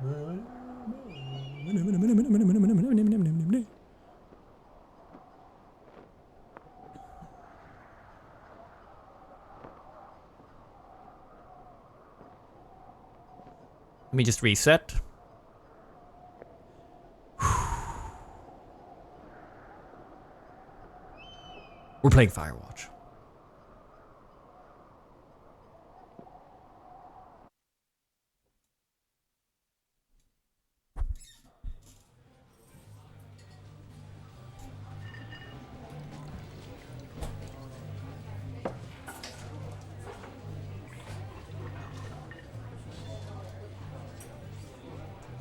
Let me just reset. We're playing Firewatch.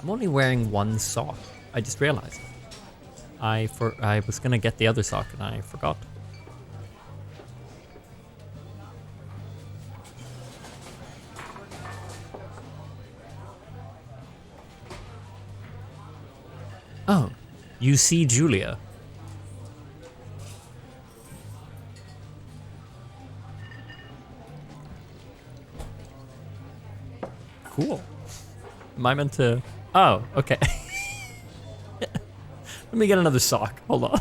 I'm only wearing one sock. I just realized. I was gonna get the other sock and I forgot. Oh, you see Julia. Cool. Am I meant to? Oh, okay. Let me get another sock. Hold on.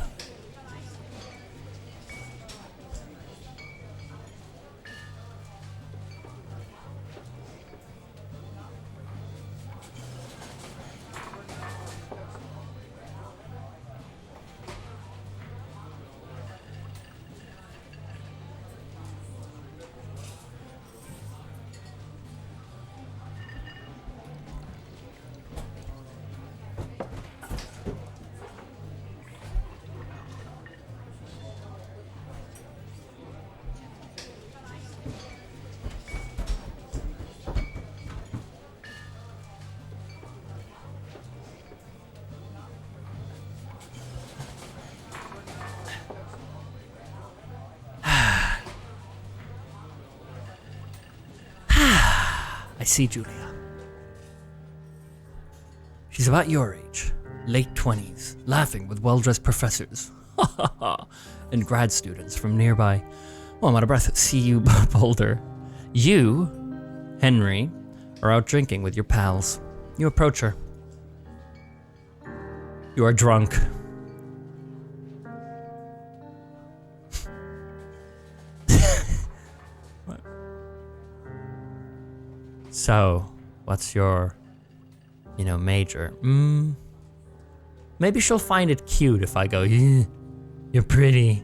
I see Julia. She's about your age, late 20s, laughing with well-dressed professors and grad students from nearby. Well, I'm out of breath. CU Boulder. You, Henry, are out drinking with your pals. You approach her. You are drunk. So, what's your, major? Maybe she'll find it cute if I go, yeah, you're pretty.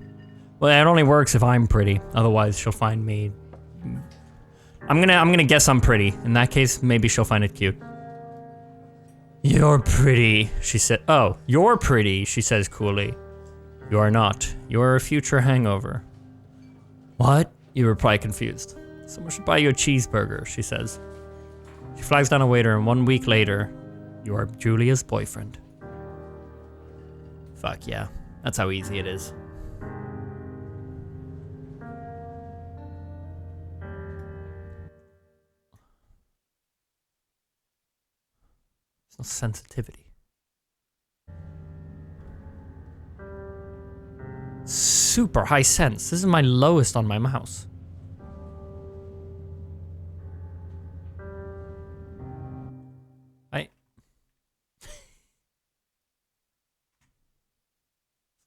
Well, it only works if I'm pretty. Otherwise, she'll find me. I'm gonna guess I'm pretty. In that case, maybe she'll find it cute. You're pretty, she said. Oh, you're pretty, she says coolly. You are not. You're a future hangover. What? You reply confused. Someone should buy you a cheeseburger, she says. She flags down a waiter, and 1 week later, you are Julia's boyfriend. Fuck yeah. That's how easy it is. There's no sensitivity. Super high sense. This is my lowest on my mouse.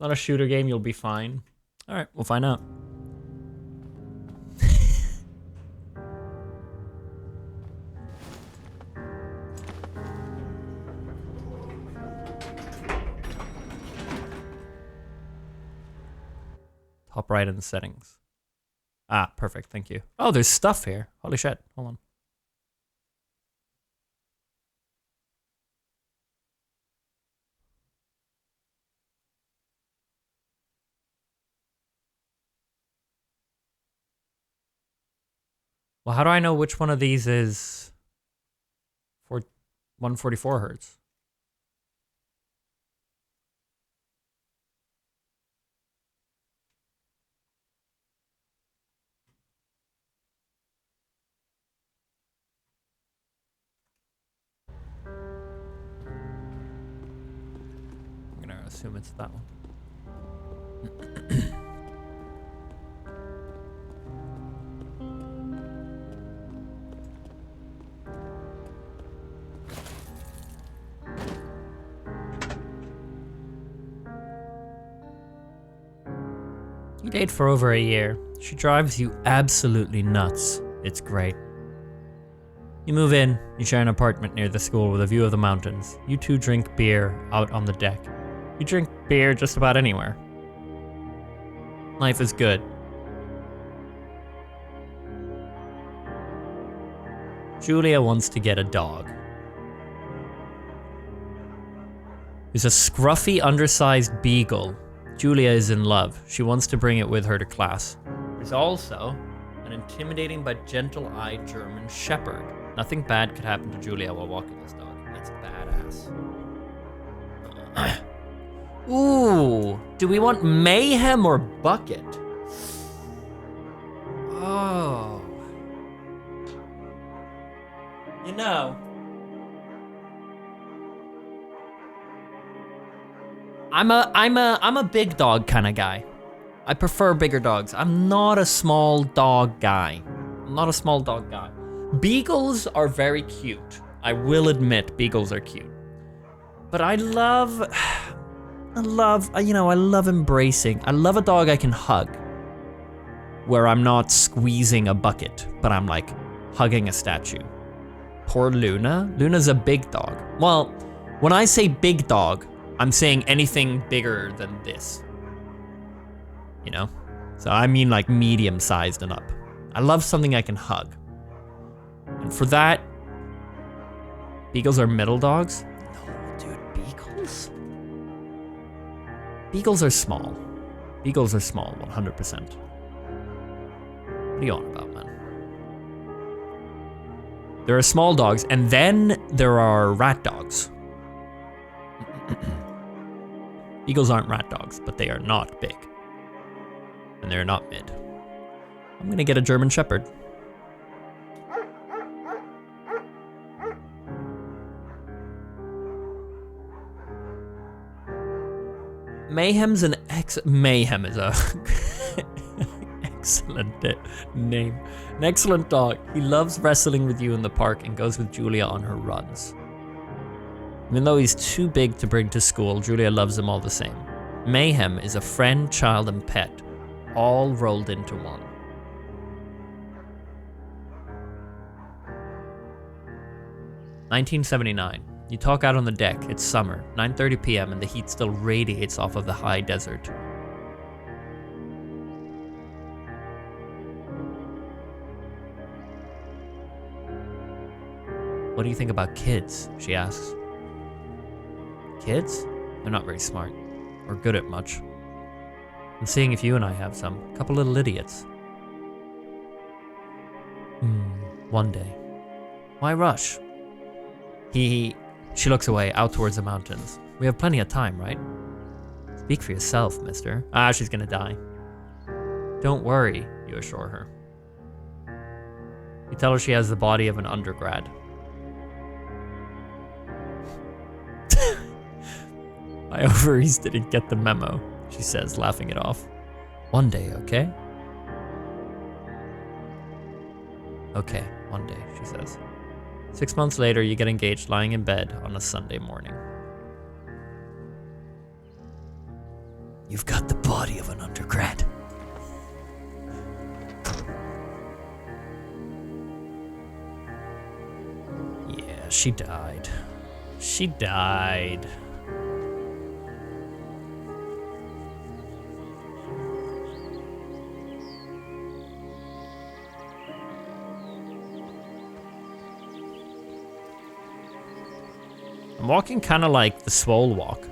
Not a shooter game, you'll be fine. Alright, we'll find out. Top right in the settings. Ah, perfect, thank you. Oh, there's stuff here. Holy shit, hold on. Well, how do I know which one of these is for 144 hertz? I'm gonna assume it's that one. date for over a year. She drives you absolutely nuts. It's great. You move in, you share an apartment near the school with a view of the mountains. You two drink beer out on the deck. You drink beer just about anywhere. Life is good. Julia wants to get a dog. There's a scruffy, undersized beagle. Julia is in love. She wants to bring it with her to class. There's also an intimidating but gentle-eyed German shepherd. Nothing bad could happen to Julia while walking this dog. It's badass. Ooh, do we want Mayhem or Bucket? Oh. You know, I'm a big dog kind of guy. I prefer bigger dogs. I'm not a small dog guy. Beagles are very cute. I will admit beagles are cute. But I love embracing. I love a dog I can hug. Where I'm not squeezing a bucket, but I'm like hugging a statue. Poor Luna. Luna's a big dog. Well, when I say big dog, I'm saying anything bigger than this. You know? So I mean like medium-sized and up. I love something I can hug. And for that, beagles are middle dogs? No, dude, beagles? Beagles are small. Beagles are small, 100%. What are you on about, man? There are small dogs, and then there are rat dogs. Beagles aren't rat dogs, but they are not big. And they're not mid. I'm gonna get a German Shepherd. Mayhem is a excellent name. An excellent dog. He loves wrestling with you in the park and goes with Julia on her runs. Even though he's too big to bring to school, Julia loves him all the same. Mayhem is a friend, child, and pet, all rolled into one. "1979. You talk out on the deck. It's summer, 9:30 p.m., and the heat still radiates off of the high desert. What do you think about kids?" she asks. Kids? They're not very smart, or good at much. I'm seeing if you and I have some. Couple little idiots. One day. Why rush? She looks away, out towards the mountains. We have plenty of time, right? Speak for yourself, mister. She's gonna die. Don't worry, you assure her. You tell her she has the body of an undergrad. My ovaries didn't get the memo, she says, laughing it off. One day, okay? Okay, one day, she says. 6 months later, you get engaged lying in bed on a Sunday morning. You've got the body of an undergrad. Yeah, she died. She died. I'm walking kind of like the Swole walk.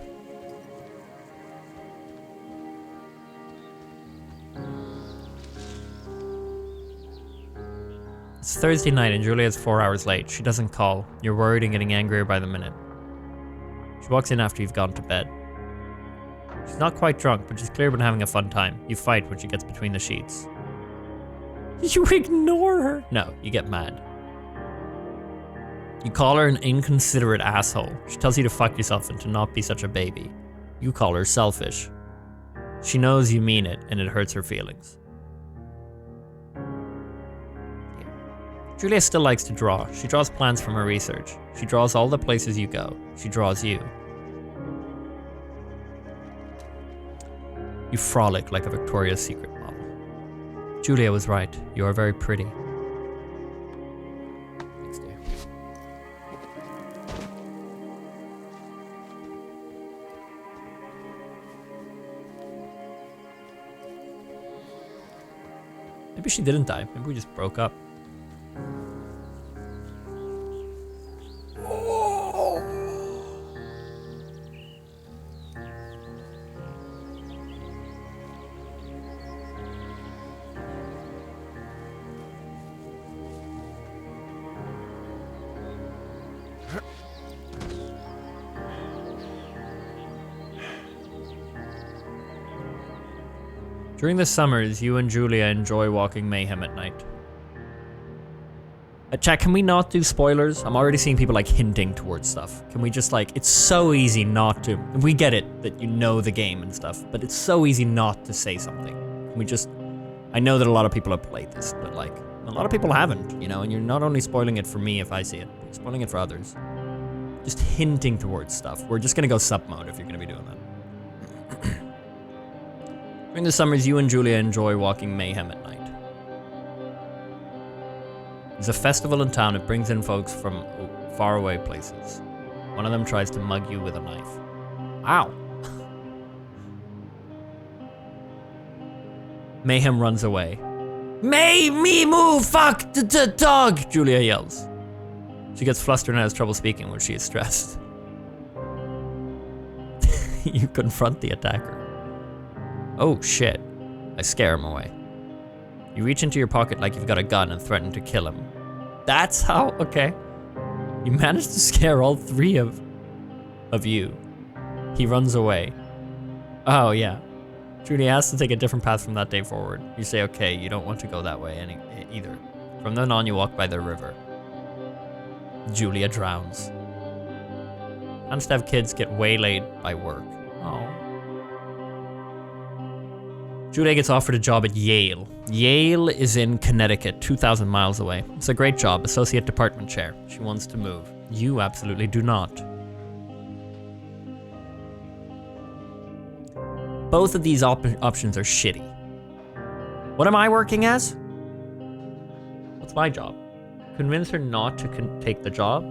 It's Thursday night and Julia's 4 hours late. She doesn't call. You're worried and getting angrier by the minute. She walks in after you've gone to bed. She's not quite drunk, but she's clearly been having a fun time. You fight when she gets between the sheets. You ignore her. No, you get mad. You call her an inconsiderate asshole. She tells you to fuck yourself and to not be such a baby. You call her selfish. She knows you mean it, and it hurts her feelings. Julia still likes to draw. She draws plans from her research. She draws all the places you go. She draws you. You frolic like a Victoria's Secret Julia was right. You are very pretty. Thanks, dear. Maybe she didn't die. Maybe we just broke up. During the summers, you and Julia enjoy walking Mayhem at night. Chat, can we not do spoilers? I'm already seeing people like hinting towards stuff. Can we just like, it's so easy not to. We get it that you know the game and stuff, but it's so easy not to say something. Can we just, I know that a lot of people have played this, but like, a lot of people haven't, you know, and you're not only spoiling it for me if I see it, you're spoiling it for others. Just hinting towards stuff. We're just gonna go sub mode if you're gonna be doing that. During the summers, you and Julia enjoy walking Mayhem at night. There's a festival in town that brings in folks from faraway places. One of them tries to mug you with a knife. Ow! Mayhem runs away. Me move, fuck, dog, Julia yells. She gets flustered and has trouble speaking when she is stressed. You confront the attacker. Oh shit. I scare him away. You reach into your pocket like you've got a gun and threaten to kill him. That's how, okay. You manage to scare all three of you. He runs away. Oh yeah. Julia has to take a different path from that day forward. You say, okay, you don't want to go that way either. From then on, you walk by the river. Julia drowns. Managed to have kids get waylaid by work. Oh. Julia gets offered a job at Yale. Yale is in Connecticut, 2,000 miles away. It's a great job, associate department chair. She wants to move. You absolutely do not. Both of these options are shitty. What am I working as? What's my job? Convince her not to take the job?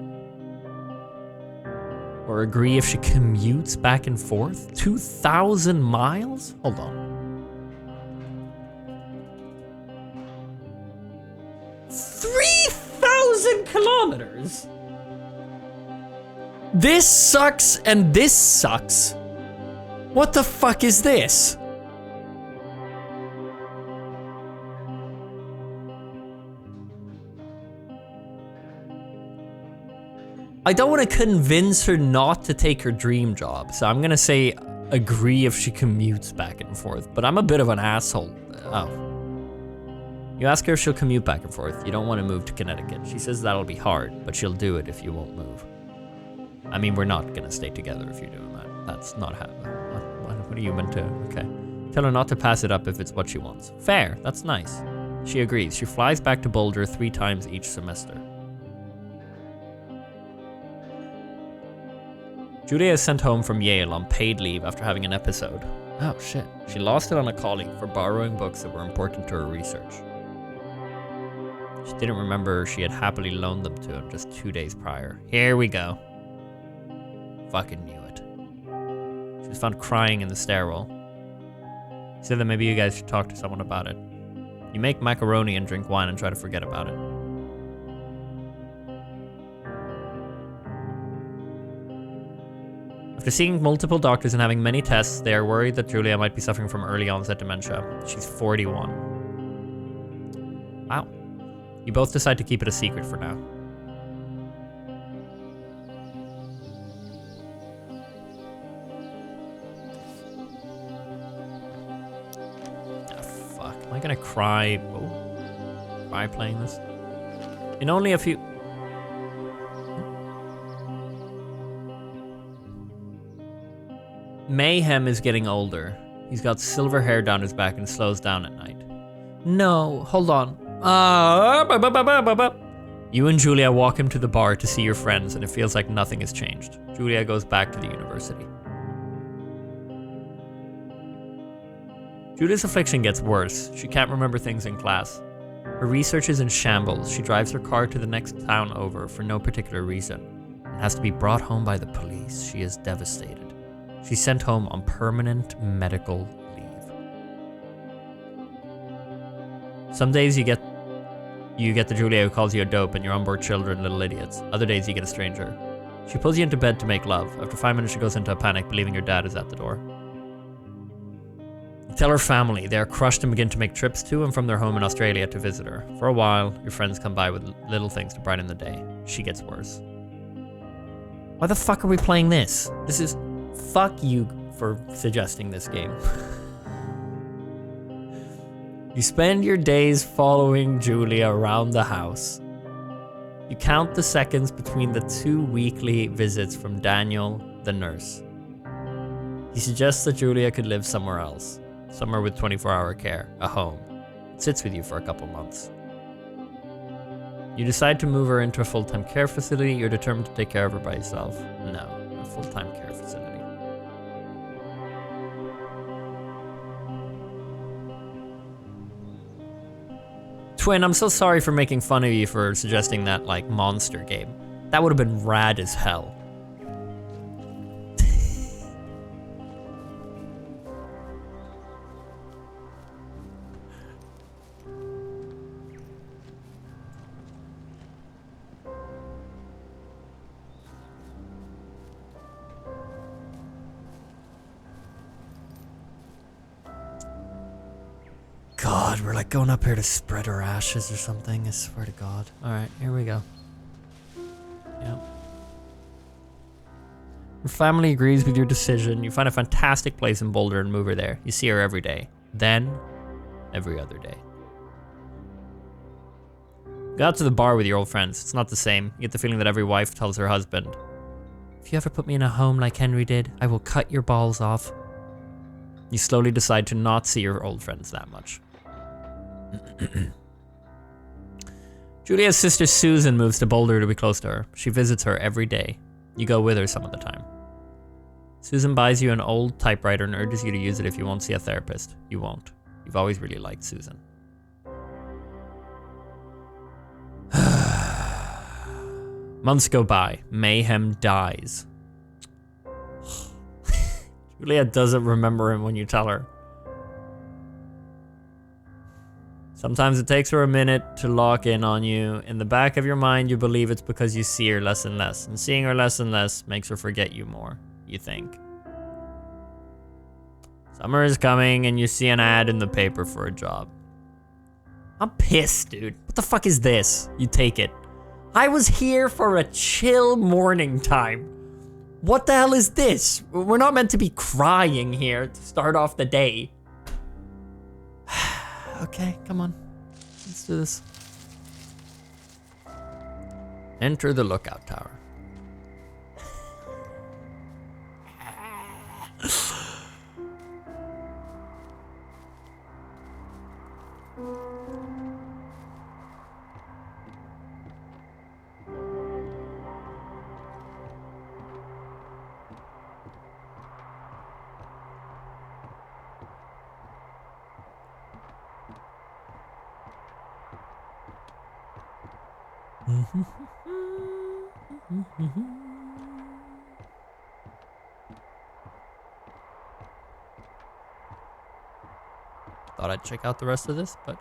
Or agree if she commutes back and forth? 2,000 miles? Hold on. 3,000 kilometers? This sucks and this sucks. What the fuck is this? I don't want to convince her not to take her dream job, so I'm gonna say agree if she commutes back and forth, but I'm a bit of an asshole. Oh. You ask her if she'll commute back and forth. You don't want to move to Connecticut. She says that'll be hard, but she'll do it if you won't move. I mean, we're not gonna stay together if you're doing that. That's not how. What are you meant to? Okay. Tell her not to pass it up if it's what she wants. Fair. That's nice. She agrees. She flies back to Boulder 3 times each semester. Julia is sent home from Yale on paid leave after having an episode. Oh shit. She lost it on a colleague for borrowing books that were important to her research. She didn't remember she had happily loaned them to him just 2 days prior. Here we go. Fucking knew it. She was found crying in the stairwell. She said that maybe you guys should talk to someone about it. You make macaroni and drink wine and try to forget about it. After seeing multiple doctors and having many tests, they are worried that Julia might be suffering from early onset dementia. She's 41. Wow. You both decide to keep it a secret for now. Ah, fuck. Am I gonna cry? Oh. Cry playing this? In only a few... Mayhem is getting older. He's got silver hair down his back and slows down at night. No, hold on. You and Julia walk him to the bar to see your friends, and it feels like nothing has changed. Julia goes back to the university. Julia's affliction gets worse. She can't remember things in class. Her research is in shambles. She drives her car to the next town over for no particular reason. It has to be brought home by the police. She is devastated. She's sent home on permanent medical leave. Some days you get the Julia who calls you a dope and your onboard children little idiots. Other days you get a stranger. She pulls you into bed to make love. After 5 minutes she goes into a panic, believing your dad is at the door. You tell her family. They are crushed and begin to make trips to and from their home in Australia to visit her. For a while, your friends come by with little things to brighten the day. She gets worse. Why the fuck are we playing this? This is... Fuck you for suggesting this game. You spend your days following Julia around the house. You count the seconds between the 2 weekly visits from Daniel, the nurse. He suggests that Julia could live somewhere else. Somewhere with 24-hour care, a home. It sits with you for a couple months. You decide to move her into a full-time care facility. You're determined to take care of her by yourself. No, a full-time care facility. Twin, I'm so sorry for making fun of you for suggesting that, like, monster game. That would have been rad as hell. God, we're like going up here to spread our ashes or something. I swear to God. Alright, here we go. Yep. Her family agrees with your decision. You find a fantastic place in Boulder and move her there. You see her every day. Then, every other day. Go out to the bar with your old friends. It's not the same. You get the feeling that every wife tells her husband, if you ever put me in a home like Henry did, I will cut your balls off. You slowly decide to not see your old friends that much. Julia's sister Susan moves to Boulder to be close to her. She visits her every day. You go with her some of the time. Susan buys you an old typewriter and urges you to use it if you won't see a therapist. You won't. You've always really liked Susan. Months go by. Mayhem dies. Julia doesn't remember him when you tell her. Sometimes it takes her a minute to lock in on you. In the back of your mind, you believe it's because you see her less and less. And seeing her less and less makes her forget you more, you think. Summer is coming and you see an ad in the paper for a job. I'm pissed, dude. What the fuck is this? You take it. I was here for a chill morning time. What the hell is this? We're not meant to be crying here to start off the day. Okay, come on. Let's do this. Enter the lookout tower. Thought I'd check out the rest of this, but...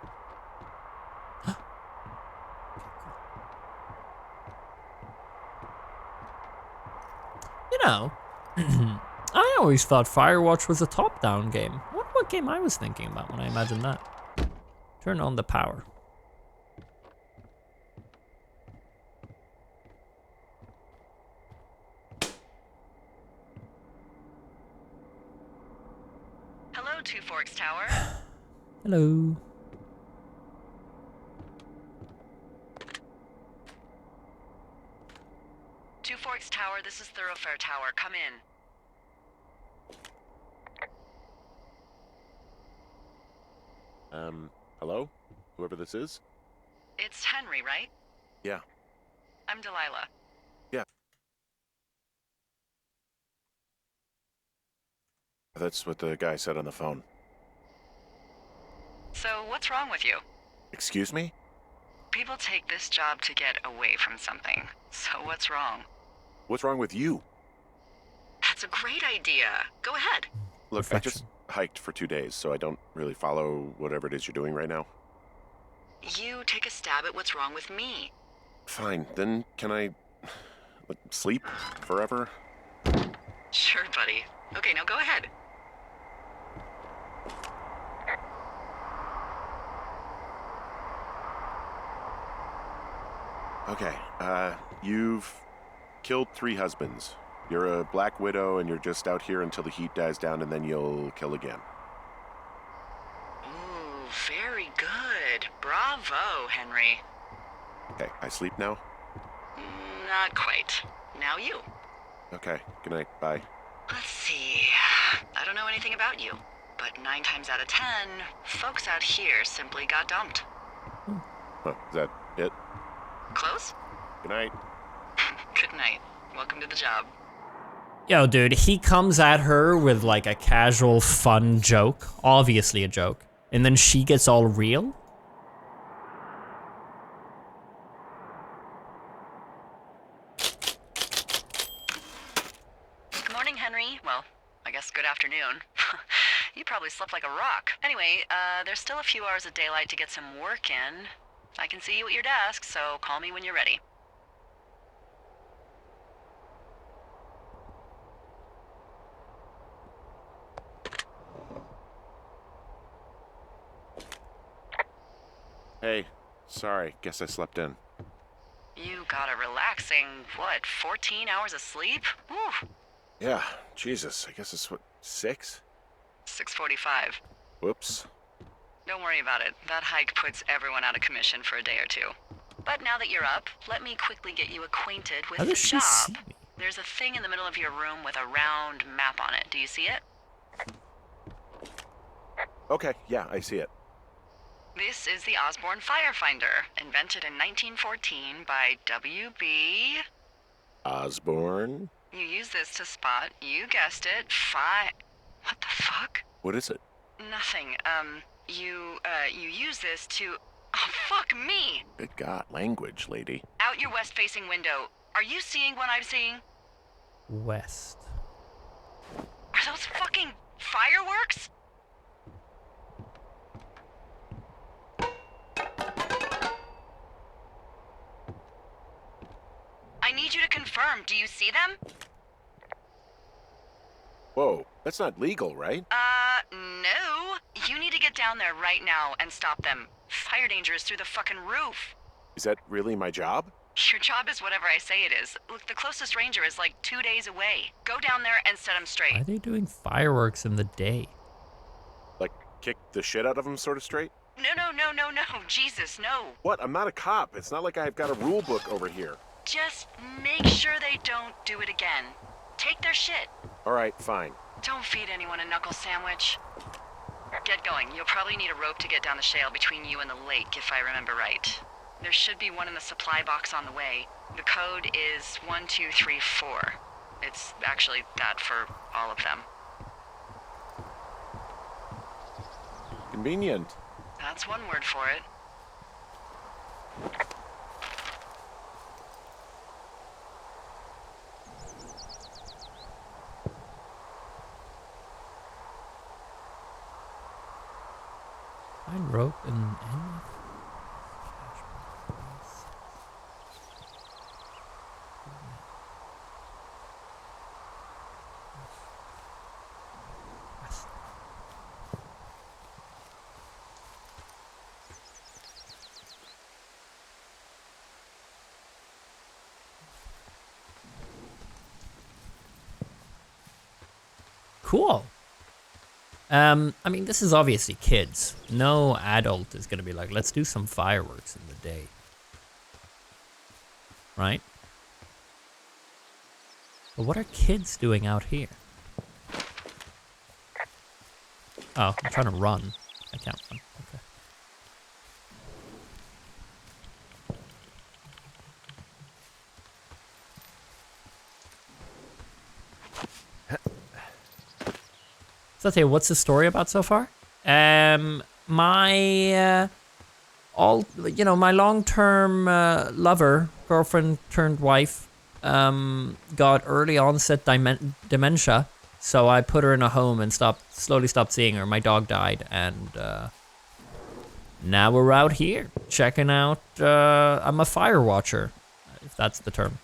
You know, I always thought Firewatch was a top-down game. I wonder what game I was thinking about when I imagined that. Turn on the power. Hello, Two Forks Tower. Hello. Two Forks Tower, this is Thoroughfare Tower. Come in. Hello? Whoever this is? It's Henry, right? Yeah. I'm Delilah. Yeah. That's what the guy said on the phone. So, what's wrong with you? Excuse me? People take this job to get away from something. So, what's wrong? What's wrong with you? That's a great idea. Go ahead. Look, I just Reflection. hiked for 2 days, so I don't really follow whatever it is you're doing right now. You take a stab at what's wrong with me. Fine, then can I sleep forever? Sure, buddy. Okay, now go ahead. Okay, you've killed 3 husbands. You're a black widow and you're just out here until the heat dies down and then you'll kill again. Ooh, very good. Bravo, Henry. Okay, I sleep now? Not quite. Now you. Okay, good night, bye. Let's see. I don't know anything about you, but 9 times out of 10, folks out here simply got dumped. Huh, is that it? Close? Good night. Good night. Welcome to the job. Yo, dude, he comes at her with like a casual, fun joke. Obviously a joke. And then she gets all real? Good morning, Henry. Well, I guess good afternoon. You probably slept like a rock. Anyway, there's still a few hours of daylight to get some work in. I can see you at your desk, so call me when you're ready. Hey, sorry, guess I slept in. You got a relaxing, 14 hours of sleep? Whew. Yeah, Jesus, I guess it's what, 6? 6:45. Whoops. Don't worry about it. That hike puts everyone out of commission for a day or two. But now that you're up, let me quickly get you acquainted with How the does she job. see me? There's a thing in the middle of your room with a round map on it. Do you see it? Okay, yeah, I see it. This is the Osborne Firefinder, invented in 1914 by W.B. Osborne? You use this to spot, you guessed it, What the fuck? What is it? Nothing. You use this to... Oh, fuck me! Good God, language, lady. Out your west-facing window. Are you seeing what I'm seeing? West. Are those fucking fireworks? I need you to confirm. Do you see them? Whoa, that's not legal, right? No. You need to get down there right now and stop them. Fire danger is through the fucking roof. Is that really my job? Your job is whatever I say it is. Look, the closest ranger is like 2 days away. Go down there and set him Why straight. are they doing fireworks in the day? Like, kick the shit out of him sort of straight? No. Jesus, no. What? I'm not a cop. It's not like I've got a rule book over here. Just make sure they don't do it again. Take their shit. All right, fine. Don't feed anyone a knuckle sandwich. Get going. You'll probably need a rope to get down the shale between you and the lake, if I remember right. There should be one in the supply box on the way. The code is 1234. It's actually that for all of them. Convenient. That's one word for it. Find rope and cool. I mean, this is obviously kids. No adult is gonna be like, let's do some fireworks in the day. Right? But what are kids doing out here? Oh, I'm trying to run. I can't run. Okay. So, what's the story about so far? my my long-term lover, girlfriend turned wife, got early onset dementia. So I put her in a home and slowly stopped seeing her. My dog died, and now we're out here checking out. I'm a fire watcher, if that's the term.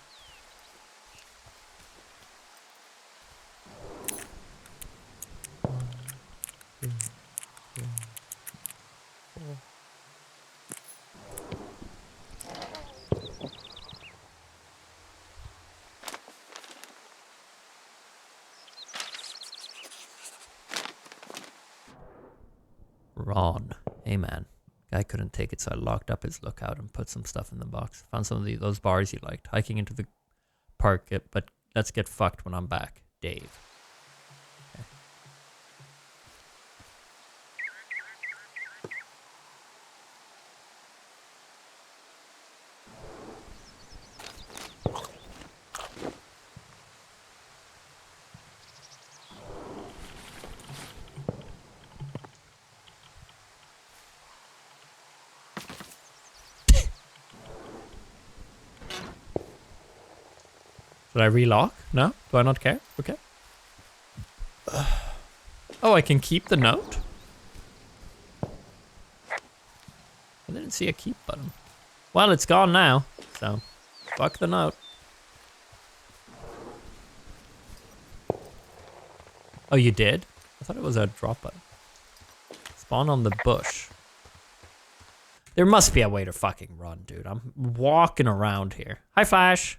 Ron, hey man, guy couldn't take it, so I locked up his lookout and put some stuff in the box. Found some of those bars you liked. Hiking into the park, but let's get fucked when I'm back. Dave. Okay. Should I relock? No? Do I not care? Okay. Oh, I can keep the note? I didn't see a keep button. Well, it's gone now, so fuck the note. Oh, you did? I thought it was a drop button. Spawn on the bush. There must be a way to fucking run, dude. I'm walking around here. Hi, Flash.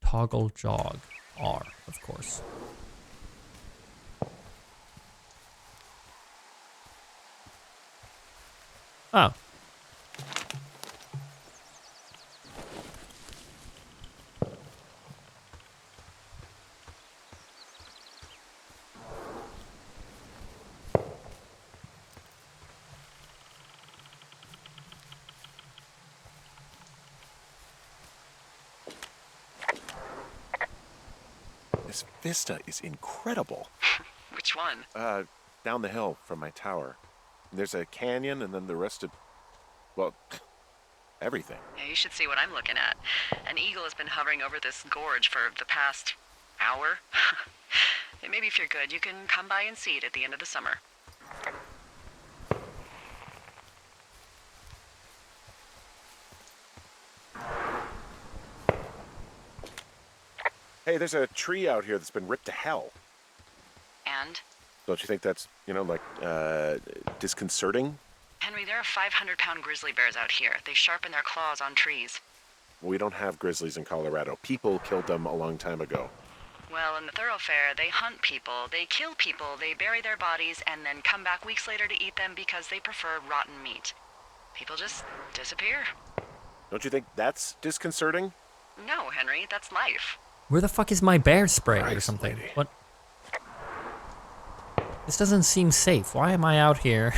Toggle jog. R, of course. Oh. This vista is incredible. Which one? Down the hill from my tower. There's a canyon and then the rest of, well, everything. Yeah, you should see what I'm looking at. An eagle has been hovering over this gorge for the past hour. And maybe if you're good, you can come by and see it at the end of the summer. Hey, there's a tree out here that's been ripped to hell. And? Don't you think that's, disconcerting? Henry, there are 500-pound grizzly bears out here. They sharpen their claws on trees. We don't have grizzlies in Colorado. People killed them a long time ago. Well, in the thoroughfare, they hunt people, they kill people, they bury their bodies, and then come back weeks later to eat them because they prefer rotten meat. People just disappear. Don't you think that's disconcerting? No, Henry, that's life. Where the fuck is my bear spray or something? Lady. What? This doesn't seem safe. Why am I out here?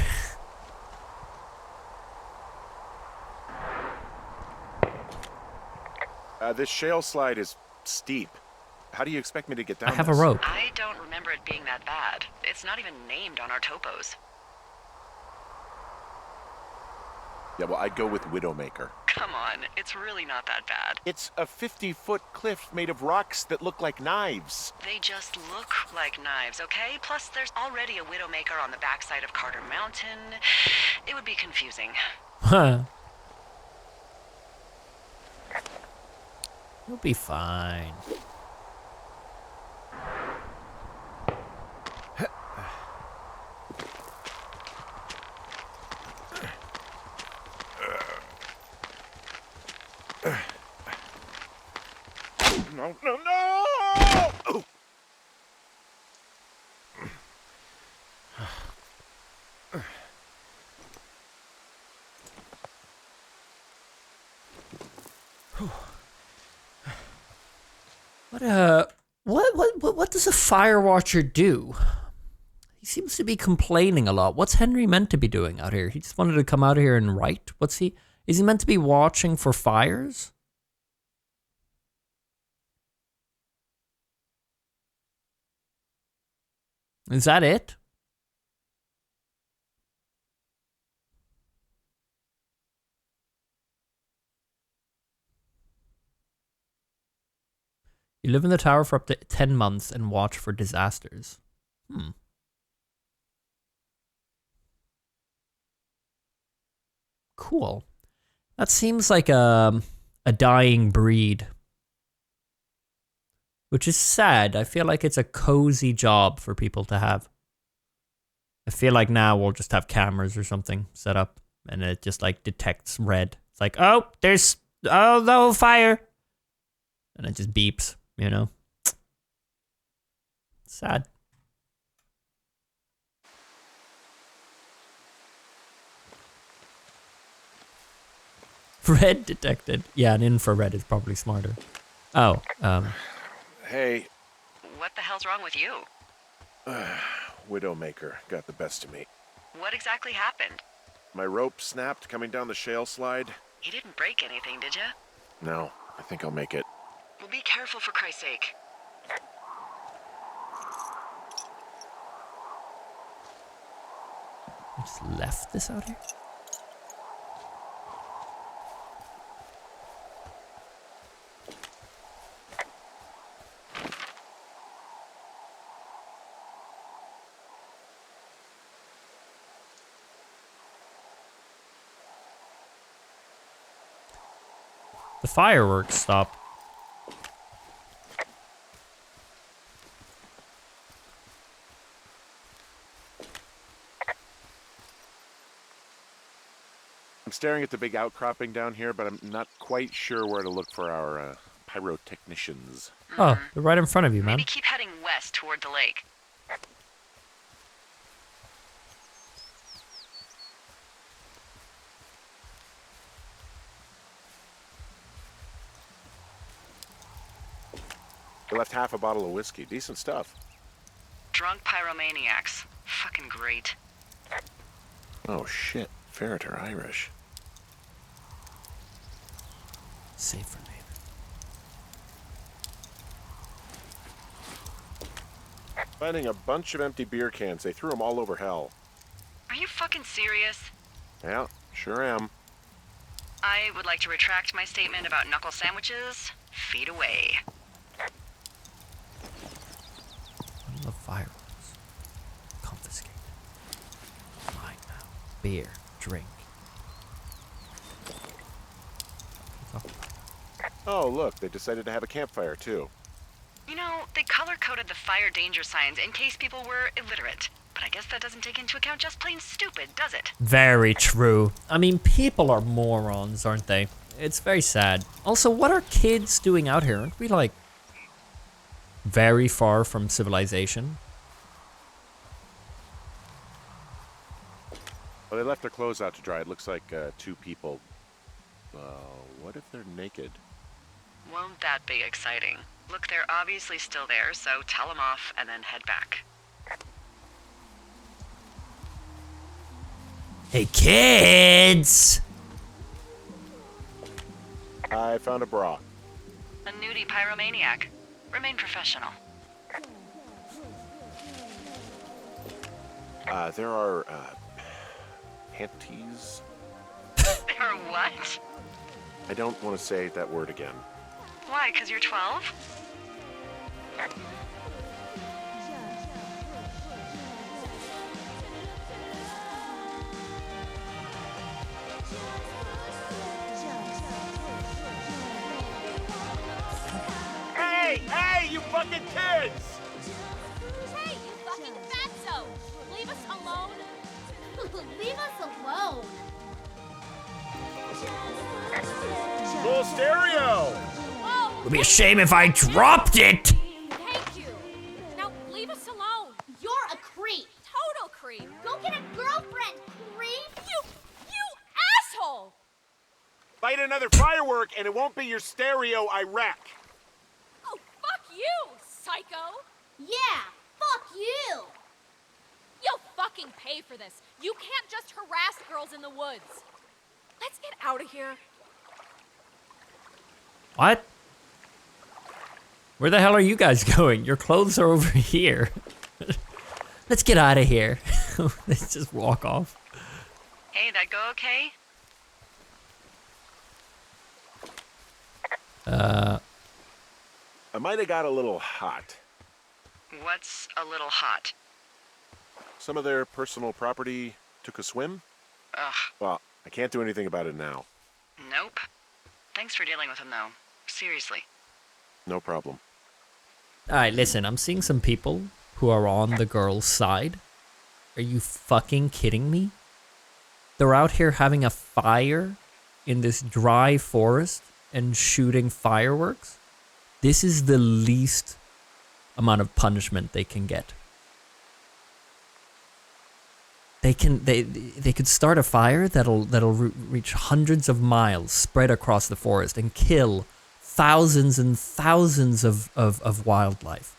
This shale slide is steep. How do you expect me to get down I have a this? rope. I don't remember it being that bad. It's not even named on our topos. Yeah, well, I'd go with Widowmaker. Come on, it's really not that bad. It's a 50-foot cliff made of rocks that look like knives. They just look like knives, okay? Plus, there's already a Widowmaker on the backside of Carter Mountain. It would be confusing. Huh. You'll be fine. No, no, no! Oh. What does a fire watcher do? He seems to be complaining a lot. What's Henry meant to be doing out here? He just wanted to come out here and write? Is he meant to be watching for fires? Is that it? You live in the tower for up to 10 months and watch for disasters. Cool. That seems like a dying breed. Which is sad. I feel like it's a cozy job for people to have. I feel like now we'll just have cameras or something set up and it just like detects red. It's like, oh, no, fire. And it just beeps, you know? Sad. Red detected. Yeah, an infrared is probably smarter. Oh, Hey, What the hell's wrong with you? Widowmaker got the best of me. What exactly happened? My rope snapped coming down the shale slide. You didn't break anything, did you? No, I think I'll make it. Well, be careful for Christ's sake. I just left this out here. The fireworks stopped. I'm staring at the big outcropping down here, but I'm not quite sure where to look for our pyrotechnicians. Oh, they're right in front of you, man. Maybe keep heading west toward the lake. They left half a bottle of whiskey. Decent stuff. Drunk pyromaniacs. Fucking great. Oh shit, Ferret are Irish. Save for later. Finding a bunch of empty beer cans. They threw them all over hell. Are you fucking serious? Yeah, sure am. I would like to retract my statement about knuckle sandwiches. Feet away. I love fireworks. Confiscate. Mine now. Beer. Drink. Oh, look, they decided to have a campfire, too. You know, they color-coded the fire danger signs in case people were illiterate. But I guess that doesn't take into account just plain stupid, does it? Very true. I mean, people are morons, aren't they? It's very sad. Also, what are kids doing out here? Aren't we, like, very far from civilization? Well, they left their clothes out to dry. It looks like two people. What if they're naked? Won't that be exciting? Look, they're obviously still there, so tell them off and then head back. Hey, kids! I found a bra. A nudie pyromaniac. Remain professional. There are, panties? There are what? I don't want to say that word again. Why, 'cause you're 12? Hey, you fucking kids! Hey, you fucking fatso! Leave us alone! Leave us alone! Full stereo! Whoa! It would be a shame if I dropped it! Thank you! Now leave us alone! You're a creep! Total creep! Go get a girlfriend, creep! You asshole! Light another firework and it won't be your stereo I wreck. Oh, fuck you, psycho! Yeah, fuck you! You'll fucking pay for this. You can't just harass girls in the woods. Let's get out of here. What? Where the hell are you guys going? Your clothes are over here. Let's get out of here. Let's just walk off. Hey, that go okay? I might have got a little hot. What's a little hot? Some of their personal property took a swim. Ugh, Well, I can't do anything about it now. nope. Thanks for dealing with him, though. Seriously. No problem. Alright, listen, I'm seeing some people who are on the girl's side. Are you fucking kidding me? They're out here having a fire in this dry forest and shooting fireworks? This is the least amount of punishment they can get. They could start a fire that'll reach hundreds of miles spread across the forest and kill thousands and thousands of wildlife.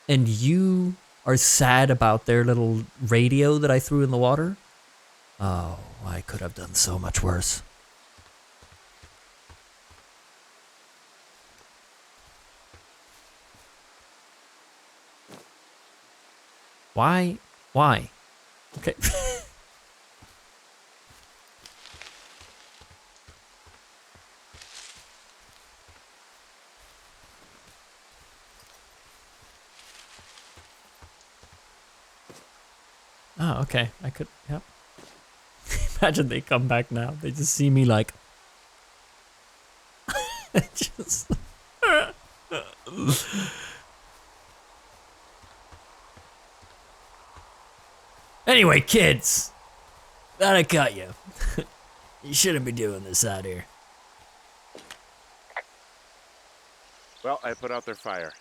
And you are sad about their little radio that I threw in the water? Oh, I could have done so much worse. Why? Why? Okay. Oh, okay. I could, yep. Imagine they come back now. They just see me like... just... Anyway, kids. Glad I caught you. You shouldn't be doing this out here. Well, I put out their fire.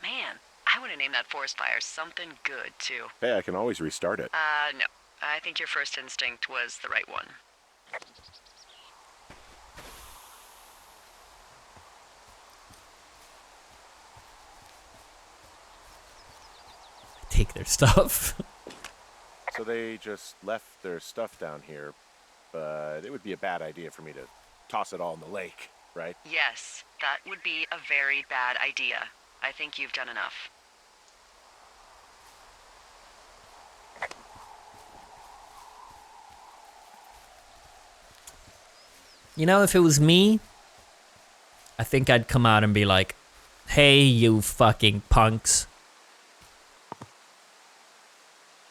Man, I would have named that forest fire something good, too. Hey, I can always restart it. No. I think your first instinct was the right one. Take their stuff. So they just left their stuff down here, but it would be a bad idea for me to toss it all in the lake, right? Yes, that would be a very bad idea. I think you've done enough. You know, if it was me, I think I'd come out and be like, hey, you fucking punks.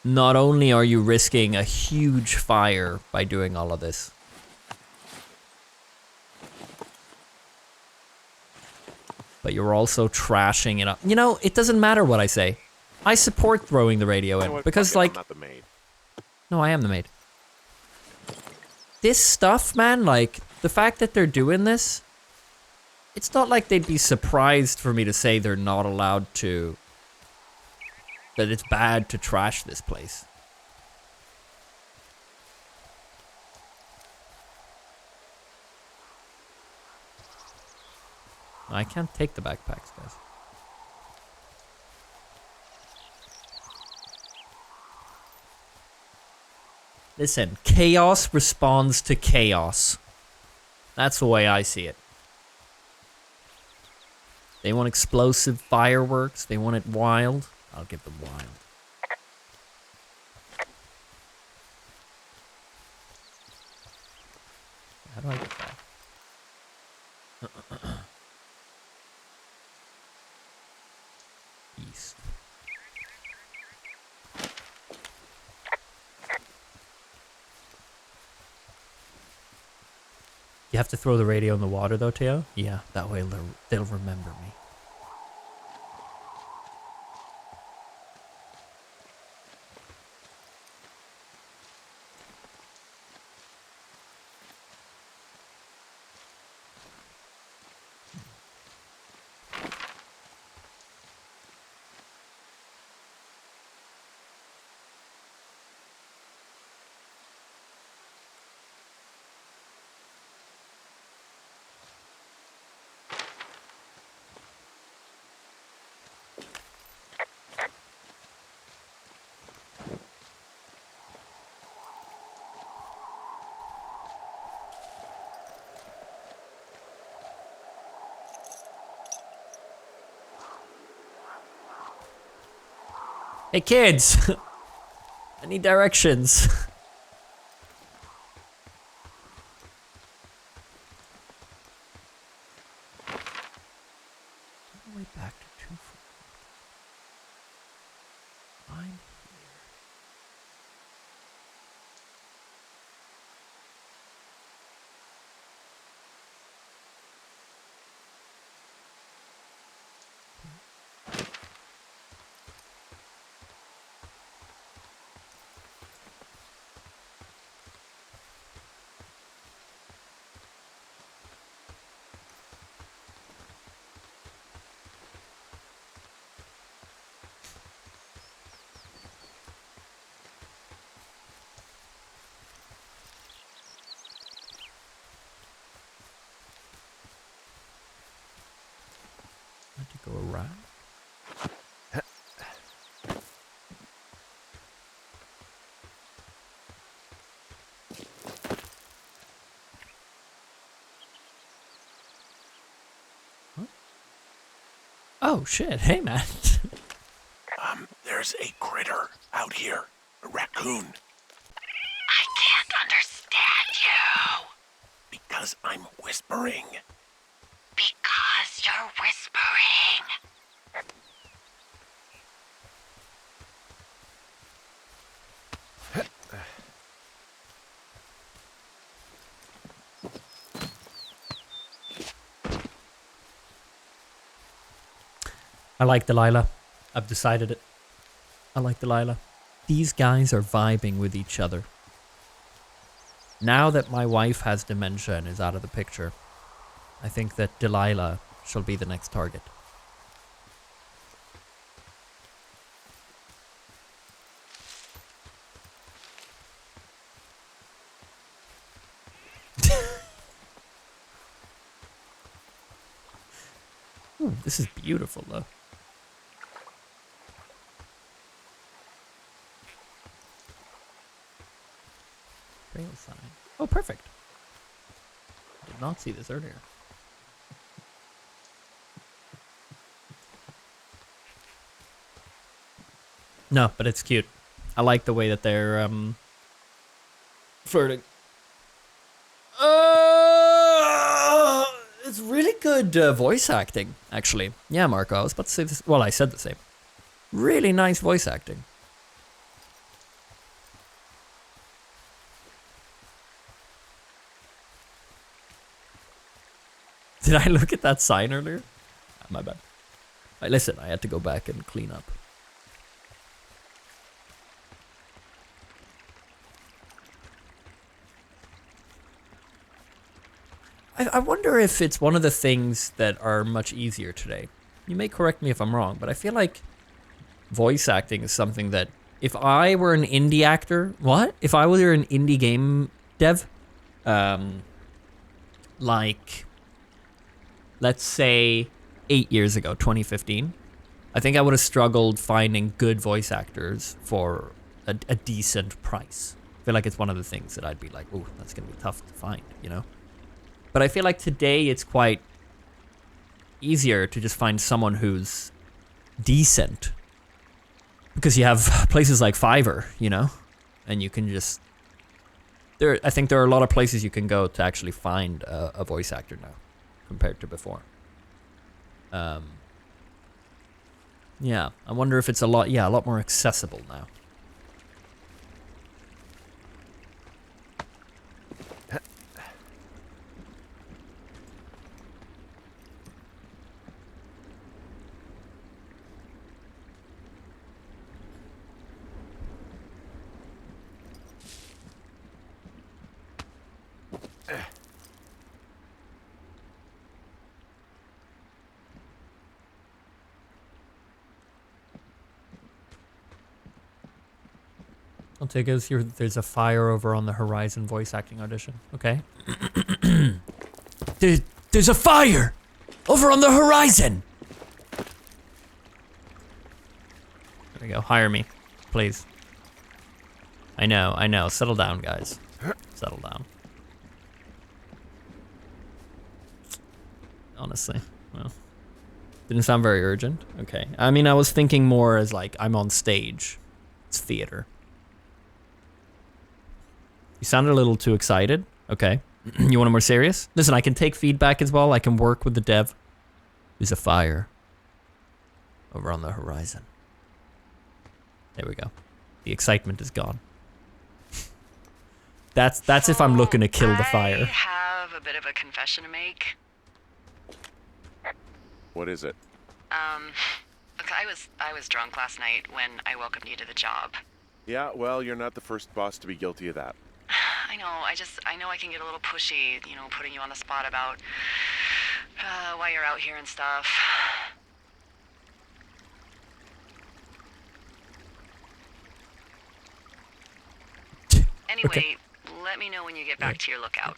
Not only are you risking a huge fire by doing all of this, but you're also trashing it up. You know, it doesn't matter what I say. I support throwing the radio You know in what? because, Fuck it, like, I'm not the maid. no, I am the maid. This stuff, man, like, the fact that they're doing this, it's not like they'd be surprised for me to say they're not allowed to, that it's bad to trash this place. I can't take the backpacks, guys. Listen, chaos responds to chaos. That's the way I see it. They want explosive fireworks. They want it wild. I'll give them wild. How do I get back? East. You have to throw the radio in the water, though, Teo? Yeah, that way they'll remember me. Hey kids! I need directions. All the way back to 2 Find here. I had to go around. Huh? Oh shit! Hey man. There's a critter out here. A raccoon. I can't understand you. Because I'm whispering. Because you're whispering. I like Delilah. I've decided it. I like Delilah. These guys are vibing with each other. Now that my wife has dementia and is out of the picture, I think that Delilah shall be the next target. Ooh, this is beautiful though. Trail sign. Oh, perfect. Did not see this earlier. No, but it's cute. I like the way that they're flirting. It's really good voice acting, actually. Yeah, Marco, I was about to say this. Well, I said the same. Really nice voice acting. Did I look at that sign earlier? Ah, my bad. Listen, I had to go back and clean up. I wonder if it's one of the things that are much easier today. You may correct me if I'm wrong, but I feel like voice acting is something that if I were an indie actor, if I were an indie game dev, like, let's say 8 years ago, 2015, I think I would have struggled finding good voice actors for a decent price. I feel like it's one of the things that I'd be like, oh, that's going to be tough to find, you know? But I feel like today it's quite easier to just find someone who's decent. Because you have places like Fiverr, you know? And you can just... I think there are a lot of places you can go to actually find a voice actor now, compared to before. Yeah, I wonder if it's a lot more accessible now. I'll take us here. There's a fire over on the horizon voice acting audition. Okay. There's a fire over on the horizon. There we go. Hire me, please. I know. Settle down, guys. Settle down. Honestly, well. Didn't sound very urgent. Okay. I mean, I was thinking more as like, I'm on stage. It's theater. You sounded a little too excited. Okay. You want it more serious? Listen, I can take feedback as well. I can work with the dev. There's a fire over on the horizon. There we go. The excitement is gone. That's if I'm looking to kill the fire. I have a bit of a confession to make. What is it? Look, I was drunk last night when I welcomed you to the job. Yeah, well, you're not the first boss to be guilty of that. I know, I know I can get a little pushy, you know, putting you on the spot about why you're out here and stuff. Anyway, Okay. let me know when you get back to your lookout.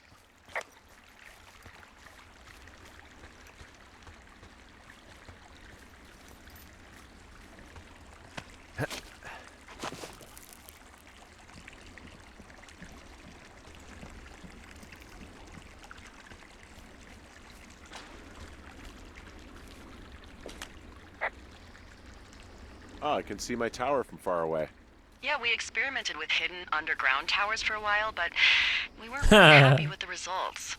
Oh, I can see my tower from far away. Yeah, we experimented with hidden underground towers for a while, but we weren't really happy with the results.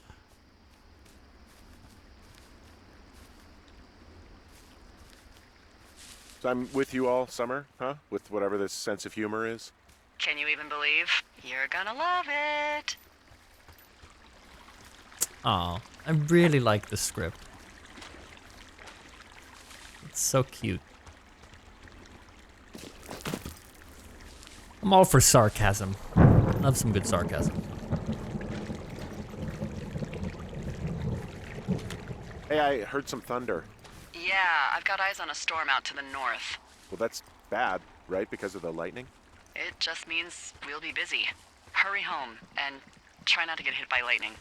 So I'm with you all summer, huh? With whatever this sense of humor is. Can you even believe? You're gonna love it. Aw, I really like the script. It's so cute. I'm all for sarcasm. Love some good sarcasm. Hey, I heard some thunder. Yeah, I've got eyes on a storm out to the north. Well, that's bad, right? Because of the lightning? It just means we'll be busy. Hurry home and try not to get hit by lightning.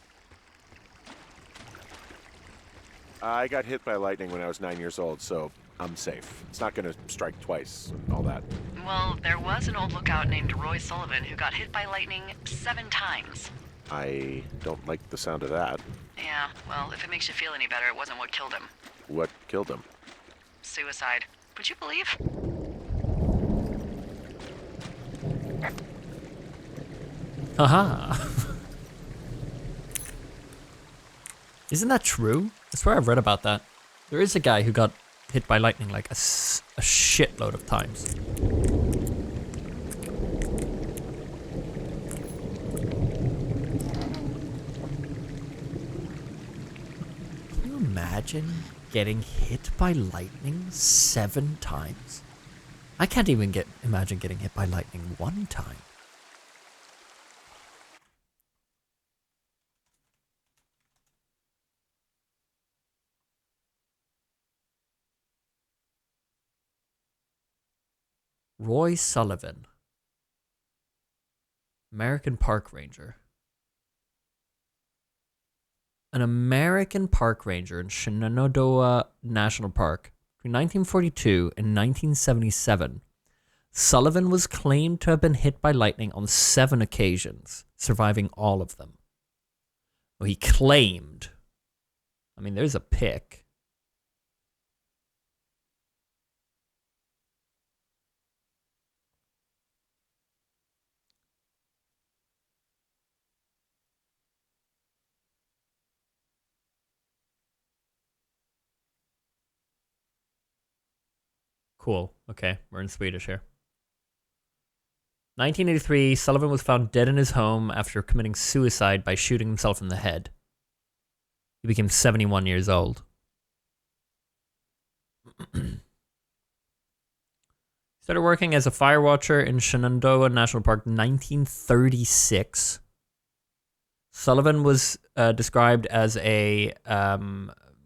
I got hit by lightning when I was 9 years old, so I'm safe. It's not gonna strike twice, all that. Well, there was an old lookout named Roy Sullivan who got hit by lightning 7 times. I don't like the sound of that. Yeah, well, if it makes you feel any better, it wasn't what killed him. What killed him? Suicide. Would you believe? Haha. Isn't that true? I swear I've read about that. There is a guy who got hit by lightning like a shitload of times. Can you imagine getting hit by lightning 7 times? I can't even imagine getting hit by lightning 1 time. Roy Sullivan, American Park Ranger. An American park ranger in Shenandoah National Park between 1942 and 1977. Sullivan was claimed to have been hit by lightning on 7 occasions, surviving all of them. Well, he claimed. I mean, there's a pic. Cool. Okay, we're in Swedish here. 1983, Sullivan was found dead in his home after committing suicide by shooting himself in the head. He became 71 years old. Started working as a firewatcher in Shenandoah National Park in 1936. Sullivan was described as a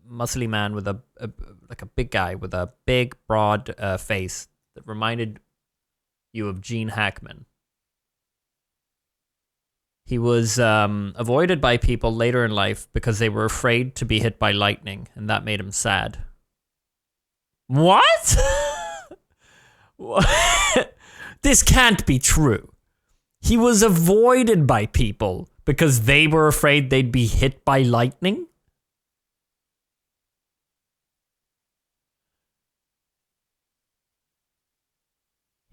muscly man with like a big guy with a big, broad face that reminded you of Gene Hackman. He was avoided by people later in life because they were afraid to be hit by lightning, and that made him sad. What? What? This can't be true. He was avoided by people because they were afraid they'd be hit by lightning?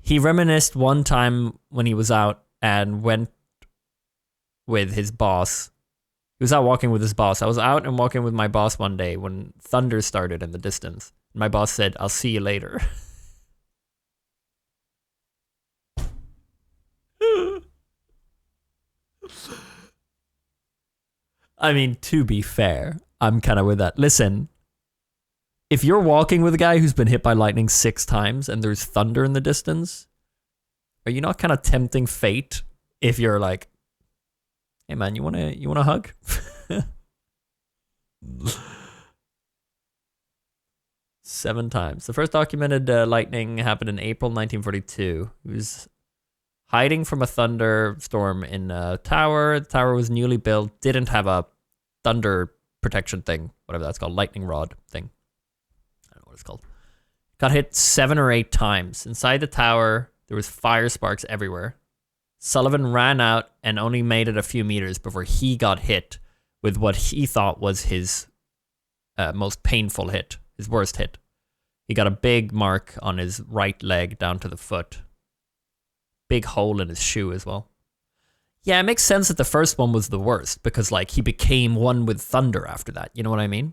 He reminisced one time when he was out and went with his boss. He was out walking with his boss. I was out and walking with my boss one day when thunder started in the distance. My boss said, "I'll see you later." I mean, to be fair, I'm kind of with that. Listen, if you're walking with a guy who's been hit by lightning 6 times and there's thunder in the distance, are you not kind of tempting fate if you're like, "Hey man, you wanna hug?" Seven times. The first documented lightning happened in April 1942. He was hiding from a thunderstorm in a tower. The tower was newly built, didn't have a thunder protection thing, whatever that's called, lightning rod thing. I don't know what it's called. Got hit 7 or 8 times. Inside the tower, there was fire sparks everywhere. Sullivan ran out and only made it a few meters before he got hit with what he thought was his most painful hit, his worst hit. He got a big mark on his right leg down to the foot. Big hole in his shoe as well. Yeah, it makes sense that the first one was the worst because, like, he became one with thunder after that. You know what I mean?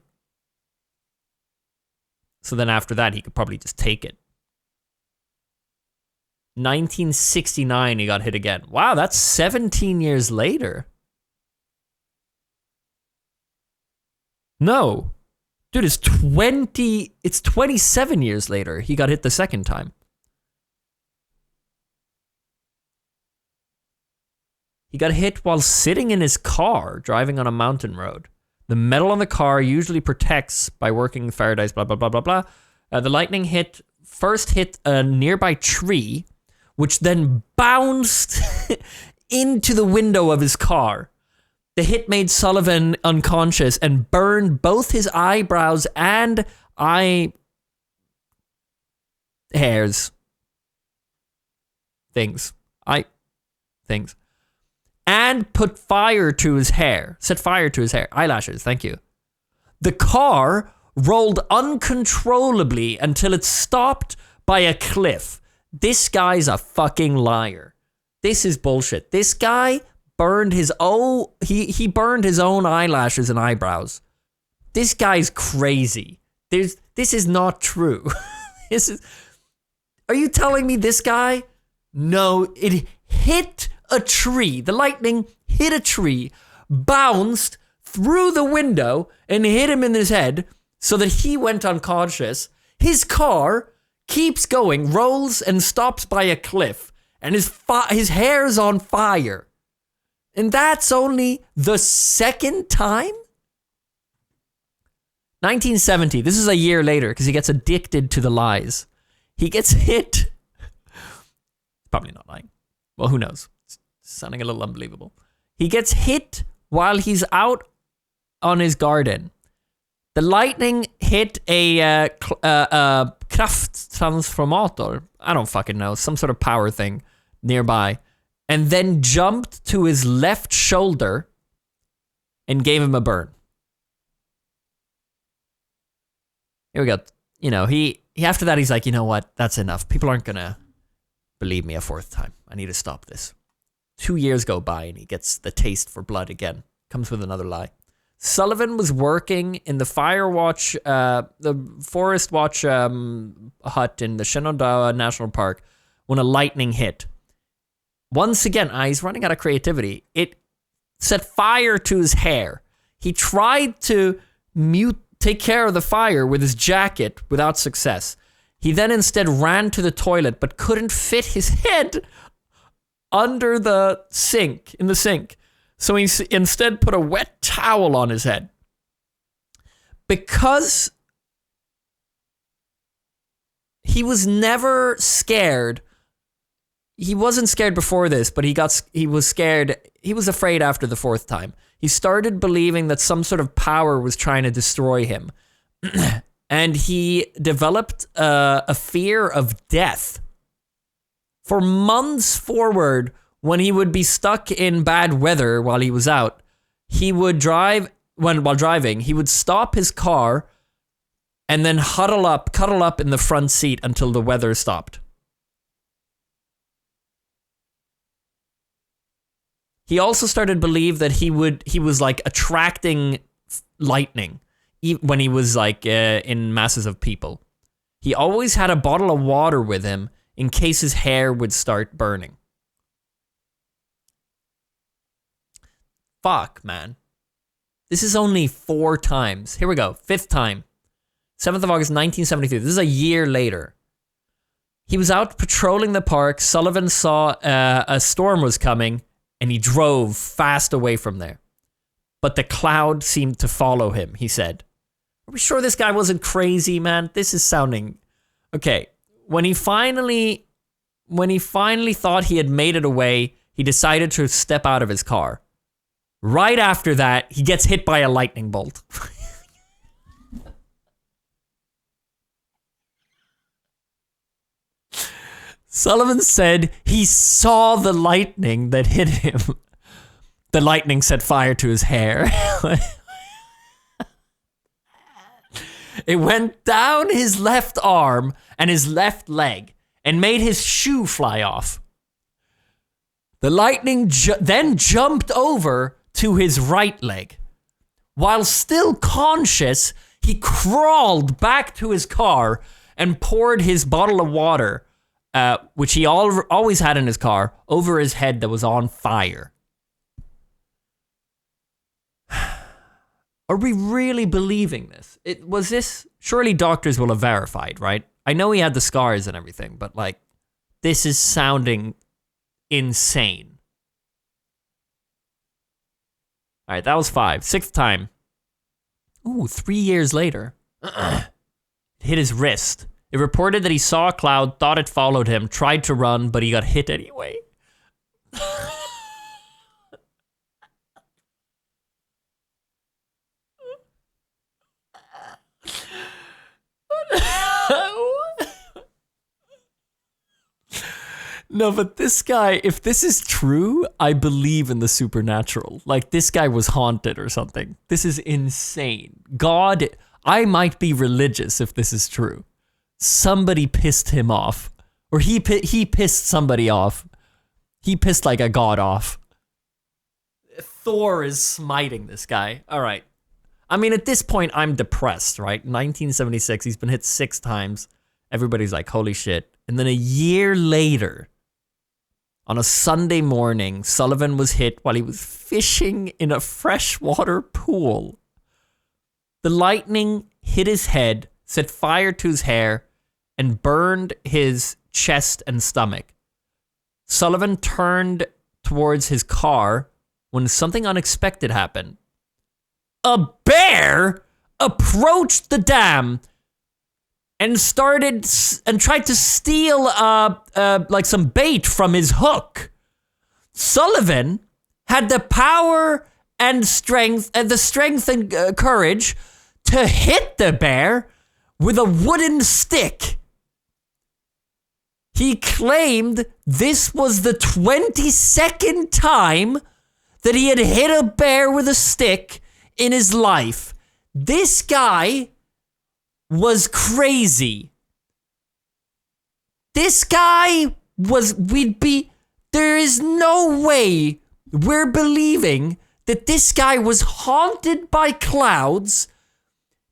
So then after that, he could probably just take it. 1969, he got hit again. Wow, that's 17 years later. No. Dude, it's 27 years later he got hit the second time. He got hit while sitting in his car driving on a mountain road. The metal on the car usually protects by working Faraday's blah, blah, blah, blah, blah. The lightning first hit a nearby tree, which then bounced into the window of his car. The hit made Sullivan unconscious and burned both his eyebrows and eye hairs. Things. And put fire to his hair. Set fire to his hair. Eyelashes, thank you. The car rolled uncontrollably until it stopped by a cliff. This guy's a fucking liar. This is bullshit. This guy burned his own, he burned his own eyelashes and eyebrows. This guy's crazy. This is not true. Are you telling me this guy? No, it hit a tree. The lightning hit a tree, bounced through the window and hit him in his head so that he went unconscious. His car keeps going, rolls and stops by a cliff, and his hair's on fire. And that's only the second time? 1970. This is a year later because he gets addicted to the lies. He gets hit. Probably not lying. Well, who knows? It's sounding a little unbelievable. He gets hit while he's out on his garden. The lightning hit a Krafttransformator. I don't fucking know. Some sort of power thing nearby. And then jumped to his left shoulder and gave him a burn. Here we go. You know, he after that, he's like, you know what? That's enough. People aren't going to believe me a fourth time. I need to stop this. 2 years go by and he gets the taste for blood again. Comes with another lie. Sullivan was working in the Firewatch, the Forest Watch hut in the Shenandoah National Park when a lightning hit. Once again, he's running out of creativity. It set fire to his hair. He tried to take care of the fire with his jacket without success. He then instead ran to the toilet but couldn't fit his head under the sink, So he instead put a wet towel on his head. Because he was never scared. He wasn't scared before this, but he was scared. He was afraid after the fourth time. He started believing that some sort of power was trying to destroy him. And he developed a fear of death. For months forward, when he would be stuck in bad weather while he was out, he would while driving, he would stop his car and then cuddle up in the front seat until the weather stopped. He also started to believe that he was like attracting lightning when he was like in masses of people. He always had a bottle of water with him in case his hair would start burning. Fuck, man. This is only 4 times. Here we go. 5th time. 7th of August, 1973. This is a year later. He was out patrolling the park. Sullivan saw a storm was coming, and he drove fast away from there. But the cloud seemed to follow him, he said. Are we sure this guy wasn't crazy, man? This is sounding... Okay. When he finally thought he had made it away, he decided to step out of his car. Right after that, he gets hit by a lightning bolt. Sullivan said he saw the lightning that hit him. The lightning set fire to his hair. It went down his left arm and his left leg and made his shoe fly off. The lightning then jumped over to his right leg. While still conscious, he crawled back to his car and poured his bottle of water, which he always had in his car, over his head that was on fire. Are we really believing this? Was this... Surely doctors will have verified, right? I know he had the scars and everything, but like, this is sounding insane. All right, that was 5. 6th time. Ooh, 3 years later. It hit his wrist. It reported that he saw a cloud, thought it followed him, tried to run, but he got hit anyway. No, but this guy, if this is true, I believe in the supernatural. Like, this guy was haunted or something. This is insane. God, I might be religious if this is true. Somebody pissed him off. Or he pissed somebody off. He pissed like a god off. Thor is smiting this guy. All right. I mean, at this point, I'm depressed, right? 1976, he's been hit 6 times. Everybody's like, holy shit. And then a year later, on a Sunday morning, Sullivan was hit while he was fishing in a freshwater pool. The lightning hit his head, set fire to his hair, and burned his chest and stomach. Sullivan turned towards his car when something unexpected happened. A bear approached the dam and tried to steal like some bait from his hook. Sullivan had the power and strength and courage to hit the bear with a wooden stick. He claimed this was the 22nd time that he had hit a bear with a stick in his life. This guy was crazy. This guy there is no way we're believing that this guy was haunted by clouds,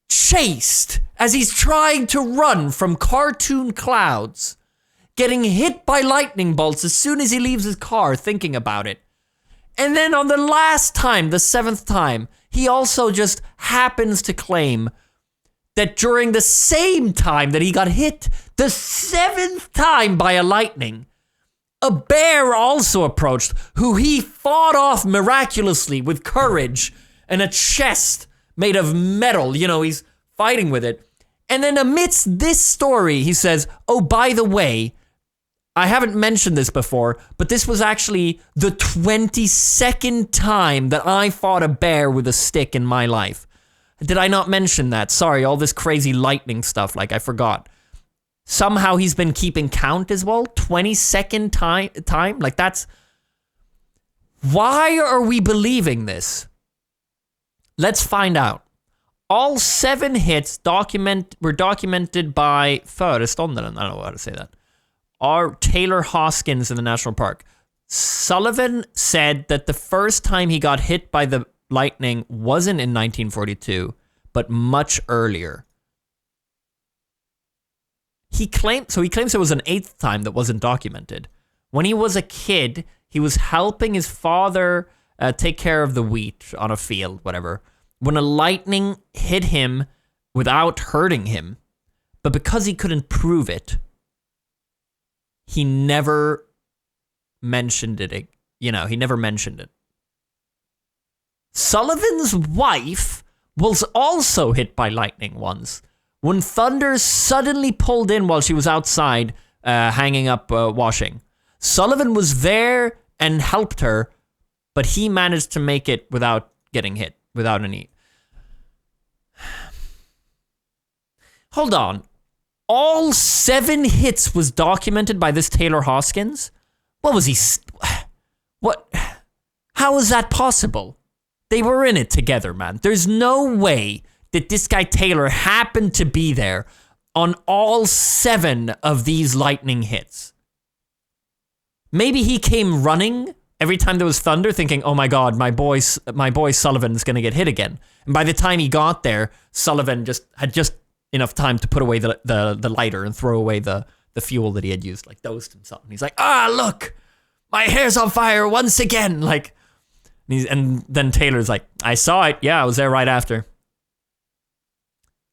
chased as he's trying to run from cartoon clouds, getting hit by lightning bolts as soon as he leaves his car thinking about it. And then on the last time, the 7th time, he also just happens to claim that during the same time that he got hit, the 7th time by a lightning, a bear also approached, who he fought off miraculously with courage and a chest made of metal. You know, he's fighting with it. And then amidst this story, he says, oh, by the way, I haven't mentioned this before, but this was actually the 22nd time that I fought a bear with a stick in my life. Did I not mention that? Sorry, all this crazy lightning stuff, like I forgot. Somehow he's been keeping count as well. 22nd time? Like that's... Why are we believing this? Let's find out. All 7 hits were documented by föreståndaren, I don't know how to say that, are Taylor Hoskins in the national park. Sullivan said that the first time he got hit by the lightning wasn't in 1942, but much earlier. He claims there was an 8th time that wasn't documented. When he was a kid, he was helping his father take care of the wheat on a field, whatever, when a lightning hit him without hurting him. But because he couldn't prove it, he never mentioned it. He never mentioned it. Sullivan's wife was also hit by lightning once, when thunder suddenly pulled in while she was outside hanging up washing. Sullivan was there and helped her, but he managed to make it without getting hit, without any... Hold on. All 7 hits was documented by this Taylor Hoskins? What was he... What... How is that possible? They were in it together, man. There's no way that this guy Taylor happened to be there on all 7 of these lightning hits. Maybe he came running every time there was thunder thinking, oh my God, my boy Sullivan's going to get hit again. And by the time he got there, Sullivan had enough time to put away the lighter and throw away the fuel that he had used, like dosed himself. And he's like, look, my hair's on fire once again. Like, and then Taylor's like, I saw it. Yeah, I was there right after.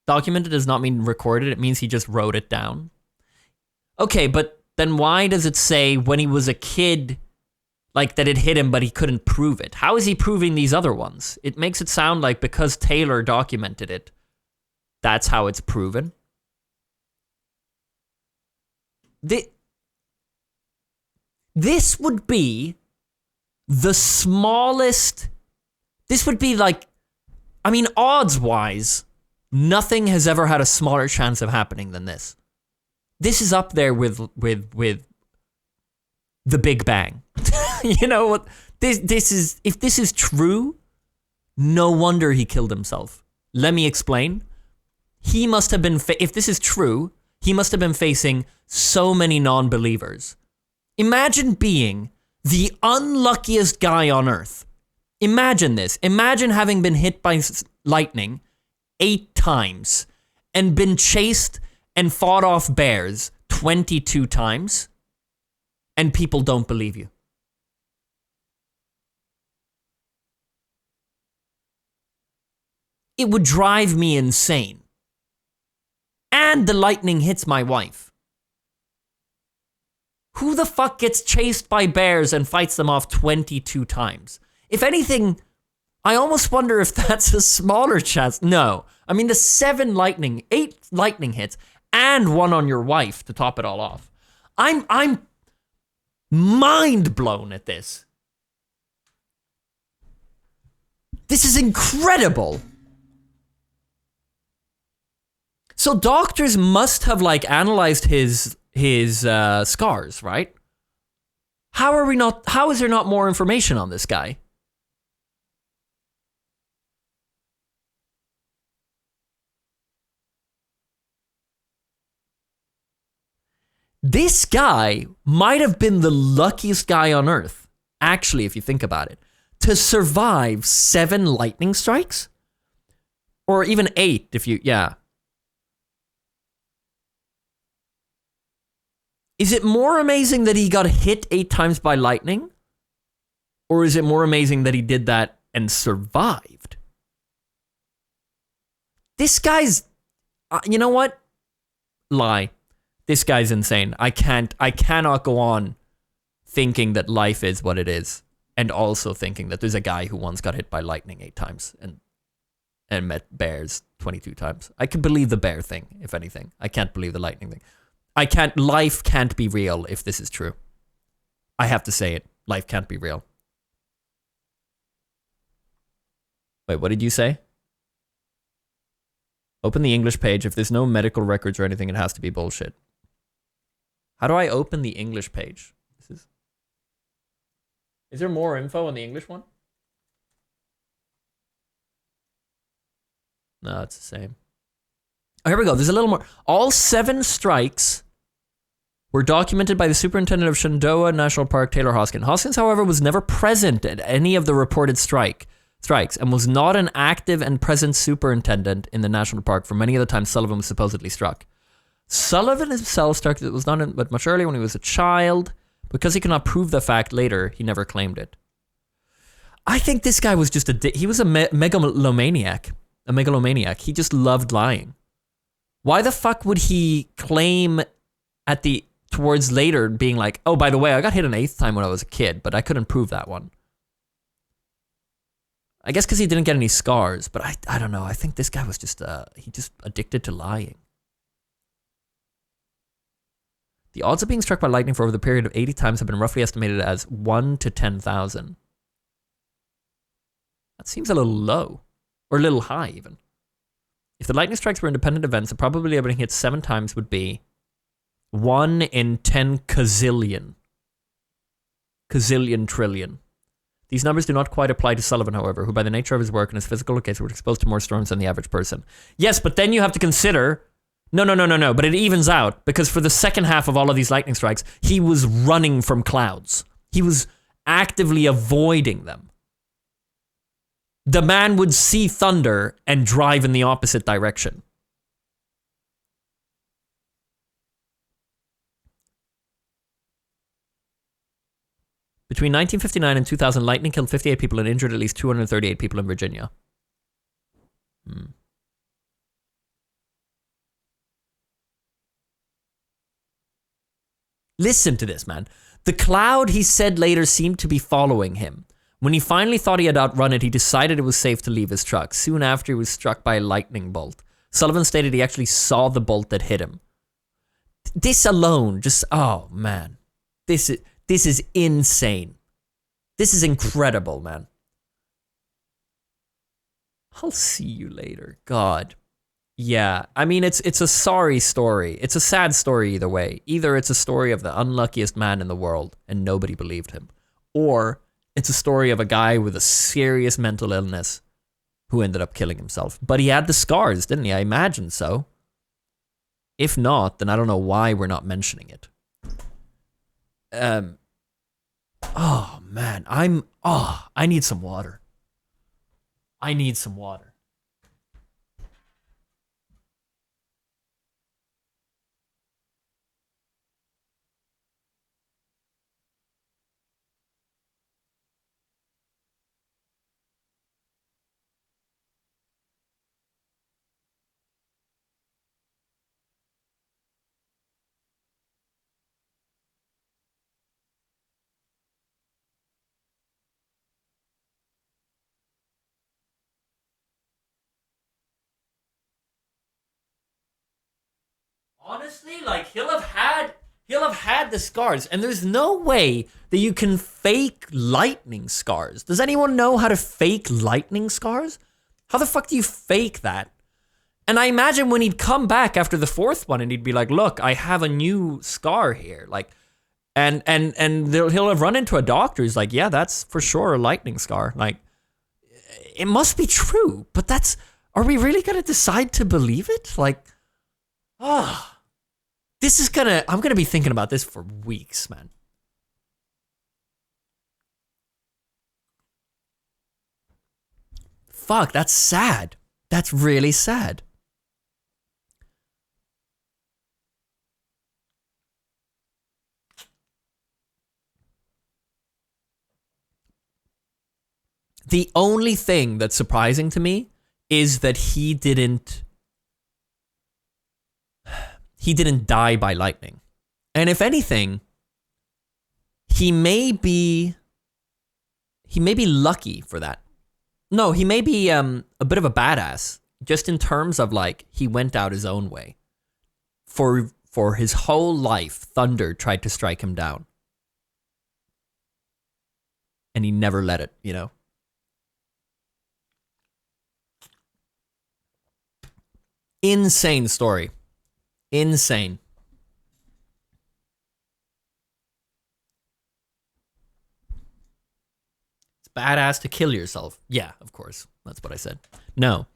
Documented does not mean recorded. It means he just wrote it down. Okay, but then why does it say when he was a kid, like that it hit him, but he couldn't prove it? How is he proving these other ones? It makes it sound like because Taylor documented it, that's how it's proven. This would be the smallest... This would be like... I mean, odds-wise, nothing has ever had a smaller chance of happening than this. This is up there with the Big Bang. You know what? This is... If this is true, no wonder he killed himself. Let me explain. He must have been... If this is true, he must have been facing so many non-believers. Imagine being the unluckiest guy on Earth. Imagine this. Imagine having been hit by lightning 8 times and been chased and fought off bears 22 times, and people don't believe you. It would drive me insane. And the lightning hits my wife. Who the fuck gets chased by bears and fights them off 22 times? If anything, I almost wonder if that's a smaller chance. No. I mean, the 8 lightning hits, and 1 on your wife to top it all off. I'm mind blown at this. This is incredible. So doctors must have analyzed his scars, right? How is there not more information on this guy? This guy might have been the luckiest guy on Earth, actually, if you think about it, to survive 7 lightning strikes, or even 8 if you, yeah. Is it more amazing that he got hit 8 times by lightning? Or is it more amazing that he did that and survived? This guy's... you know what? Lie. This guy's insane. I cannot go on thinking that life is what it is, and also thinking that there's a guy who once got hit by lightning 8 times and met bears 22 times. I can believe the bear thing, if anything. I can't believe the lightning thing. Life can't be real if this is true. I have to say it. Life can't be real. Wait, what did you say? Open the English page. If there's no medical records or anything, it has to be bullshit. How do I open the English page? Is there more info on the English one? No, it's the same. Oh, here we go. There's a little more. All 7 strikes were documented by the superintendent of Shenandoah National Park, Taylor Hoskins. Hoskins, however, was never present at any of the reported strikes and was not an active and present superintendent in the national park for many of the times Sullivan was supposedly struck. Sullivan himself struck it was not but much earlier when he was a child. Because he could not prove the fact later, he never claimed it. I think this guy was just he was a megalomaniac. A megalomaniac. He just loved lying. Why the fuck would he claim towards later being like, oh, by the way, I got hit an 8th time when I was a kid, but I couldn't prove that one. I guess because he didn't get any scars, but I don't know. I think this guy was just addicted to lying. The odds of being struck by lightning for over the period of 80 times have been roughly estimated as 1 to 10,000. That seems a little low, or a little high even. If the lightning strikes were independent events, the probability of being hit 7 times would be 1 in 10 gazillion. Gazillion trillion. These numbers do not quite apply to Sullivan, however, who by the nature of his work and his physical location was exposed to more storms than the average person. Yes, but then you have to consider... No, but it evens out, because for the second half of all of these lightning strikes, he was running from clouds. He was actively avoiding them. The man would see thunder and drive in the opposite direction. Between 1959 and 2000, lightning killed 58 people and injured at least 238 people in Virginia. Listen to this, man. The cloud, he said later, seemed to be following him. When he finally thought he had outrun it, he decided it was safe to leave his truck. Soon after, he was struck by a lightning bolt. Sullivan stated he actually saw the bolt that hit him. This alone, just, oh, man. This is insane. This is incredible, man. I'll see you later. God. Yeah, I mean, it's a sorry story. It's a sad story either way. Either it's a story of the unluckiest man in the world and nobody believed him, or it's a story of a guy with a serious mental illness who ended up killing himself. But he had the scars, didn't he? I imagine so. If not, then I don't know why we're not mentioning it. Oh, man. I need some water. I need some water. Honestly, like, he'll have had the scars, and there's no way that you can fake lightning scars. Does anyone know how to fake lightning scars? How the fuck do you fake that? And I imagine when he'd come back after the 4th one and he'd be like, look, I have a new scar here. Like, and he'll have run into a doctor. He's like, yeah, that's for sure a lightning scar. Like, it must be true, but are we really going to decide to believe it? Like, I'm gonna be thinking about this for weeks, man. Fuck, that's sad. That's really sad. The only thing that's surprising to me is that he didn't die by lightning. And if anything, he may be lucky for that. No, he may be a bit of a badass, just in terms of, like, he went out his own way. For his whole life, thunder tried to strike him down. And he never let it, you know? Insane story. Insane. It's badass to kill yourself. Yeah, of course. That's what I said. No.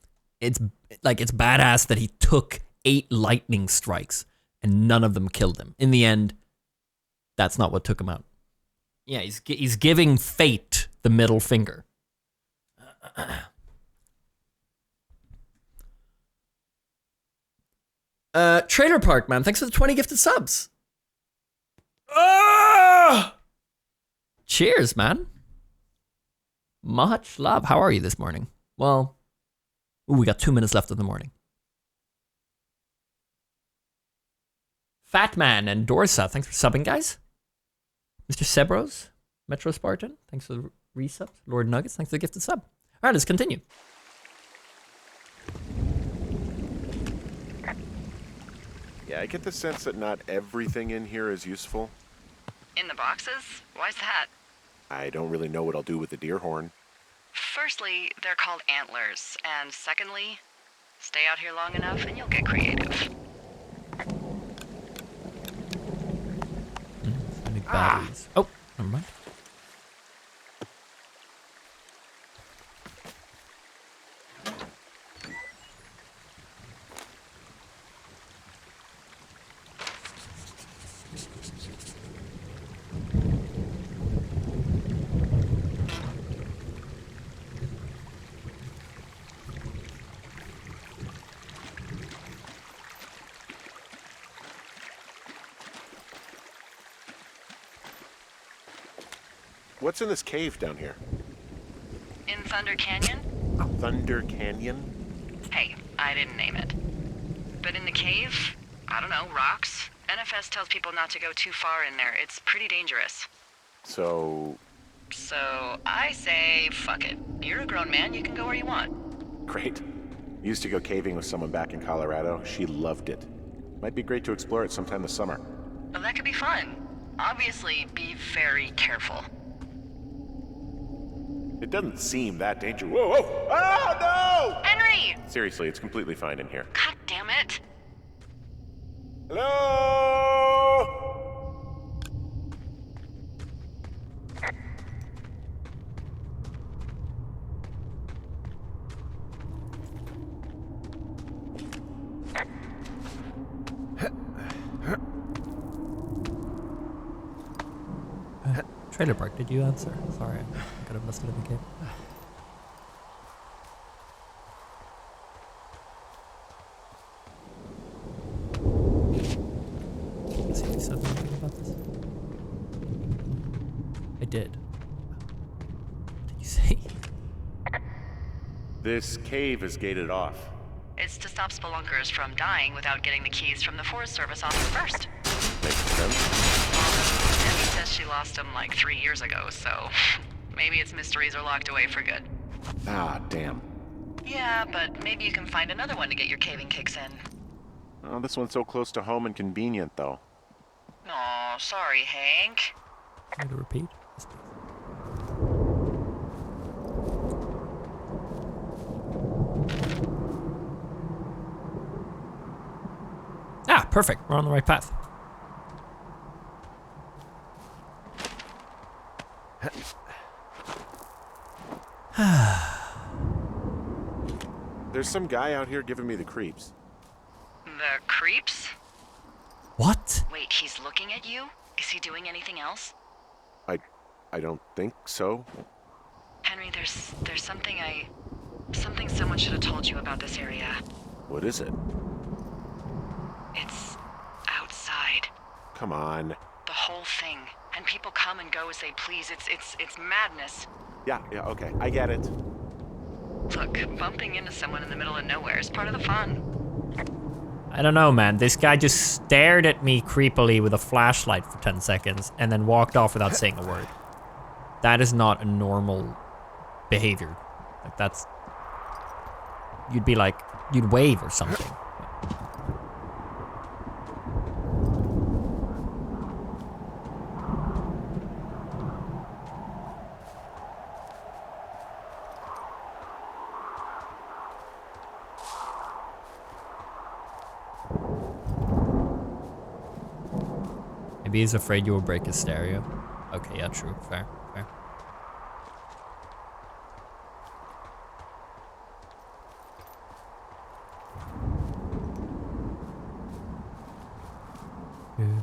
It's badass that he took 8 lightning strikes and none of them killed him. In the end, That's not what took him out. Yeah, he's giving fate the middle finger. Trailer Park, man. Thanks for the 20 gifted subs. Cheers, man. Much love. How are you this morning? Well, we got 2 minutes left of the morning. Fat Man and Dorsa, thanks for subbing, guys. Mr. Sebros, Metro Spartan, thanks for the resubs. Lord Nuggets, thanks for the gifted sub. All right, let's continue. Yeah, I get the sense that not everything in here is useful. In the boxes? Why's that? I don't really know what I'll do with the deer horn. Firstly, they're called antlers. And secondly, stay out here long enough and you'll get creative. Finding batteries. Oh, never mind. What's in this cave down here? In Thunder Canyon? Thunder Canyon? Hey, I didn't name it. But in the cave, I don't know, rocks? NFS tells people not to go too far in there. It's pretty dangerous. So I say, fuck it. You're a grown man, you can go where you want. great. Used to go caving with someone back in Colorado. She loved it. Might be great to explore it sometime this summer. Well, that could be fun. Obviously, be very careful. It doesn't seem that dangerous. Whoa, whoa! Oh, no! Henry! Seriously, it's completely fine in here. God damn it. Hello? Trailer Park, did you answer? Sorry, I could have missed it in the game. Let's see if you said anything about this. I did. What did you say? This cave is gated off. It's to stop spelunkers from dying without getting the keys from the Forest Service office first. Makes sense. Debbie says she lost them like 3 years ago, so maybe its mysteries are locked away for good. Ah, damn. Yeah, but maybe you can find another one to get your caving kicks in. Oh, this one's so close to home and convenient, though. Aw, sorry, Hank. Can I repeat? Yes, please. Ah, perfect. We're on the right path. There's some guy out here giving me the creeps. The creeps? What? Wait, he's looking at you? Is he doing anything else? I don't think so. Henry, there's something someone should have told you about this area. What is it? It's outside. Come on. The whole thing. And people come and go as they please. It's madness. Yeah, okay. I get it. Look, bumping into someone in the middle of nowhere is part of the fun. I don't know, man. This guy just stared at me creepily with a flashlight for 10 seconds and then walked off without saying a word. That is not a normal behavior. Like, that's... You'd be like... You'd wave or something. Maybe he's afraid you will break his stereo. Okay, yeah, true. Fair, fair.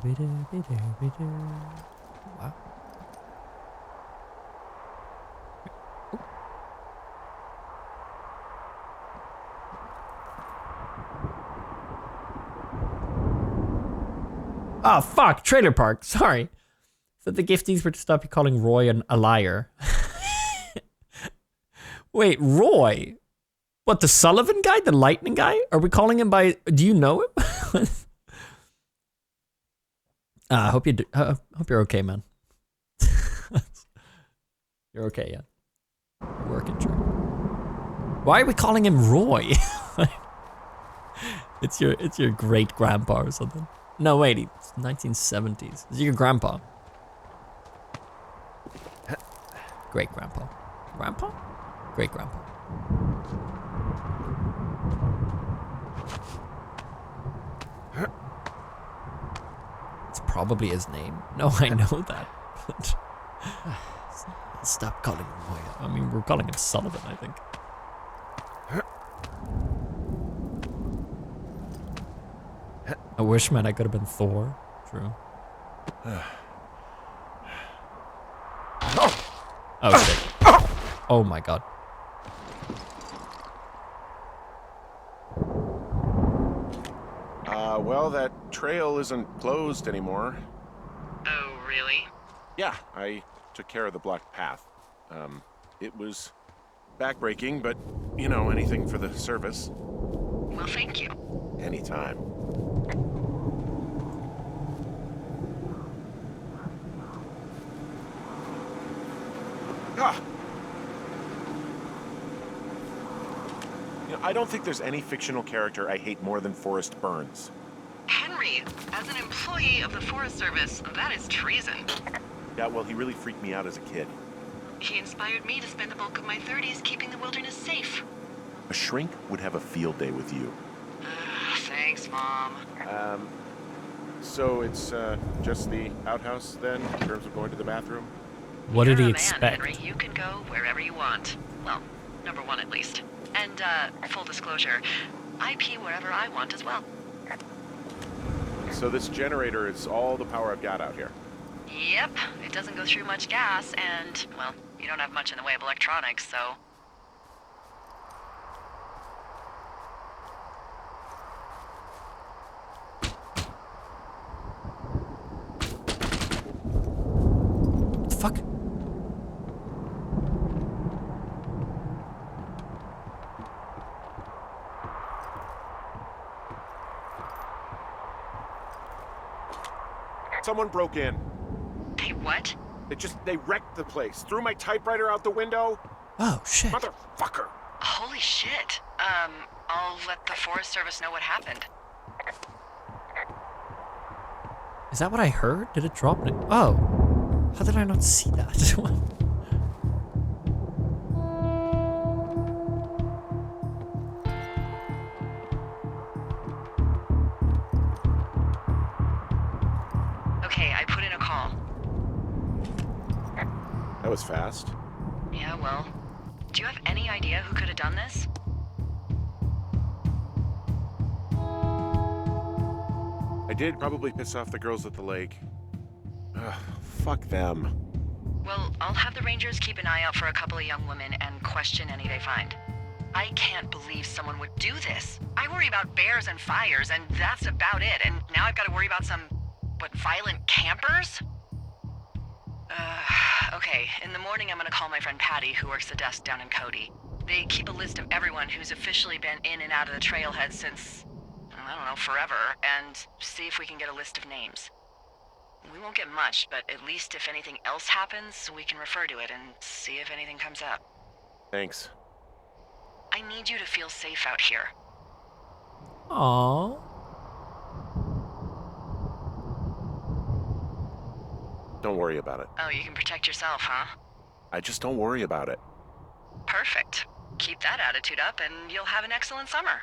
Wow. Oh, fuck. Trailer park. Sorry. So the gifties were to stop you calling Roy a liar. Wait, Roy? What, the Sullivan guy? The lightning guy? Are we calling him by... Do you know him? I hope you do. Hope you're okay, man. You're okay, yeah. You're working, true. Why are we calling him Roy? It's your great grandpa or something. No, wait, it's 1970s. Is it your grandpa? Great grandpa. Grandpa? Great grandpa. It's probably his name. No, I know that. But stop calling him Roy. I mean, we're calling him Sullivan, I think. I wish, man, I could have been Thor. True. Oh, shit. Oh, my God. Well, that trail isn't closed anymore. Oh, really? Yeah, I took care of the blocked path. It was backbreaking, but, you know, anything for the service. Well, thank you. Anytime. Ah! You know, I don't think there's any fictional character I hate more than Forrest Burns. Henry, as an employee of the Forest Service, that is treason. Yeah, well, he really freaked me out as a kid. He inspired me to spend the bulk of my 30s keeping the wilderness safe. A shrink would have a field day with you. Thanks, Mom. So it's just the outhouse then, in terms of going to the bathroom? What did he You're a man, expect? Henry. You can go wherever you want. Well, number one at least. And, full disclosure, I pee wherever I want as well. So this generator is all the power I've got out here. Yep, it doesn't go through much gas, and, well, you don't have much in the way of electronics, so... What the fuck? Someone broke in. Hey, what? They wrecked the place. Threw my typewriter out the window. Oh, shit. Motherfucker. Holy shit. I'll let the Forest Service know what happened. Is that what I heard? Did it drop? Oh. How did I not see that? Okay, I put in a call. That was fast. Yeah, well, do you have any idea who could have done this? I did probably piss off the girls at the lake. Ugh, fuck them. Well, I'll have the Rangers keep an eye out for a couple of young women and question any they find. I can't believe someone would do this. I worry about bears and fires, and that's about it. And now I've got to worry about some, violent campers? Okay, in the morning I'm gonna call my friend Patty, who works the desk down in Cody. They keep a list of everyone who's officially been in and out of the trailhead since, I don't know, forever, and see if we can get a list of names. We won't get much, but at least if anything else happens, we can refer to it and see if anything comes up. Thanks. I need you to feel safe out here. Aww. Don't worry about it. Oh, you can protect yourself, huh? I just don't worry about it. Perfect. Keep that attitude up and you'll have an excellent summer.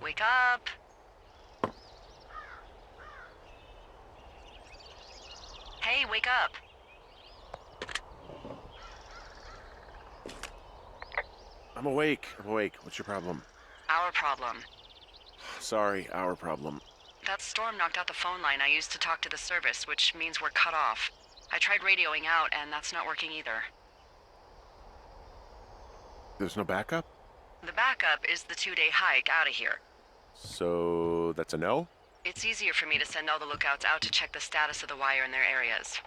Wake up. wake up. I'm awake. What's your problem? Our problem. Sorry, our problem. That storm knocked out the phone line I used to talk to the service, which means we're cut off. I tried radioing out, and that's not working either. There's no backup? The backup is the 2-day hike out of here. So that's a no? It's easier for me to send all the lookouts out to check the status of the wire in their areas.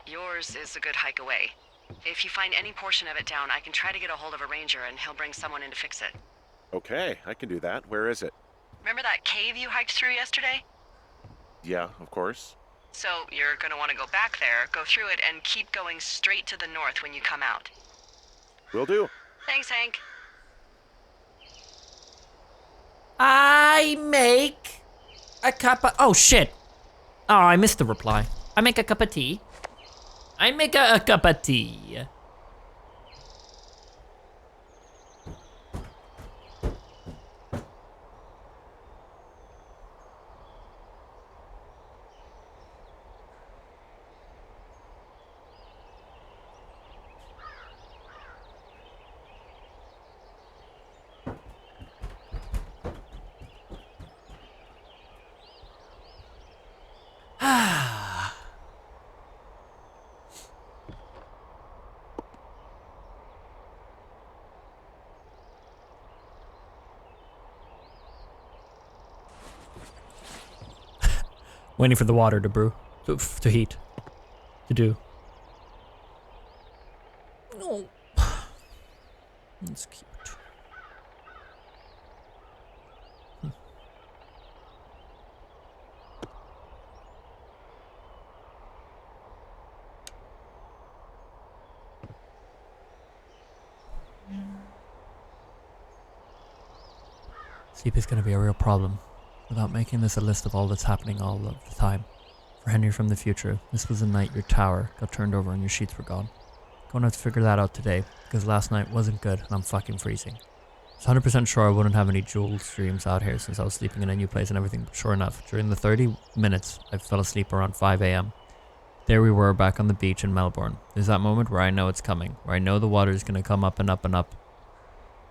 Yours is a good hike away. If you find any portion of it down, I can try to get a hold of a ranger and he'll bring someone in to fix it. Okay, I can do that. Where is it? Remember that cave you hiked through yesterday? Yeah, of course. So you're gonna want to go back there, go through it, and keep going straight to the north when you come out. Will do. Thanks, Hank. I make a cup of... Oh, shit. Oh, I missed the reply. I make a cup of tea. I make a cup of tea. Waiting for the water to brew, to heat, to do. Oh, that's cute. Sleep is going to be a real problem. Without making this a list of all that's happening all of the time. For Henry from the future, this was the night your tower got turned over and your sheets were gone. Gonna have to figure that out today, because last night wasn't good and I'm fucking freezing. I was 100% sure I wouldn't have any jewel streams out here since I was sleeping in a new place and everything, but sure enough, during the 30 minutes, I fell asleep around 5 a.m. There we were back on the beach in Melbourne. There's that moment where I know it's coming, where I know the water's gonna come up and up and up.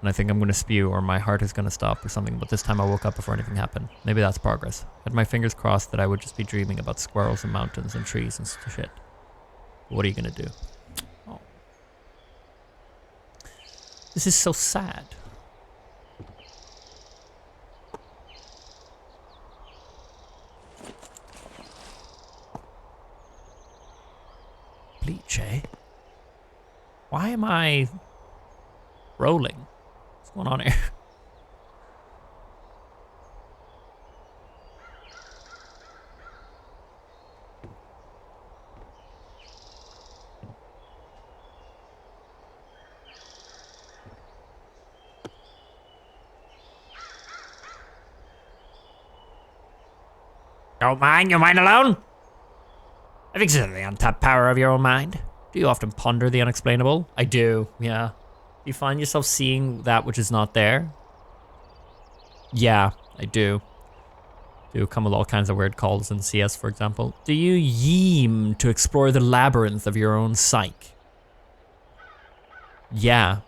And I think I'm going to spew or my heart is going to stop or something, but this time I woke up before anything happened. Maybe that's progress. I had my fingers crossed that I would just be dreaming about squirrels and mountains and trees and shit. But what are you going to do? Oh. This is so sad. Bleach, eh? Why am I rolling? What's going on here? Don't mind your mind alone? Have you considered the untapped power of your own mind? Do you often ponder the unexplainable? I do, yeah. Do you find yourself seeing that which is not there? Yeah, I do. Do come with all kinds of weird calls in CS, for example. Do you yeam to explore the labyrinth of your own psyche? Yeah.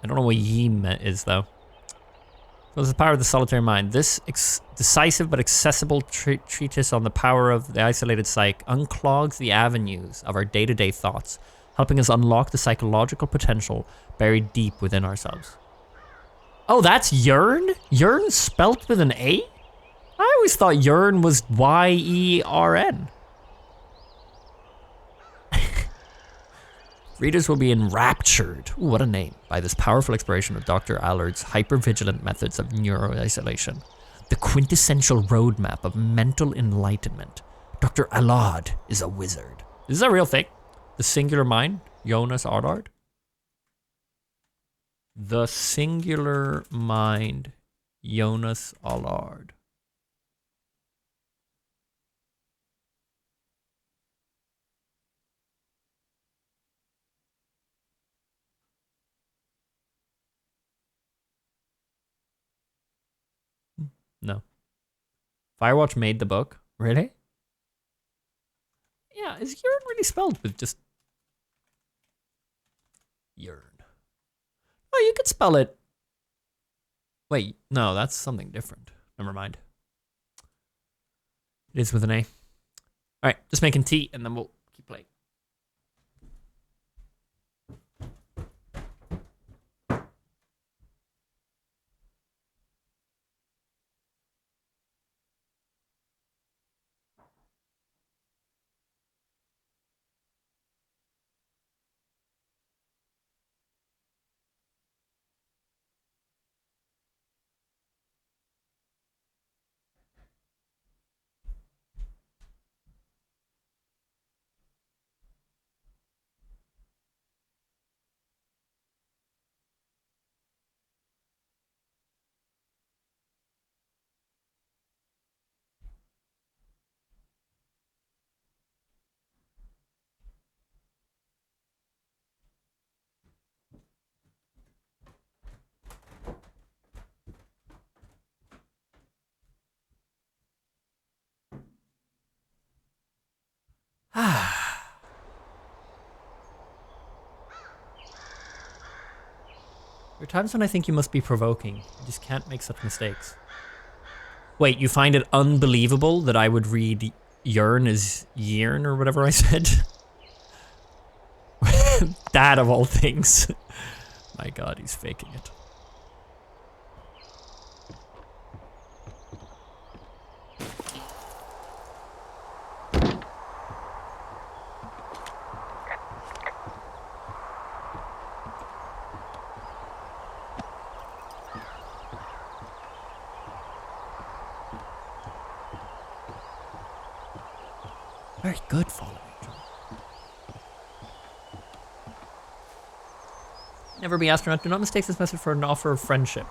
I don't know what yeam is, though. So it's the power of the solitary mind. This decisive but accessible treatise on the power of the isolated psyche unclogs the avenues of our day-to-day thoughts, helping us unlock the psychological potential buried deep within ourselves. Oh, that's yearn? Yearn spelt with an A? I always thought yearn was Y-E-R-N. Readers will be enraptured, ooh, what a name, by this powerful exploration of Dr. Allard's hypervigilant methods of neuroisolation. The quintessential roadmap of mental enlightenment. Dr. Allard is a wizard. Is that a real thing? The singular mind, Jonas Allard? The singular mind, Jonas Allard. No. Firewatch made the book? Really? Yeah, is urine really spelled with just urine? Oh, you could spell it. Wait, no, that's something different. Never mind. It is with an A. All right, just making tea, and then we'll keep playing. There are times when I think you must be provoking. You just can't make such mistakes. Wait, you find it unbelievable that I would read yearn as yearn or whatever I said? That of all things. My god, he's faking it. Very good following. Never be astronaut. Do not mistake this message for an offer of friendship.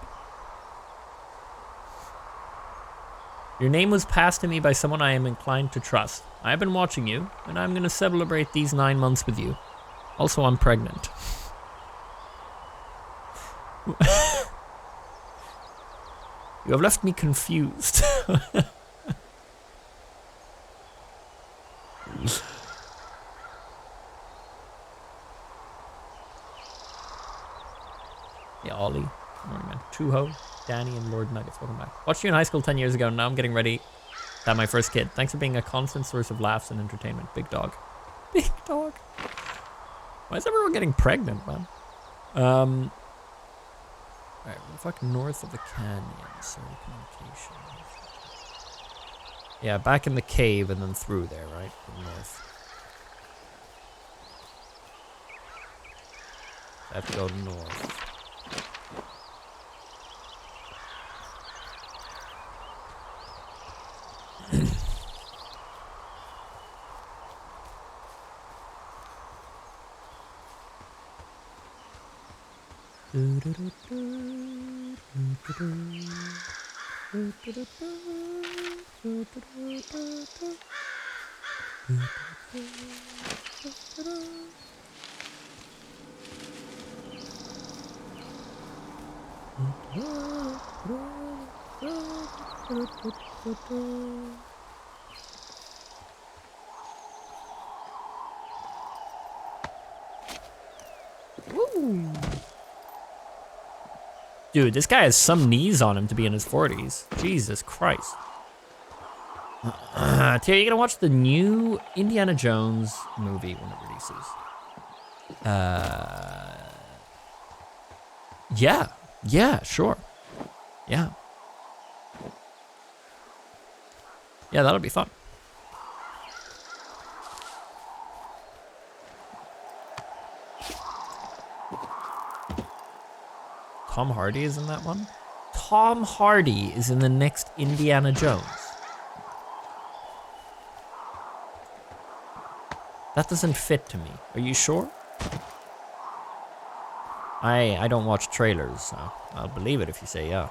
Your name was passed to me by someone I am inclined to trust. I have been watching you, and I'm going to celebrate these 9 months with you. Also, I'm pregnant. You have left me confused. Yeah, Ollie. Good morning, man. Chuho, Danny, and Lord Nuggets. Welcome back. Watched you in high school 10 years ago, and now I'm getting ready to have my first kid. Thanks for being a constant source of laughs and entertainment. Big dog. Big dog. Why is everyone getting pregnant, man? Alright, we're fucking north of the canyon. Sorry, communication. Yeah, back in the cave and then through there, right? From north. I have to go north. Woo. Dude, this guy has some knees on him to be in his 40s. Jesus Christ. Tia, you gonna watch the new Indiana Jones movie when it releases? Yeah, sure. Yeah. Yeah, that'll be fun. Tom Hardy is in that one? Tom Hardy is in the next Indiana Jones. That doesn't fit to me. Are you sure? I don't watch trailers, so I'll believe it if you say yeah.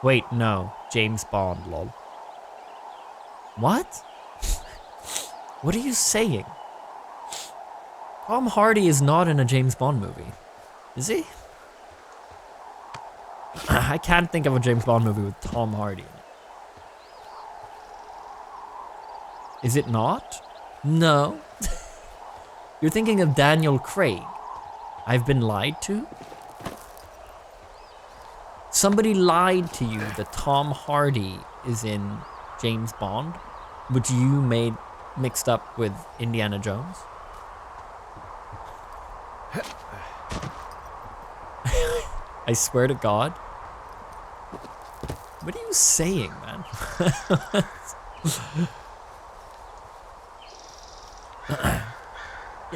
Wait, no. James Bond, lol. What? What are you saying? Tom Hardy is not in a James Bond movie. Is he? I can't think of a James Bond movie with Tom Hardy in it. Is it not? No. You're thinking of Daniel Craig. I've been lied to? Somebody lied to you that Tom Hardy is in James Bond, which you made mixed up with Indiana Jones? I swear to God. What are you saying, man?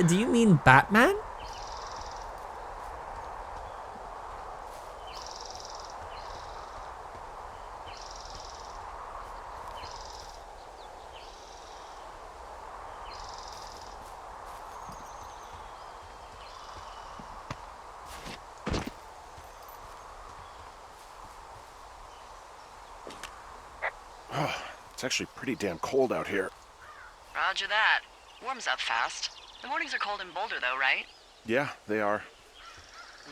Do you mean Batman? It's actually pretty damn cold out here. Roger that. Warms up fast. The mornings are cold in Boulder, though, right? Yeah, they are.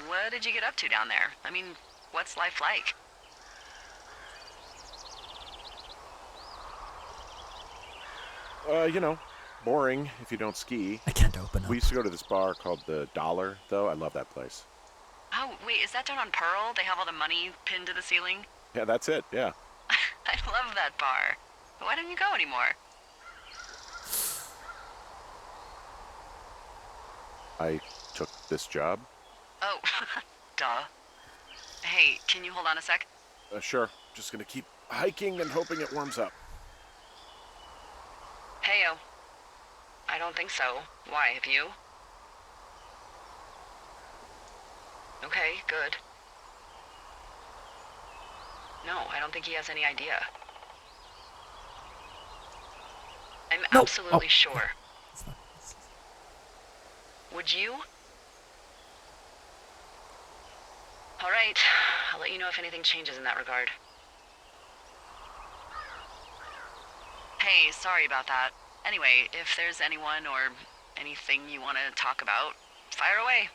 What did you get up to down there? I mean, what's life like? You know, boring if you don't ski. I can't open up. We used to go to this bar called the Dollar, though. I love that place. Oh, wait, is that down on Pearl? They have all the money pinned to the ceiling? Yeah, that's it, yeah. I love that bar. Why don't you go anymore? I took this job. Oh, duh. Hey, can you hold on a sec? Sure. Just gonna keep hiking and hoping it warms up. Heyo. I don't think so. Why, have you? Okay, good. No, I don't think he has any idea. I'm absolutely sure. Would you? All right, I'll let you know if anything changes in that regard. Hey, sorry about that. Anyway, if there's anyone or anything you want to talk about, fire away.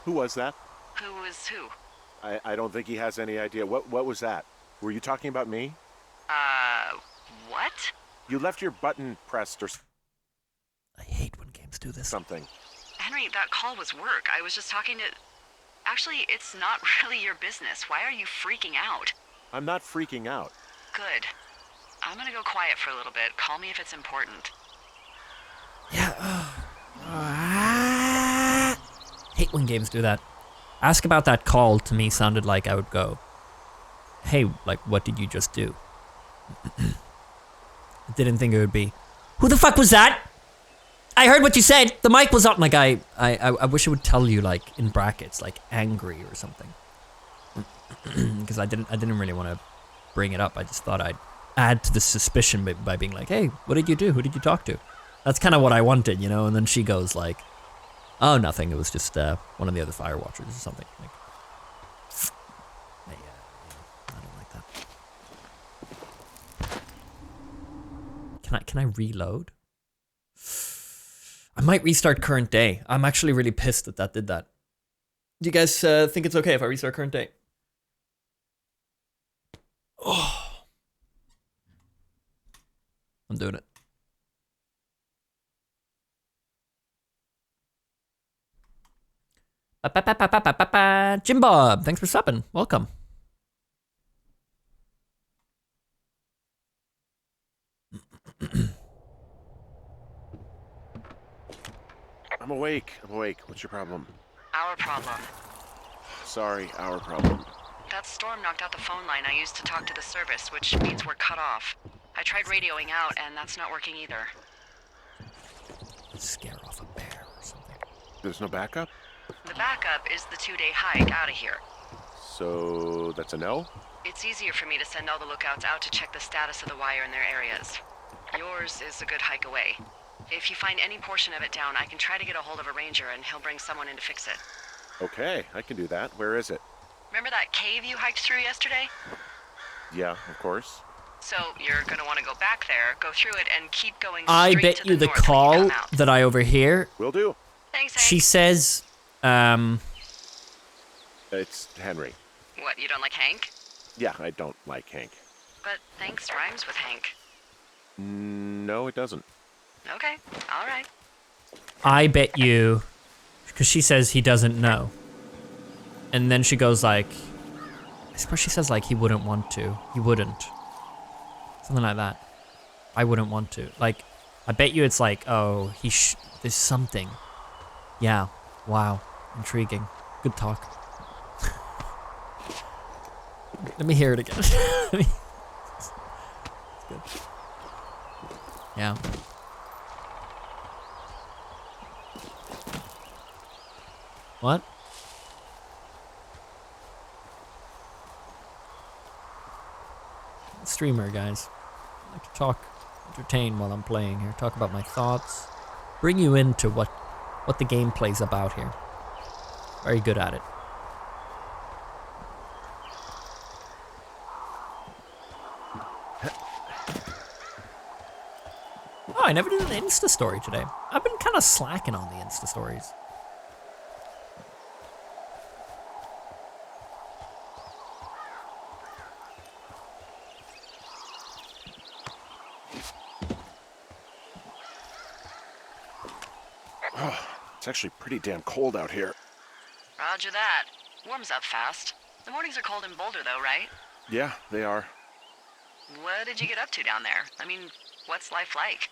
Who was that? Who is who? I don't think he has any idea. What was that? Were you talking about me? What? You left your button pressed or I hate when games do this. something. Henry, that call was work. I was just talking to... Actually, it's not really your business. Why are you freaking out? I'm not freaking out. Good. I'm gonna go quiet for a little bit. Call me if it's important. Yeah. Hate when games do that. Ask about that call to me sounded like I would go, hey, like, what did you just do? I didn't think it would be, who the fuck was that? I heard what you said. The mic was up. Like, I wish it would tell you, like, in brackets, like, angry or something. Because I didn't really want to bring it up. I just thought I'd add to the suspicion by being like, hey, what did you do? Who did you talk to? That's kind of what I wanted, you know? And then she goes like, oh, nothing. It was just one of the other Firewatchers or something. Like, I don't like that. Can I reload? I might restart current day. I'm actually really pissed that did that. Do you guys think it's okay if I restart current day? Oh. I'm doing it. Jim Bob, thanks for subbing. Welcome. I'm awake. What's your problem? Our problem. Sorry, our problem. That storm knocked out the phone line I used to talk to the service, which means we're cut off. I tried radioing out, and that's not working either. Scare off a bear or something. There's no backup? The backup is the 2-day hike out of here. So that's a no? It's easier for me to send all the lookouts out to check the status of the wire in their areas. Yours is a good hike away. If you find any portion of it down, I can try to get a hold of a ranger and he'll bring someone in to fix it. Okay, I can do that. Where is it? Remember that cave you hiked through yesterday? Yeah, of course. So you're gonna want to go back there, go through it, and keep going I straight bet to you the north when you call come out. that I overhear, Will do. Thanks, Hank. she says, It's Henry. What, you don't like Hank? Yeah, I don't like Hank. But thanks rhymes with Hank. No, it doesn't. Okay, all right. I bet you, because she says he doesn't know. And then she goes like, I suppose she says like he wouldn't want to. He wouldn't. Something like that. I wouldn't want to. Like, I bet you it's like, oh, there's something. Yeah. Wow. Intriguing. Good talk. Let me hear it again. It's good. Yeah. What? Streamer, guys. I like to talk, entertain while I'm playing here. Talk about my thoughts. Bring you into what the gameplay's about here. Very good at it. Oh, I never did an Insta story today. I've been kind of slacking on the Insta stories. It's actually pretty damn cold out here. Roger that. Warms up fast. The mornings are cold in Boulder, though, right? Yeah, they are. What did you get up to down there? I mean, what's life like?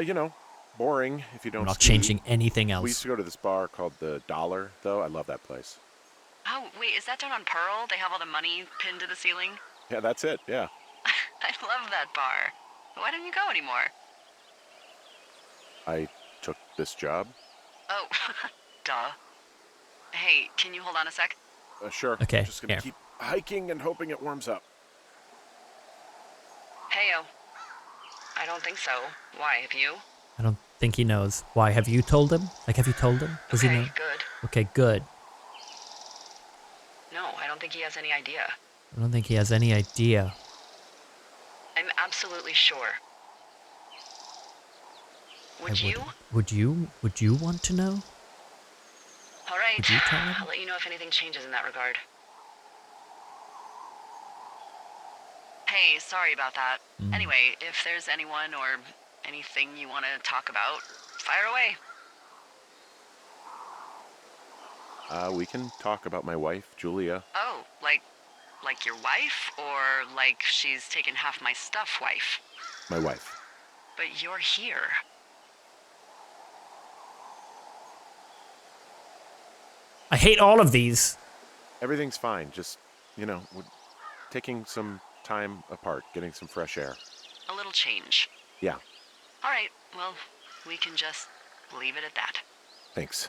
You know, boring if you don't I'm not ski. changing anything else. We used to go to this bar called the Dollar, though. I love that place. Oh, wait, is that down on Pearl? They have all the money pinned to the ceiling? Yeah, that's it, yeah. I love that bar. Why don't you go anymore? I took this job. Oh, duh. Hey, can you hold on a sec? Sure. Okay, Just gonna here. keep hiking and hoping it warms up. Heyo. I don't think so. Why, have you? I don't think he knows. Why? Have you told him? Like, have you told him? Does he know? Good. Okay, good. No, I don't think he has any idea. I don't think he has any idea. I'm absolutely sure. Would you? Would you want to know? All right. Would you tell him? I'll let you know if anything changes in that regard. Hey, sorry about that. Anyway, if there's anyone or anything you want to talk about, fire away. We can talk about my wife, Julia. Oh, like your wife? Or like she's taken half my stuff wife? My wife. But you're here. I hate all of these. Everything's fine. Just, you know, taking some time apart, getting some fresh air. A little change. Yeah, All right, well, we can just leave it at that. thanks.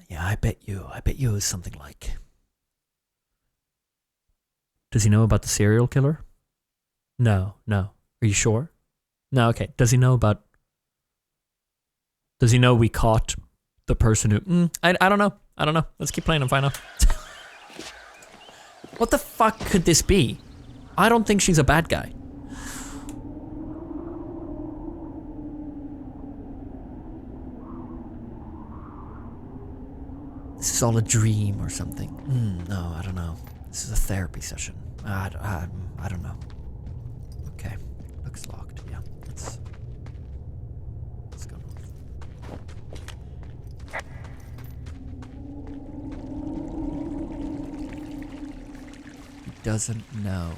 Yeah, I bet you it was something like... Does he know about the serial killer? No. Are you sure? No, okay. Does he know we caught the person who... I don't know. Let's keep playing and find out. What the fuck could this be? I don't think she's a bad guy. This is all a dream or something. No, I don't know. This is a therapy session. I don't know. Okay, looks locked. Yeah, let's go north. He doesn't know.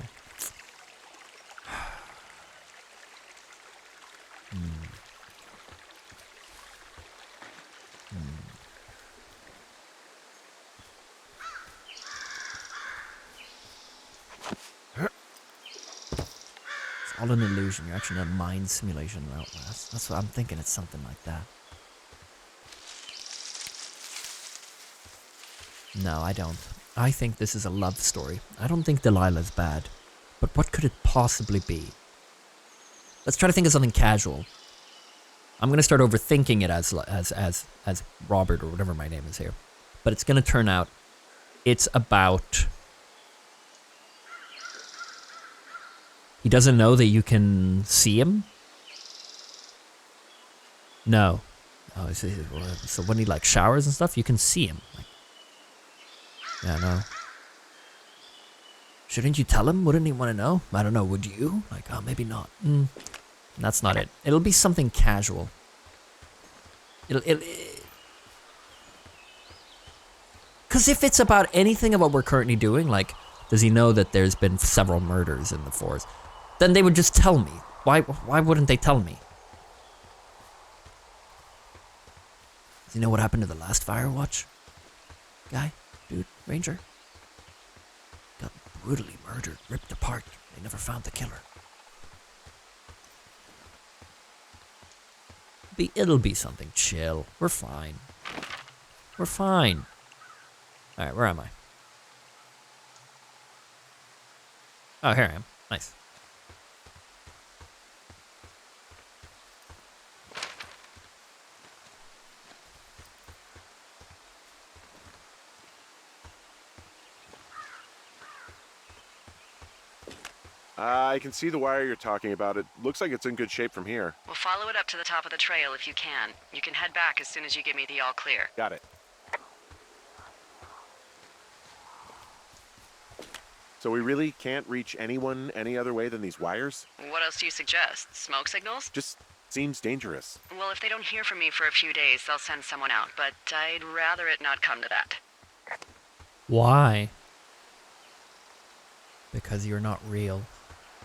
It's all an illusion. You're actually in a mind simulation in Outlast. That's what I'm thinking. It's something like that. No, I don't. I think this is a love story. I don't think Delilah's bad. But what could it possibly be? Let's try to think of something casual. I'm gonna start overthinking it as Robert or whatever my name is here. But it's gonna turn out it's about... He doesn't know that you can see him? No. Oh, so when he like showers and stuff, you can see him. Like, yeah, no. Shouldn't you tell him? Wouldn't he want to know? I don't know. Would you? Like, oh, maybe not. That's not it. It'll be something casual. Because if it's about anything of what we're currently doing, like, does he know that there's been several murders in the forest? Then they would just tell me. Why wouldn't they tell me? Does he know what happened to the last Firewatch guy? Dude, Ranger? Got brutally murdered, ripped apart. They never found the killer. It'll be something chill. We're fine. We're fine. Alright, where am I? Oh, here I am. Nice. I can see the wire you're talking about. It looks like it's in good shape from here. We'll follow it up to the top of the trail if you can. You can head back as soon as you give me the all clear. Got it. So we really can't reach anyone any other way than these wires? What else do you suggest? Smoke signals? Just seems dangerous. Well, if they don't hear from me for a few days, they'll send someone out, but I'd rather it not come to that. Why? Because you're not real.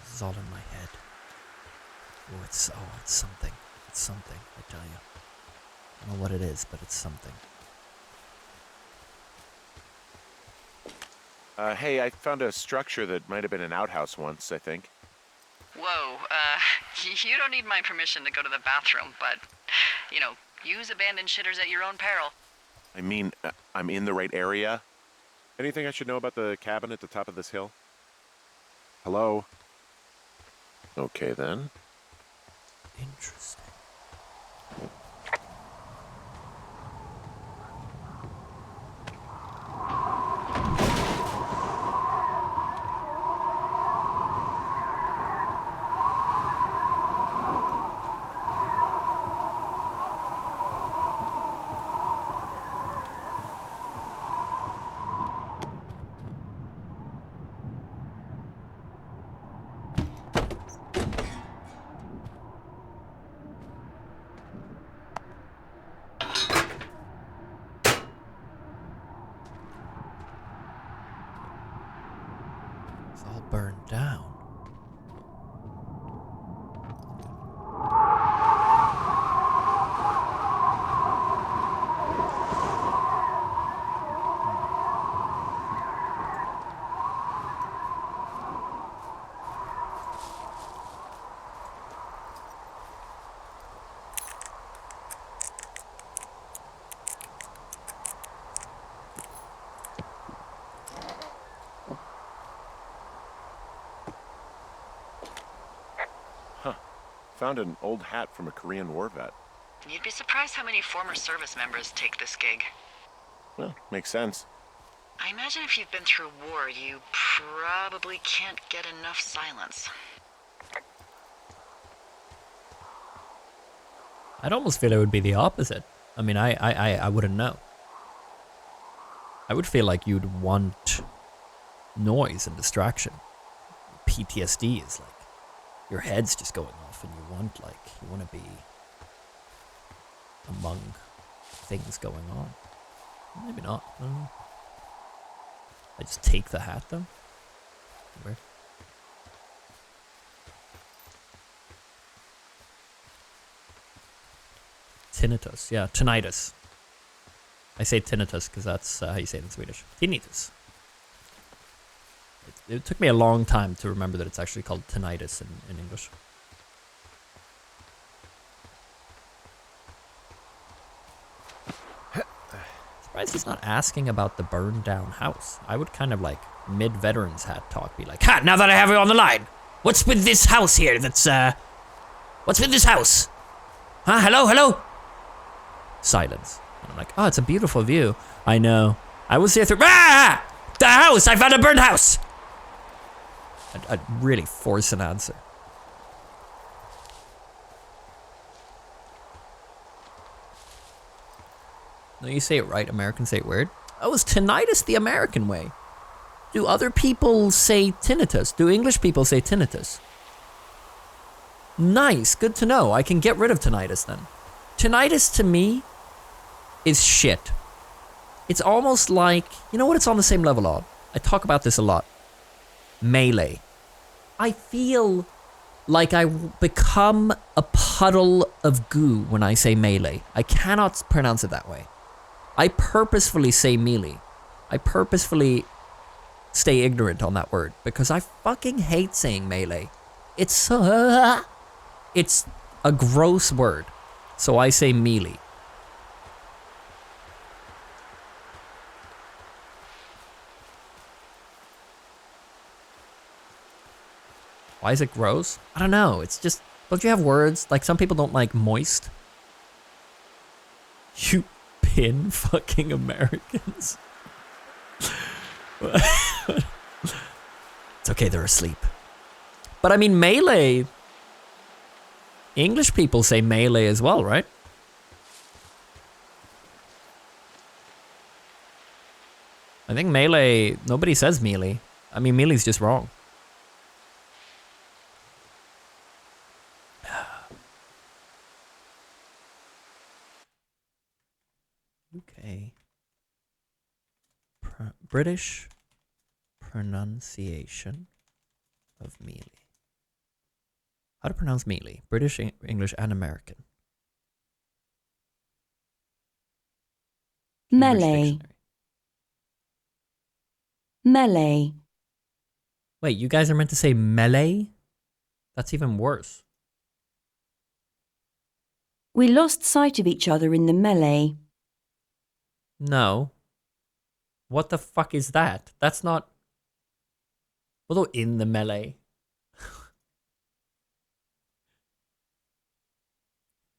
This is all in my head. It's something. It's something, I tell you. I don't know what it is, but it's something. Hey, I found a structure that might have been an outhouse once, I think. Whoa, you don't need my permission to go to the bathroom, but, you know, use abandoned shitters at your own peril. I mean, I'm in the right area. Anything I should know about the cabin at the top of this hill? Hello? Okay, then. Interesting. It's all burned down. Found an old hat from a Korean War vet. You'd be surprised how many former service members take this gig. Well, makes sense. I imagine if you've been through war, you probably can't get enough silence. I'd almost feel it would be the opposite. I mean, I wouldn't know. I would feel like you'd want noise and distraction. PTSD is like, your head's just going off and you want to be among things going on. Maybe not. I don't know. I just take the hat though. Weird. Tinnitus. Yeah, tinnitus. I say tinnitus because that's how you say it in Swedish. Tinnitus. It took me a long time to remember that it's actually called tinnitus in English. Surprised he's not asking about the burned down house. I would kind of like mid-veterans hat talk be like, ha, now that I have you on the line, what's with this house here that's, what's with this house? Huh, hello? Silence. And I'm like, oh, it's a beautiful view. I know. I was here through, the house, I found a burned house. I'd really force an answer. No, you say it right. Americans say it weird. Oh, is tinnitus the American way? Do other people say tinnitus? Do English people say tinnitus? Nice, good to know. I can get rid of tinnitus then. Tinnitus to me is shit. It's almost like, you know what it's on the same level of? I talk about this a lot. Melee. I feel like I become a puddle of goo when I say melee. I cannot pronounce it that way. I purposefully say melee. I purposefully stay ignorant on that word because I fucking hate saying melee. It's a gross word. So I say melee. Why is it gross? I don't know. It's just, don't you have words? Like some people don't like moist. You pin fucking Americans. It's okay, they're asleep. But I mean, melee. English people say melee as well, right? I think melee, nobody says melee. I mean, melee's just wrong. Okay. British pronunciation of melee. How to pronounce melee? British, English, and American. Melee. Melee. Wait, you guys are meant to say melee? That's even worse. We lost sight of each other in the melee. No. What the fuck is that? That's not... Although in the melee.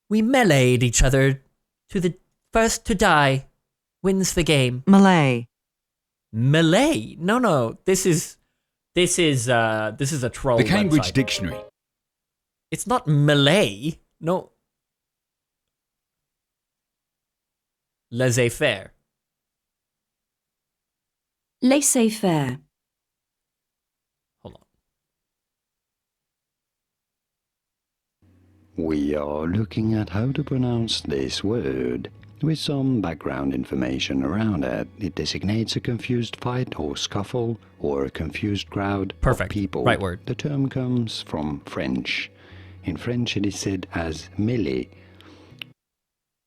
We meleeed each other to the first to die wins the game. Malay. Melee? No. This is a troll The Cambridge website. Dictionary. It's not melee. No. Laissez-faire. Laissez-faire. Hold on. We are looking at how to pronounce this word. With some background information around it, it designates a confused fight or scuffle or a confused crowd Perfect. of people. Right word. The term comes from French. In French it is said as mêlée.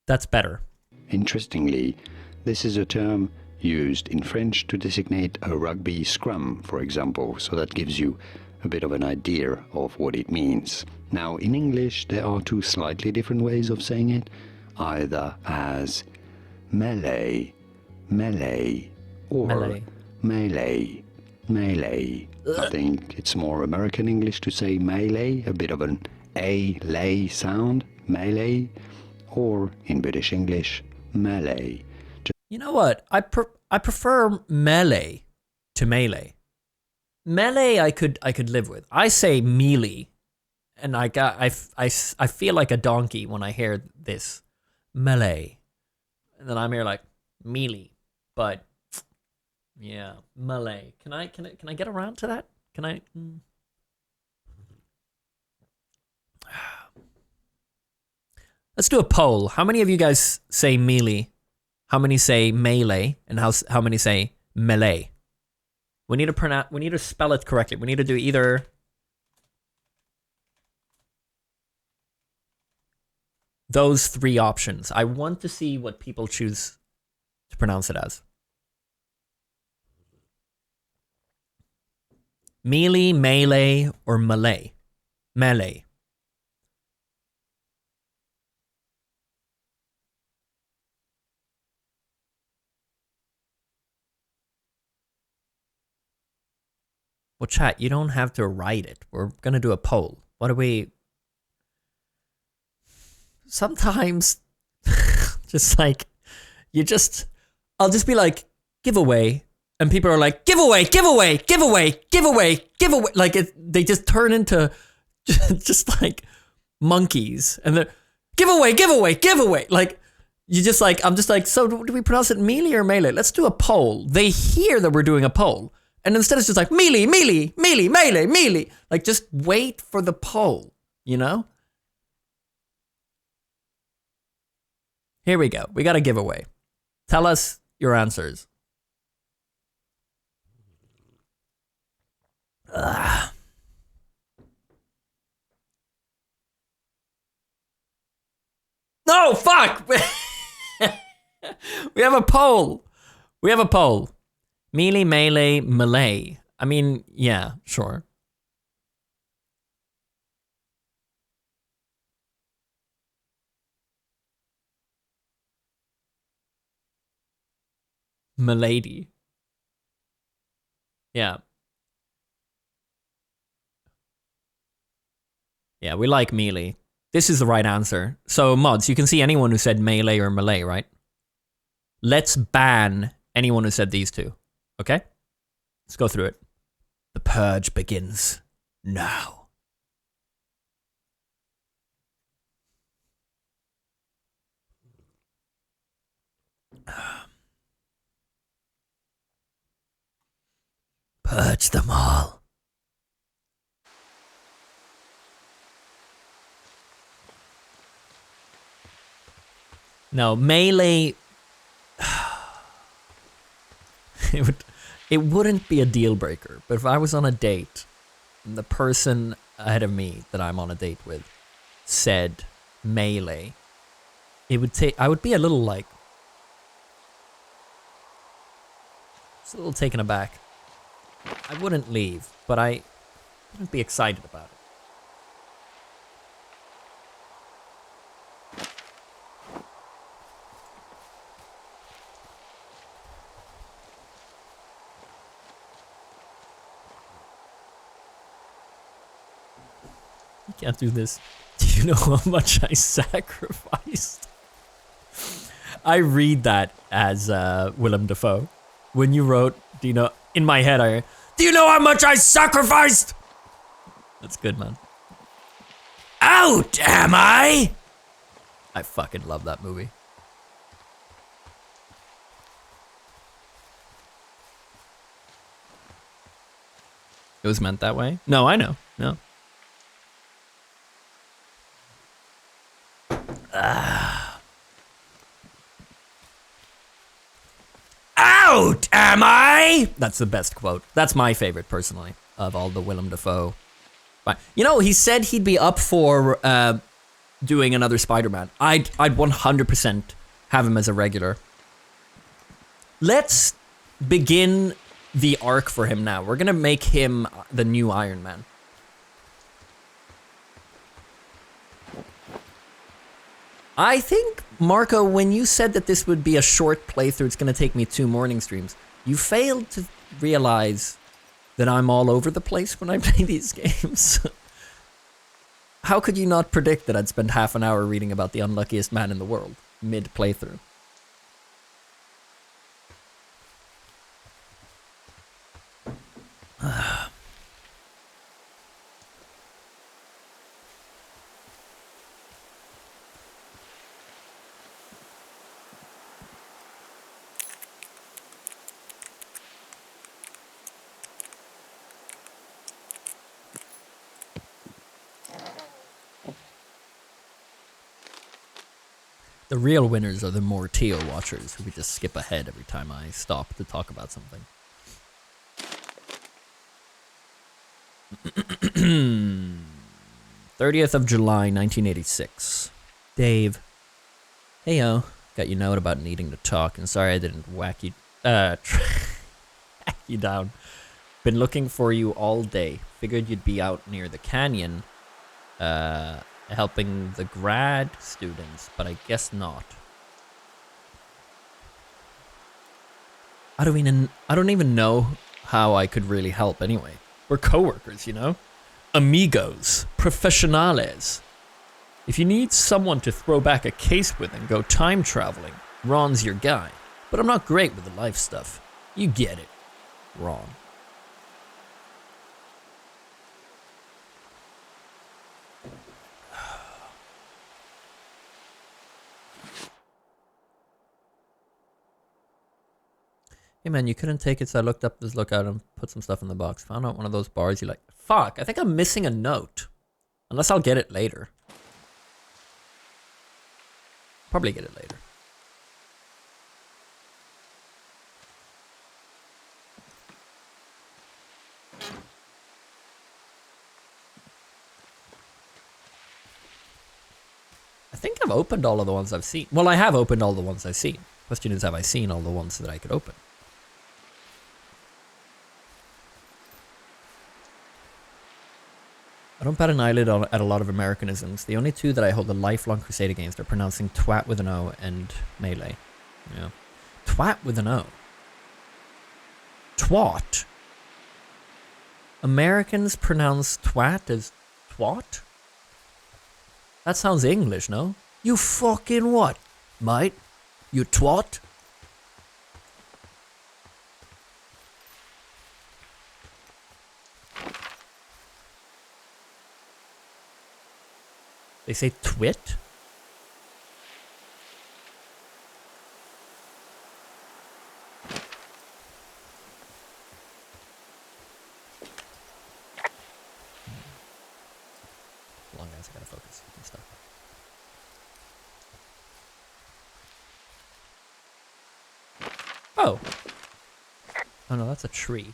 That's better. Interestingly, this is a term used in French to designate a rugby scrum, for example, so that gives you a bit of an idea of what it means. Now, in English, there are two slightly different ways of saying it, either as melee, melee, or Melee. melee, melee. I think it's more American English to say melee, a bit of an A-lay sound, melee, or in British English, melee. You know what? I prefer melee to melee. Melee I could live with. I say melee, and I feel like a donkey when I hear this melee, and then I'm here like melee. But yeah, melee. Can I get around to that? Can I? Let's do a poll. How many of you guys say melee? How many say melee? And how many say melee? We need to spell it correctly. We need to do either those three options. I want to see what people choose to pronounce it as. Melee, melee, or melee? Melee. Well, chat, you don't have to write it. We're going to do a poll. What do we... Sometimes, just like, I'll just be like, giveaway. And people are like, giveaway, giveaway, giveaway, giveaway, giveaway. Like, they just turn into just like monkeys. And they're, giveaway, giveaway, giveaway. Like, You just like, I'm just like, so do we pronounce it melee or melee? Let's do a poll. They hear that we're doing a poll. And instead it's just like, melee, melee, melee, melee, melee. Like, just wait for the poll, you know? Here we go. We got a giveaway. Tell us your answers. Ugh. No, fuck! We have a poll. We have a poll. Melee, melee, melee. I mean, yeah, sure. Milady. Yeah. Yeah, we like melee. This is the right answer. So, mods, you can see anyone who said melee or melee, right? Let's ban anyone who said these two. Okay? Let's go through it. The purge begins now. Purge them all. No, melee. It wouldn't be a deal breaker, but if I was on a date and the person ahead of me that I'm on a date with said melee, it would take, I would be a little like, just a little taken aback. I wouldn't leave, but I wouldn't be excited about it. You can't do this. Do you know how much I sacrificed? I read that as Willem Dafoe. When you wrote, do you know, in my head, do you know how much I sacrificed? That's good, man. Out, am I? I fucking love that movie. It was meant that way? No, I know. No. Out, am I? That's the best quote. That's my favorite, personally, of all the Willem Dafoe. But, you know, he said he'd be up for doing another Spider-Man. I'd 100% have him as a regular. Let's begin the arc for him now. We're gonna make him the new Iron Man. I think, Marco, when you said that this would be a short playthrough, it's going to take me 2 morning streams, you failed to realize that I'm all over the place when I play these games. How could you not predict that I'd spend half an hour reading about the unluckiest man in the world, mid-playthrough? The real winners are the more Teal watchers who would just skip ahead every time I stop to talk about something. 30th of July, 1986. Dave. Heyo. Got your note about needing to talk, and sorry I didn't whack you, track you down. Been looking for you all day. Figured you'd be out near the canyon, helping the grad students, but I guess not. I don't even know how I could really help anyway. We're coworkers, you know? Amigos. Professionales. If you need someone to throw back a case with and go time traveling, Ron's your guy. But I'm not great with the life stuff. You get it, Ron. Hey man, you couldn't take it, so I looked up this lookout and put some stuff in the box. Found out one of those bars you like. Fuck, I think I'm missing a note. Unless I'll get it later. Probably get it later. I think I've opened all of the ones I've seen. Well, I have opened all the ones I've seen. Question is, have I seen all the ones that I could open? I don't bat an eyelid at a lot of Americanisms. The only two that I hold a lifelong crusade against are pronouncing twat with an O and melee. Yeah. Twat with an O. Twat? Americans pronounce twat as twat? That sounds English, no? You fucking what, mate? You twat? They say twit? Long guys, I gotta focus and stuff. Oh. Oh no, that's a tree.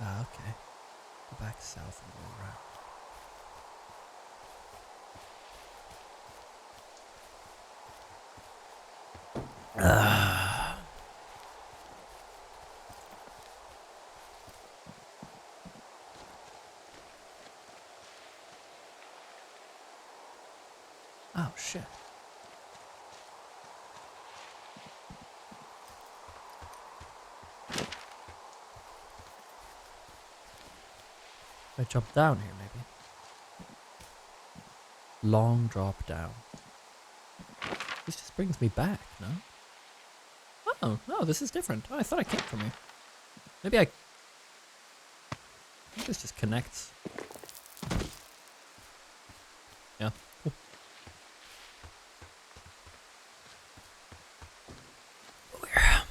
Ah, okay. Go back south and go around. Oh, shit. I jump down here, maybe. Long drop down. This just brings me back, no? Oh, no, this is different. Oh, I thought I came from here. Maybe I think this just connects. Yeah, cool. Where?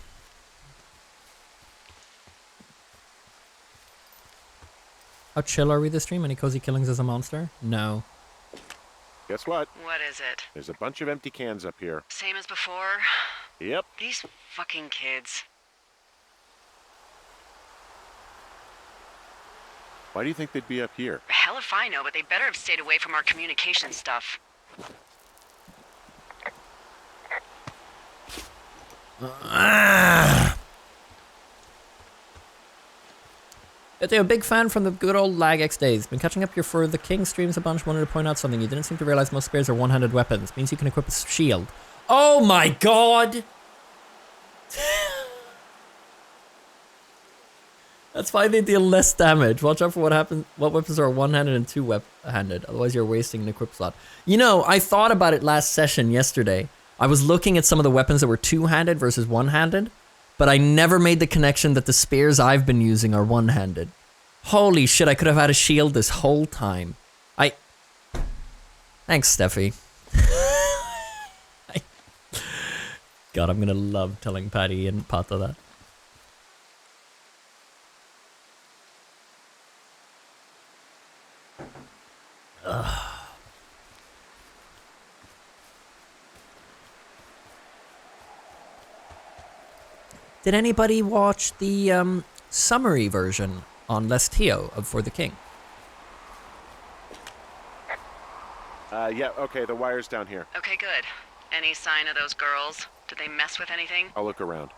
How chill are we this stream? Any cozy killings as a monster? No. Guess what? What is it? There's a bunch of empty cans up here. Same as before? Yep. These fucking kids. Why do you think they'd be up here? Hell if I know, but they better have stayed away from our communication stuff. But they're a big fan from the good old Lag X days. Been catching up here for the King streams a bunch. Wanted to point out something. You didn't seem to realize most spears are one-handed weapons. Means you can equip a shield. Oh my god! That's why they deal less damage. Watch out for what happens. What weapons are one-handed and two-handed. Otherwise, you're wasting an equip slot. You know, I thought about it last session yesterday. I was looking at some of the weapons that were two-handed versus one-handed, but I never made the connection that the spears I've been using are one-handed. Holy shit! I could have had a shield this whole time. Thanks, Steffi. God, I'm gonna love telling Patty and Pata that. Did anybody watch the summary version on Lestio of For the King? Yeah, okay, the wire's down here. Okay, good. Any sign of those girls? Did they mess with anything? I'll look around.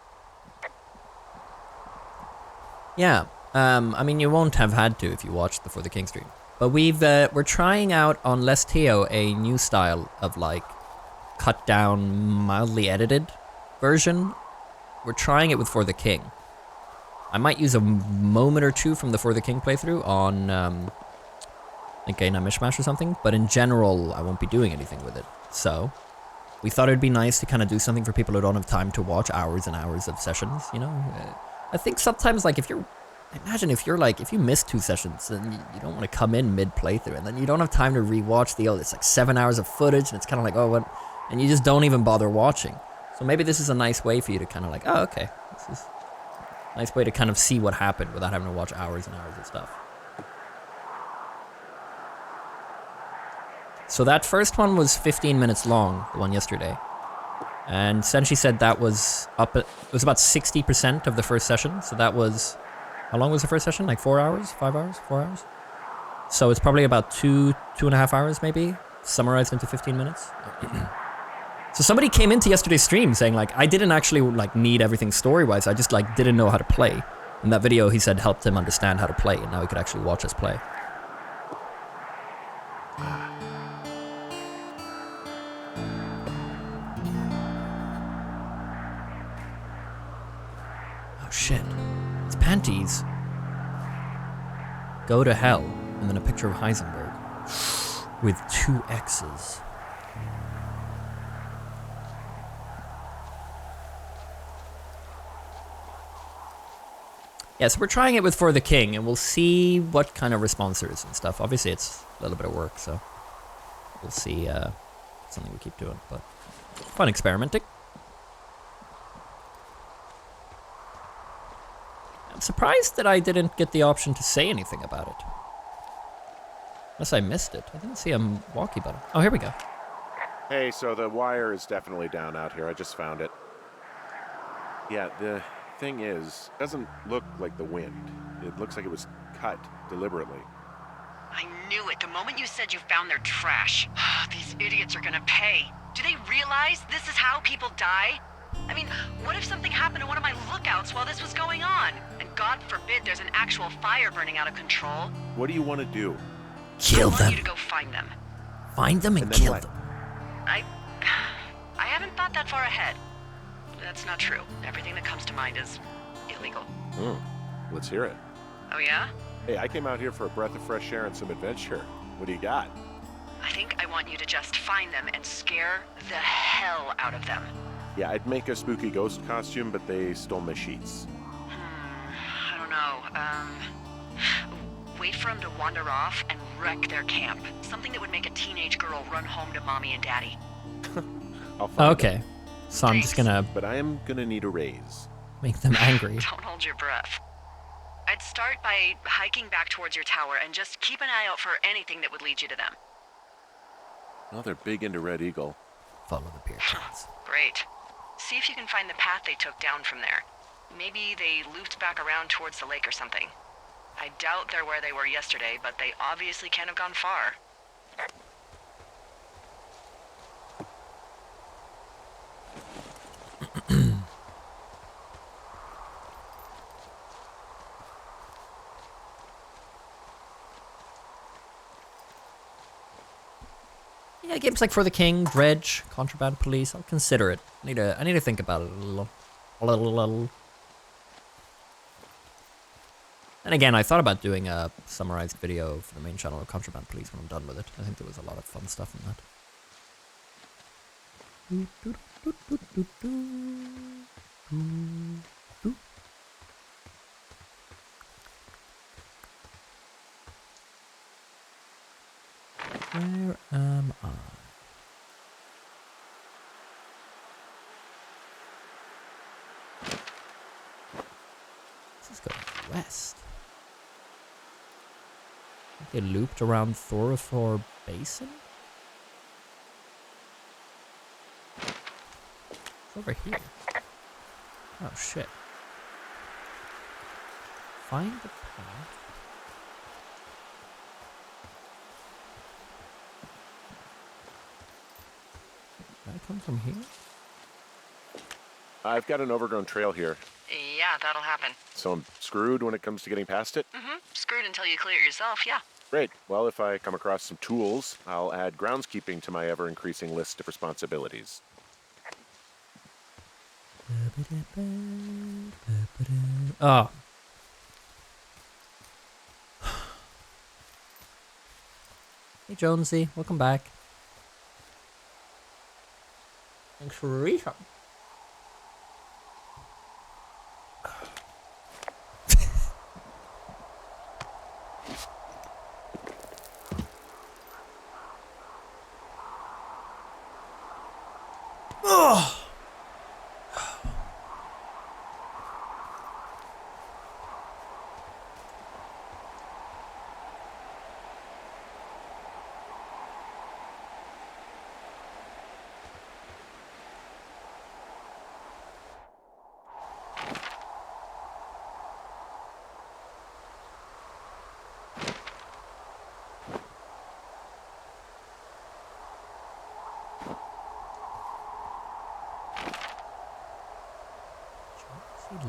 Yeah, I mean, you won't have had to if you watched the For the King stream. But we're trying out on Lestio a new style of like cut down, mildly edited version. We're trying it with For the King. I might use a moment or two from the For the King playthrough on like getting a mishmash or something. But in general, I won't be doing anything with it. So we thought it'd be nice to kind of do something for people who don't have time to watch hours and hours of sessions, you know? I think sometimes, like, if you miss 2 sessions, then you don't want to come in mid-playthrough, and then you don't have time to rewatch it's like 7 hours of footage, and it's kind of like, oh, what? And you just don't even bother watching. So maybe this is a nice way for you to kind of like, oh, okay, this is a nice way to kind of see what happened without having to watch hours and hours of stuff. So that first one was 15 minutes long, the one yesterday. And Senshi said that was it was about 60% of the first session. So that was, how long was the first session? Like 4 hours, 5 hours, 4 hours? So it's probably about 2.5 hours maybe, summarized into 15 minutes. So somebody came into yesterday's stream saying like, I didn't actually like need everything story-wise, I just like didn't know how to play. And that video, he said, helped him understand how to play, and now he could actually watch us play. Oh shit, it's panties. Go to hell, and then a picture of Heisenberg with 2 X's. Yeah, so we're trying it with For the King, and we'll see what kind of response there is and stuff. Obviously, it's a little bit of work, so we'll see. Something we keep doing, but fun experimenting. I'm surprised that I didn't get the option to say anything about it. Unless I missed it. I didn't see a walkie button. Oh, here we go. Hey, so the wire is definitely down out here. I just found it. Yeah, the thing is, it doesn't look like the wind. It looks like it was cut deliberately. I knew it the moment you said you found their trash. These idiots are gonna pay. Do they realize this is how people die? I mean, what if something happened to one of my lookouts while this was going on? And God forbid there's an actual fire burning out of control. What do you want to do? Kill I want them. you to go find them. Find them and then kill what? them. I haven't thought that far ahead. That's not true. Everything that comes to mind is illegal. Let's hear it. Oh yeah? Hey, I came out here for a breath of fresh air and some adventure. What do you got? I think I want you to just find them and scare the hell out of them. Yeah, I'd make a spooky ghost costume, but they stole my sheets. I don't know. Wait for them to wander off and wreck their camp. Something that would make a teenage girl run home to mommy and daddy. I'll find them. Okay, so I'm just gonna But I am gonna need a raise. make them angry. Don't hold your breath. I'd start by hiking back towards your tower and just keep an eye out for anything that would lead you to them. Oh, they're big into Red Eagle. Follow the beer cans. Great. See if you can find the path they took down from there. Maybe they looped back around towards the lake or something. I doubt they're where they were yesterday, but they obviously can't have gone far. Yeah, games like For the King, Dredge, Contraband Police. I'll consider it. I need to think about it a little. And again, I thought about doing a summarized video for the main channel of Contraband Police when I'm done with it. I think there was a lot of fun stuff in that. Where am I? This is going west. They looped around Thorafor Basin? It's over here. Oh shit. Find the path. Did I come from here? I've got an overgrown trail here, Yeah, that'll happen. so I'm screwed when it comes to getting past it. Screwed until you clear it yourself, yeah. Great. Well, if I come across some tools, I'll add groundskeeping to my ever-increasing list of responsibilities. Oh. Hey, Jonesy. Welcome back. Thanks for a refund.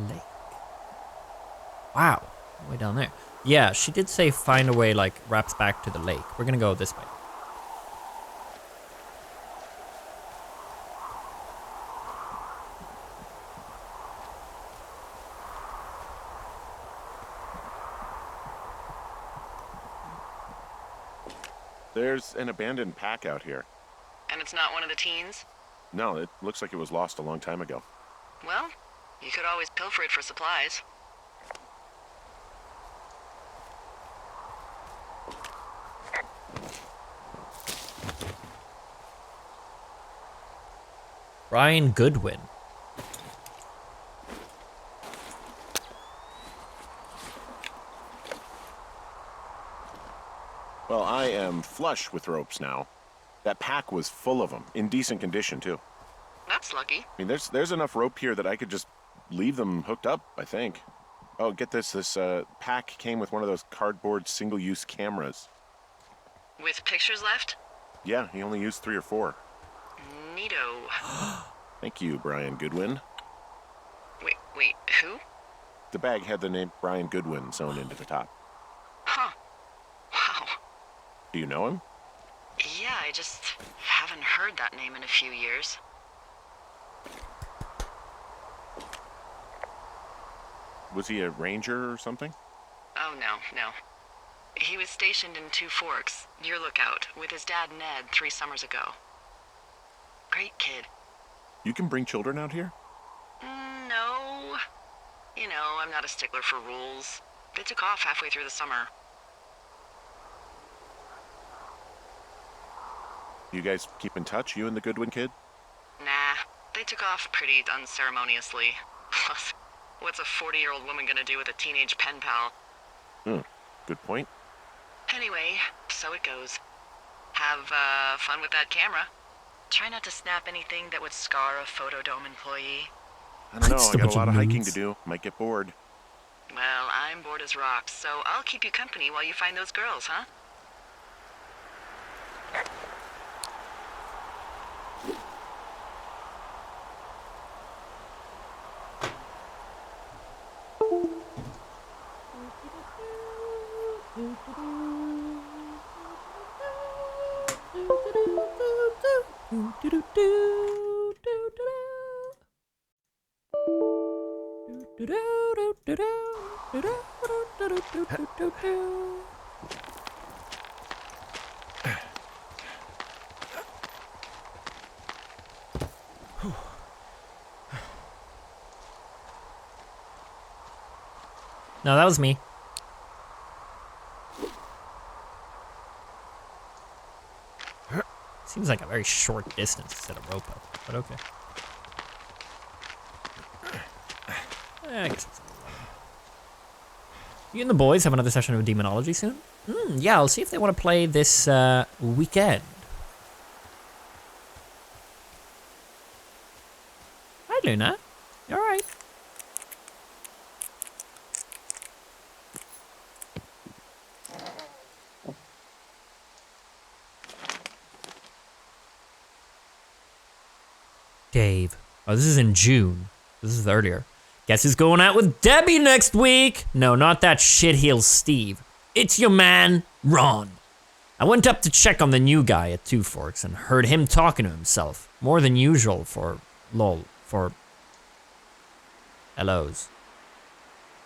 Lake. Wow, way down there. Yeah, she did say find a way like wraps back to the lake. We're gonna go this way. There's an abandoned pack out here. And it's not one of the teens? No, it looks like it was lost a long time ago. Well, you could always pilfer it for supplies. Brian Goodwin. Well, I am flush with ropes now. That pack was full of them, in decent condition too. That's lucky. I mean, there's enough rope here that I could just leave them hooked up, I think. Oh, get this. This pack came with one of those cardboard single-use cameras. With pictures left? Yeah, he only used 3 or 4. Neato. Thank you, Brian Goodwin. Wait, who? The bag had the name Brian Goodwin sewn into the top. Huh. Wow. Do you know him? Yeah, I just haven't heard that name in a few years. Was he a ranger or something? Oh, no. He was stationed in Two Forks, your lookout, with his dad Ned 3 summers ago. Great kid. You can bring children out here? No. You know, I'm not a stickler for rules. They took off halfway through the summer. You guys keep in touch, you and the Goodwin kid? Nah, they took off pretty unceremoniously. Plus, what's a 40-year-old woman gonna do with a teenage pen pal? Good point. Anyway, so it goes. Have fun with that camera. Try not to snap anything that would scar a Photodome employee. I don't know, Just I a got bunch a lot of of hiking nudes. to do. Might get bored. Well, I'm bored as rocks, so I'll keep you company while you find those girls, huh? No, that was me. Seems like a very short distance to set a rope up, but okay. I guess it's you and the boys have another session of Demonology soon? Yeah, I'll see if they want to play this weekend. Hi, Luna. You alright? Dave. Oh, this is in June. This is earlier. Guess who's going out with Debbie next week? No, not that shitheel Steve. It's your man, Ron. I went up to check on the new guy at Two Forks and heard him talking to himself. More than usual for LOs.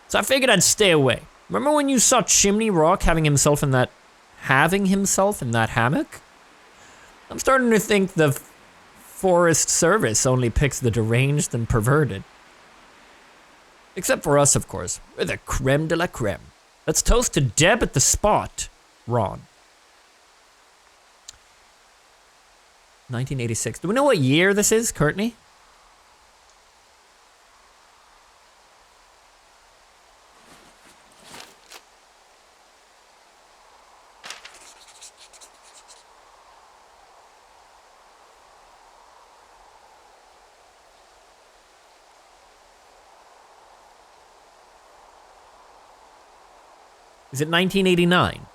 So I figured I'd stay away. Remember when you saw Chimney Rock having himself in that having himself in that hammock? I'm starting to think the Forest Service only picks the deranged and perverted. Except for us, of course. We're the creme de la creme. Let's toast to Deb at the spot. Ron. 1986. Do we know what year this is, Courtney? Is it 1989?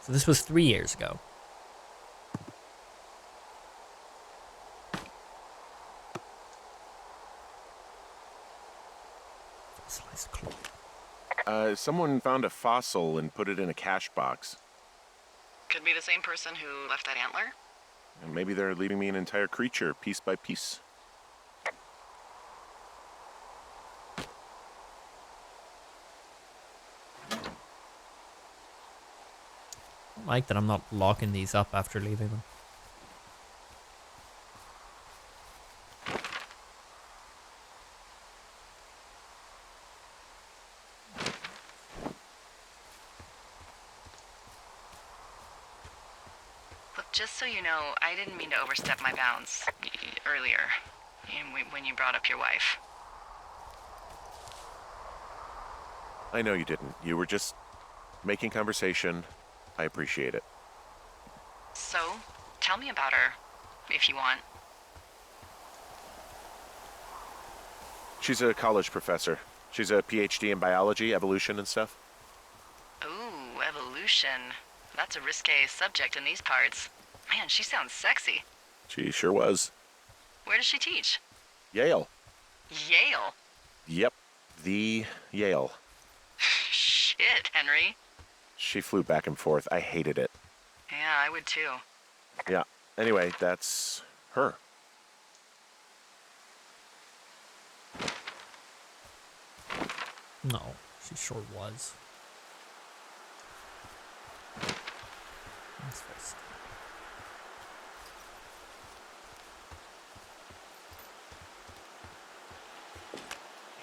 So this was 3 years ago. Fossilized claw. Someone found a fossil and put it in a cash box. Could be the same person who left that antler. And maybe they're leaving me an entire creature, piece by piece. I like that I'm not locking these up after leaving them. Look, just so you know, I didn't mean to overstep my bounds earlier when you brought up your wife. I know you didn't. You were just making conversation. I appreciate it. So, tell me about her, if you want. She's a college professor. She's a PhD in biology, evolution, and stuff. Ooh, evolution. That's a risque subject in these parts. Man, she sounds sexy. She sure was. Where does she teach? Yale. Yale? Yep, the Yale. Shit, Henry. She flew back and forth. I hated it. Yeah, I would too. Yeah. Anyway, that's her. No, she sure was. That's very sad.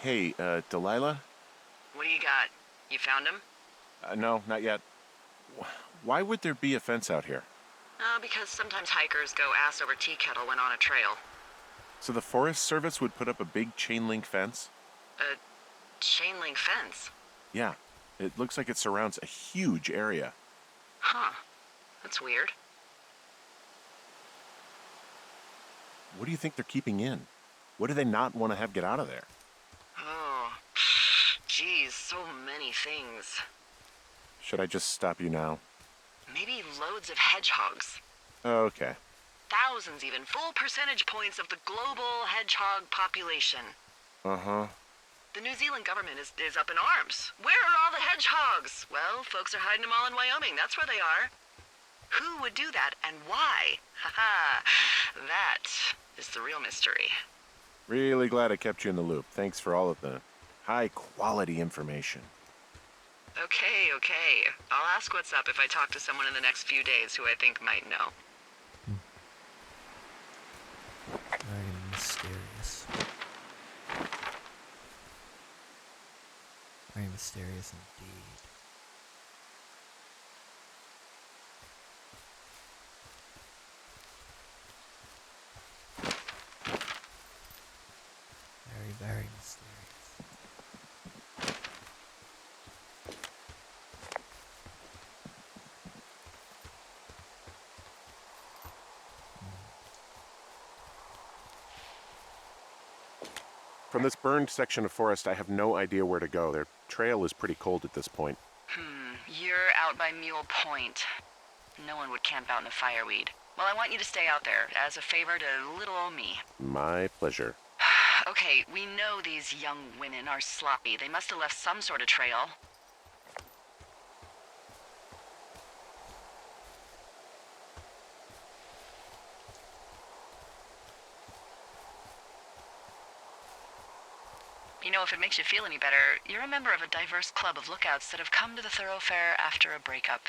Hey, Delilah? What do you got? You found him? No, not yet. Why would there be a fence out here? Because sometimes hikers go ass over tea kettle when on a trail. So the Forest Service would put up a big chain link fence? A chain link fence? Yeah. It looks like it surrounds a huge area. Huh. That's weird. What do you think they're keeping in? What do they not want to have get out of there? Oh, geez, so many things. Should I just stop you now? Maybe loads of hedgehogs. Okay. Thousands even. Full percentage points of the global hedgehog population. Uh-huh. The New Zealand government is up in arms. Where are all the hedgehogs? Well, folks are hiding them all in Wyoming. That's where they are. Who would do that and why? Haha. That is the real mystery. Really glad I kept you in the loop. Thanks for all of the high-quality information. Okay. I'll ask what's up if I talk to someone in the next few days who I think might know. Very mysterious. Very mysterious indeed. Very, very mysterious. From this burned section of forest, I have no idea where to go. Their trail is pretty cold at this point. You're out by Mule Point. No one would camp out in the fireweed. Well, I want you to stay out there as a favor to little old me. My pleasure. Okay, we know these young women are sloppy. They must have left some sort of trail. You know, if it makes you feel any better, you're a member of a diverse club of lookouts that have come to the thoroughfare after a breakup.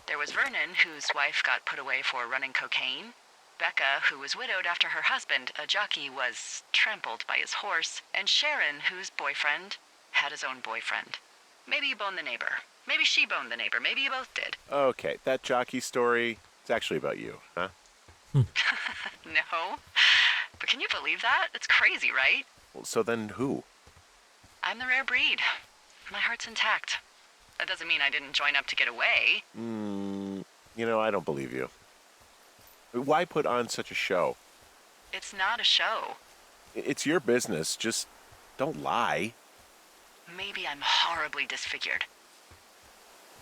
There was Vernon, whose wife got put away for running cocaine. Becca, who was widowed after her husband, a jockey, was trampled by his horse. And Sharon, whose boyfriend had his own boyfriend. Maybe you boned the neighbor. Maybe she boned the neighbor. Maybe you both did. Okay, that jockey story is actually about you, huh? No. But can you believe that? It's crazy, right? Well, so then who? I'm the rare breed. My heart's intact. That doesn't mean I didn't join up to get away. I don't believe you. Why put on such a show? It's not a show. It's your business. Just don't lie. Maybe I'm horribly disfigured.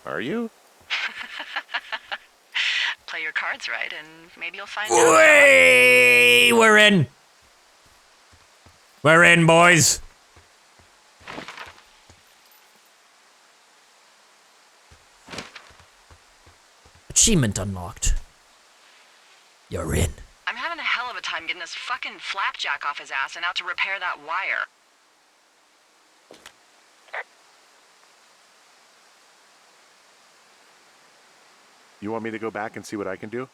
Are you? Play your cards right, and maybe you'll find out. Way! We're in! We're in, boys! Achievement unlocked. You're in. I'm having a hell of a time getting this fucking flapjack off his ass and out to repair that wire. You want me to go back and see what I can do?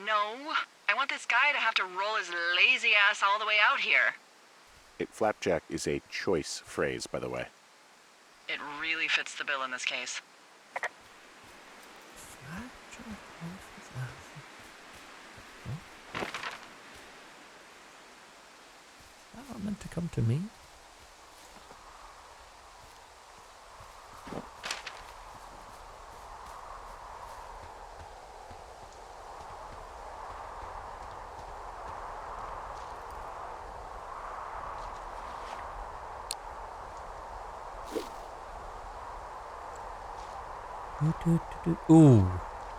No. I want this guy to have to roll his lazy ass all the way out here. Flapjack is a choice phrase, by the way. It really fits the bill in this case. That not meant to come to me. Ooh.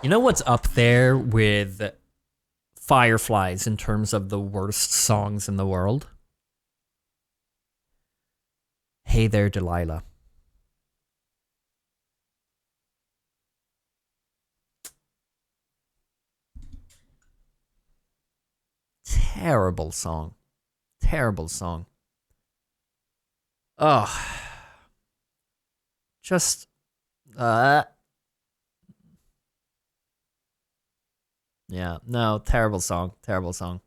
You know what's up there with Fireflies in terms of the worst songs in the world? Hey There, Delilah. Terrible song. Terrible song. Oh. Just, yeah, no, terrible song, terrible song.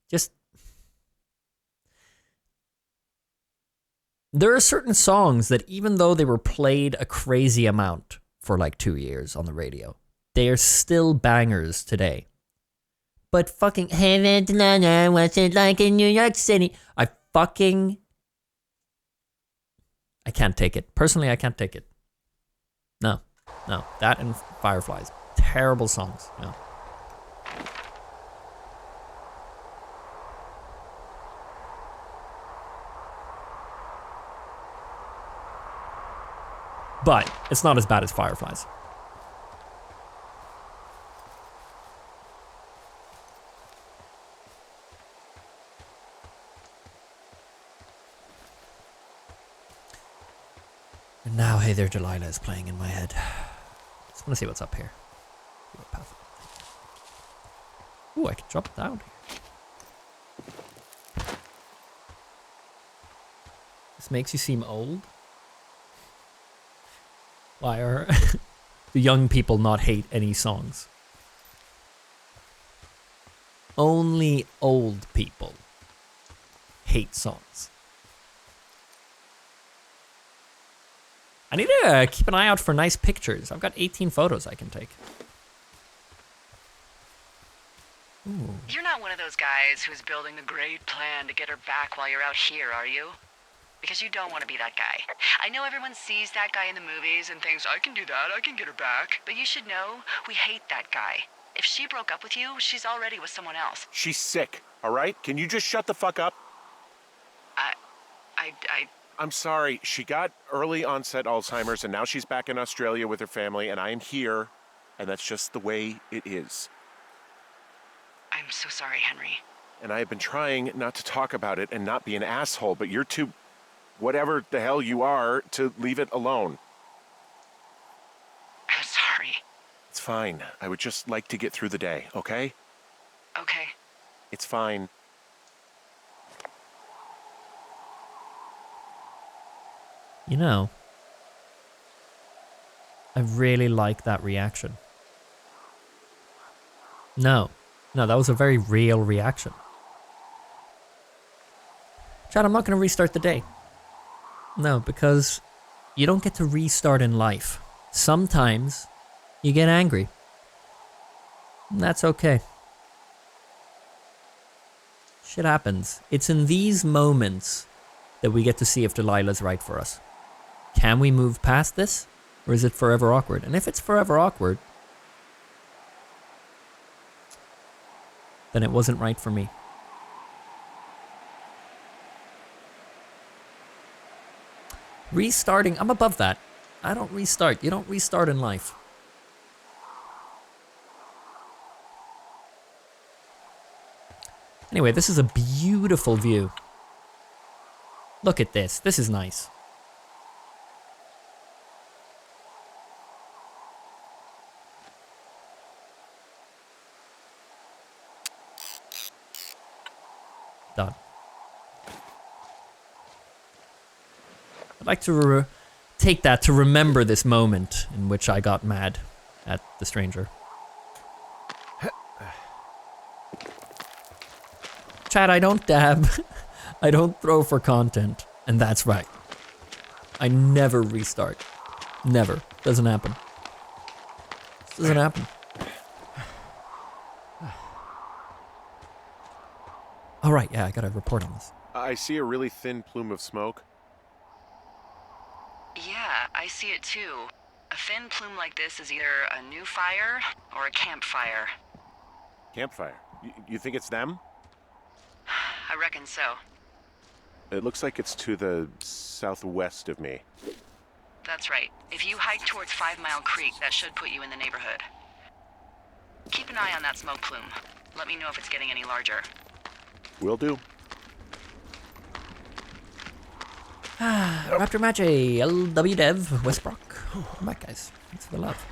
Just, there are certain songs that even though they were played a crazy amount for like 2 years on the radio, they are still bangers today. But fucking, hey there, Delilah, what's it like in New York City? I can't take it. Personally, I can't take it. No. That and Fireflies. Terrible songs. No. But it's not as bad as Fireflies. And now, Hey There, Delilah is playing in my head. Just want to see what's up here. See what path. Ooh, I can drop down here. This makes you seem old. Why are the young people not hate any songs? Only old people hate songs. I need to keep an eye out for nice pictures. I've got 18 photos I can take. Ooh. You're not one of those guys who's building the great plan to get her back while you're out here, are you? Because you don't want to be that guy. I know everyone sees that guy in the movies and thinks, I can do that, I can get her back. But you should know, we hate that guy. If she broke up with you, she's already with someone else. She's sick, all right? Can you just shut the fuck up? I'm sorry. She got early onset Alzheimer's, and now she's back in Australia with her family, and I am here, and that's just the way it is. I'm so sorry, Henry. And I have been trying not to talk about it and not be an asshole, but you're too, whatever the hell you are, to leave it alone. I'm sorry. It's fine. I would just like to get through the day, okay? Okay. It's fine. You know, I really like that reaction. No, that was a very real reaction. Chad, I'm not going to restart the day. No, because you don't get to restart in life. Sometimes you get angry. And that's okay. Shit happens. It's in these moments that we get to see if Delilah's right for us. Can we move past this? Or is it forever awkward? And if it's forever awkward, then it wasn't right for me. Restarting, I'm above that. I don't restart. You don't restart in life. Anyway, this is a beautiful view. Look at this. This is nice. Done. I'd like to take that to remember this moment in which I got mad at the stranger. Chad, I don't dab. I don't throw for content. And that's right. I never restart. Never. Doesn't happen. Doesn't happen. All right, yeah, I gotta report on this. I see a really thin plume of smoke. Yeah, I see it too. A thin plume like this is either a new fire or a campfire. Campfire. You think it's them? I reckon so. It looks like it's to the southwest of me. That's right. If you hike towards 5 Mile Creek, that should put you in the neighborhood. Keep an eye on that smoke plume. Let me know if it's getting any larger. Will do. Raptor Match A, LW Dev, Westbrook. Welcome back, guys. Thanks for the love.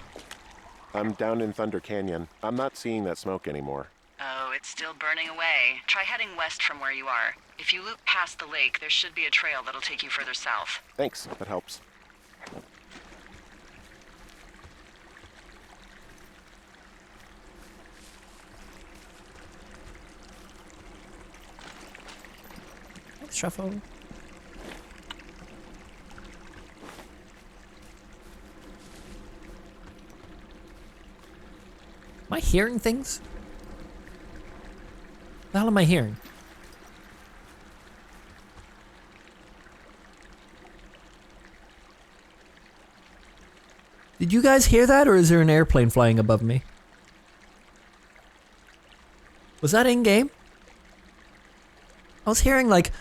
I'm down in Thunder Canyon. I'm not seeing that smoke anymore. Oh, it's still burning away. Try heading west from where you are. If you loop past the lake, there should be a trail that'll take you further south. Thanks, that helps. Thanks, Shuffle. Am I hearing things? What the hell am I hearing? Did you guys hear that, or is there an airplane flying above me? Was that in-game? I was hearing like...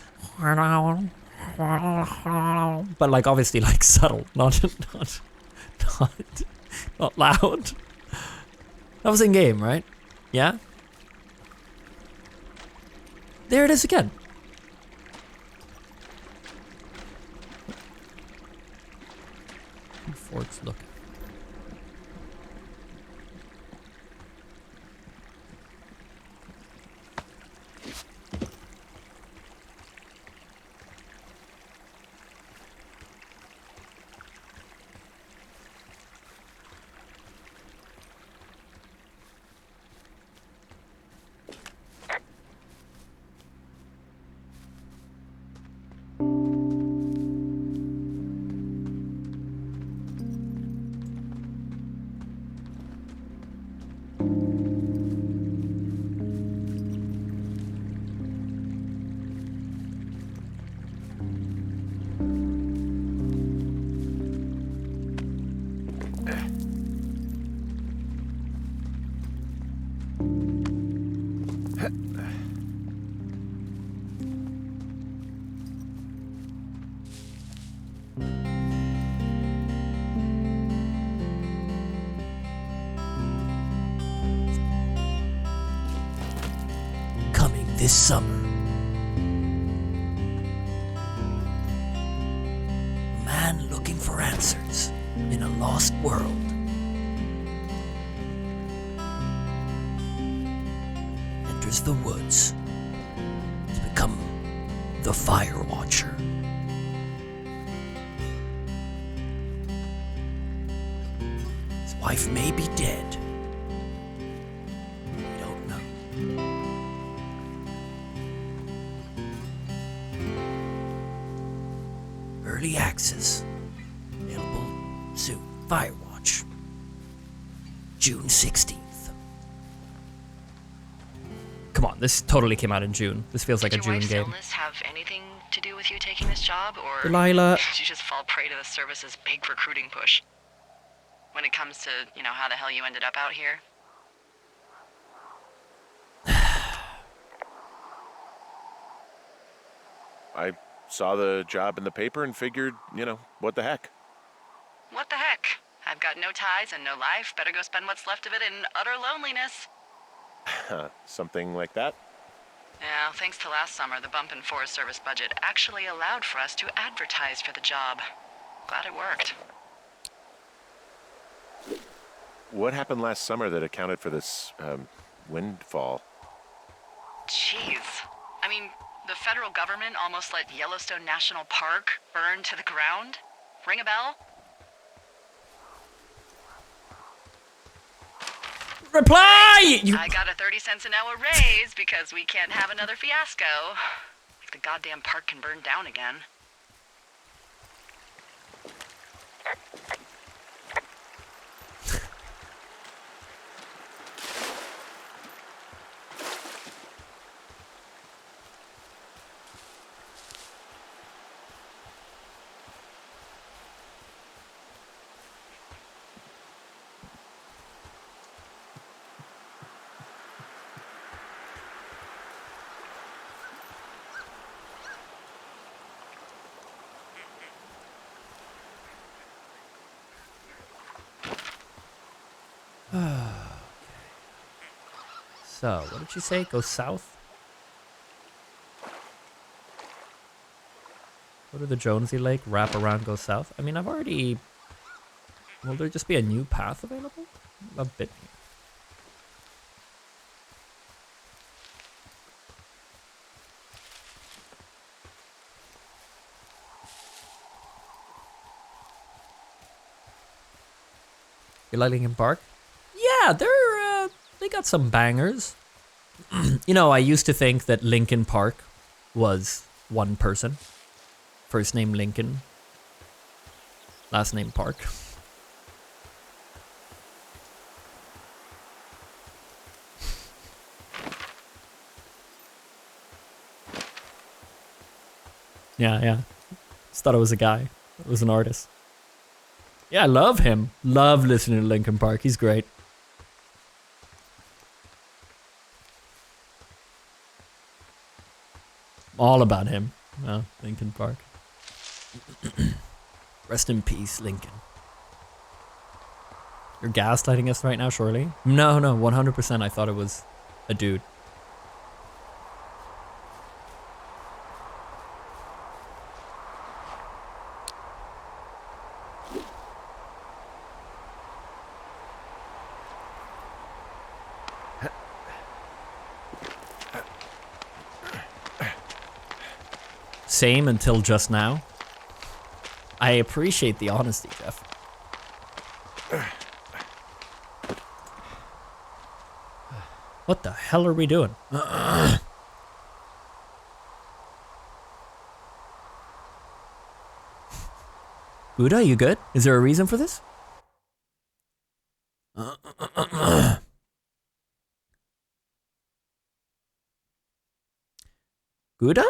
But like obviously like subtle, not loud. That was in-game, right? Yeah? There it is again. Forks look. This summer, a man looking for answers in a lost world enters the woods to become the Firewatcher. wife may be dead. We don't know. Early access. Available soon. Firewatch. June 16th. Come on, this totally came out in June. This feels like a Did your June wife's game. illness have anything to do with you taking this job, or Delilah. did you just fall prey to the service's big recruiting push? When it comes to, how the hell you ended up out here? I saw the job in the paper and figured, what the heck. What the heck? I've got no ties and no life. Better go spend what's left of it in utter loneliness. Something like that? Yeah, thanks to last summer, the bump in Forest Service budget actually allowed for us to advertise for the job. Glad it worked. What happened last summer that accounted for this, windfall? Jeez. I mean, the federal government almost let Yellowstone National Park burn to the ground? Ring a bell? Reply! I got a 30 cents an hour raise because we can't have another fiasco. If the goddamn park can burn down again. So, what did she say? Go south? Go to the Jonesy Lake, wrap around, go south? I mean, I've already... Will there just be a new path available? A bit. You like Linkin Park? Yeah, they got some bangers. I used to think that Linkin Park was one person. First name Lincoln. Last name Park. Yeah. Just thought it was a guy. It was an artist. Yeah, I love him. Love listening to Linkin Park. He's great. All about him. Oh, Linkin Park. Rest in peace, Lincoln. You're gaslighting us right now, surely? No, 100%. I thought it was a dude. Same until just now. I appreciate the honesty, Jeff. What the hell are we doing? Buddha, you good? Is there a reason for this? Gouda?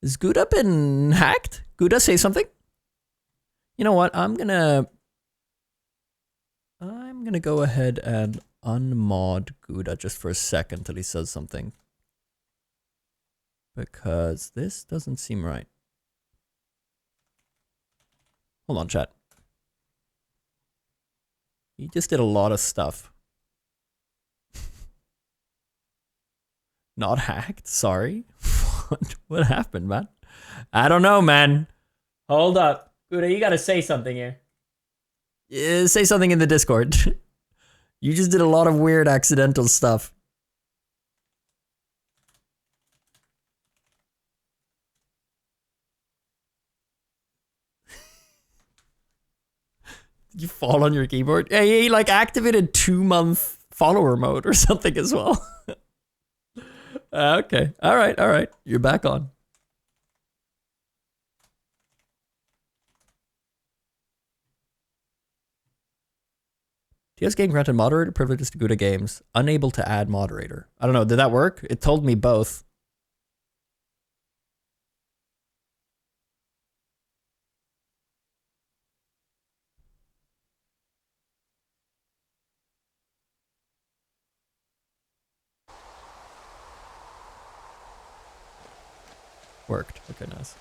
Has Gouda been hacked? Gouda, say something? You know what? I'm gonna go ahead and unmod Gouda just for a second till he says something. Because this doesn't seem right. Hold on, chat. He just did a lot of stuff. Not hacked? Sorry. What happened, man? I don't know, man. Hold up. Gouda, you gotta say something here. Say something in the Discord. You just did a lot of weird accidental stuff. You fall on your keyboard. Yeah, he like activated 2-month follower mode or something as well. Okay. All right. You're back on. TS game granted moderator privileges to Gouda games. Unable to add moderator. I don't know. Did that work? It told me both. Worked. Okay, nice.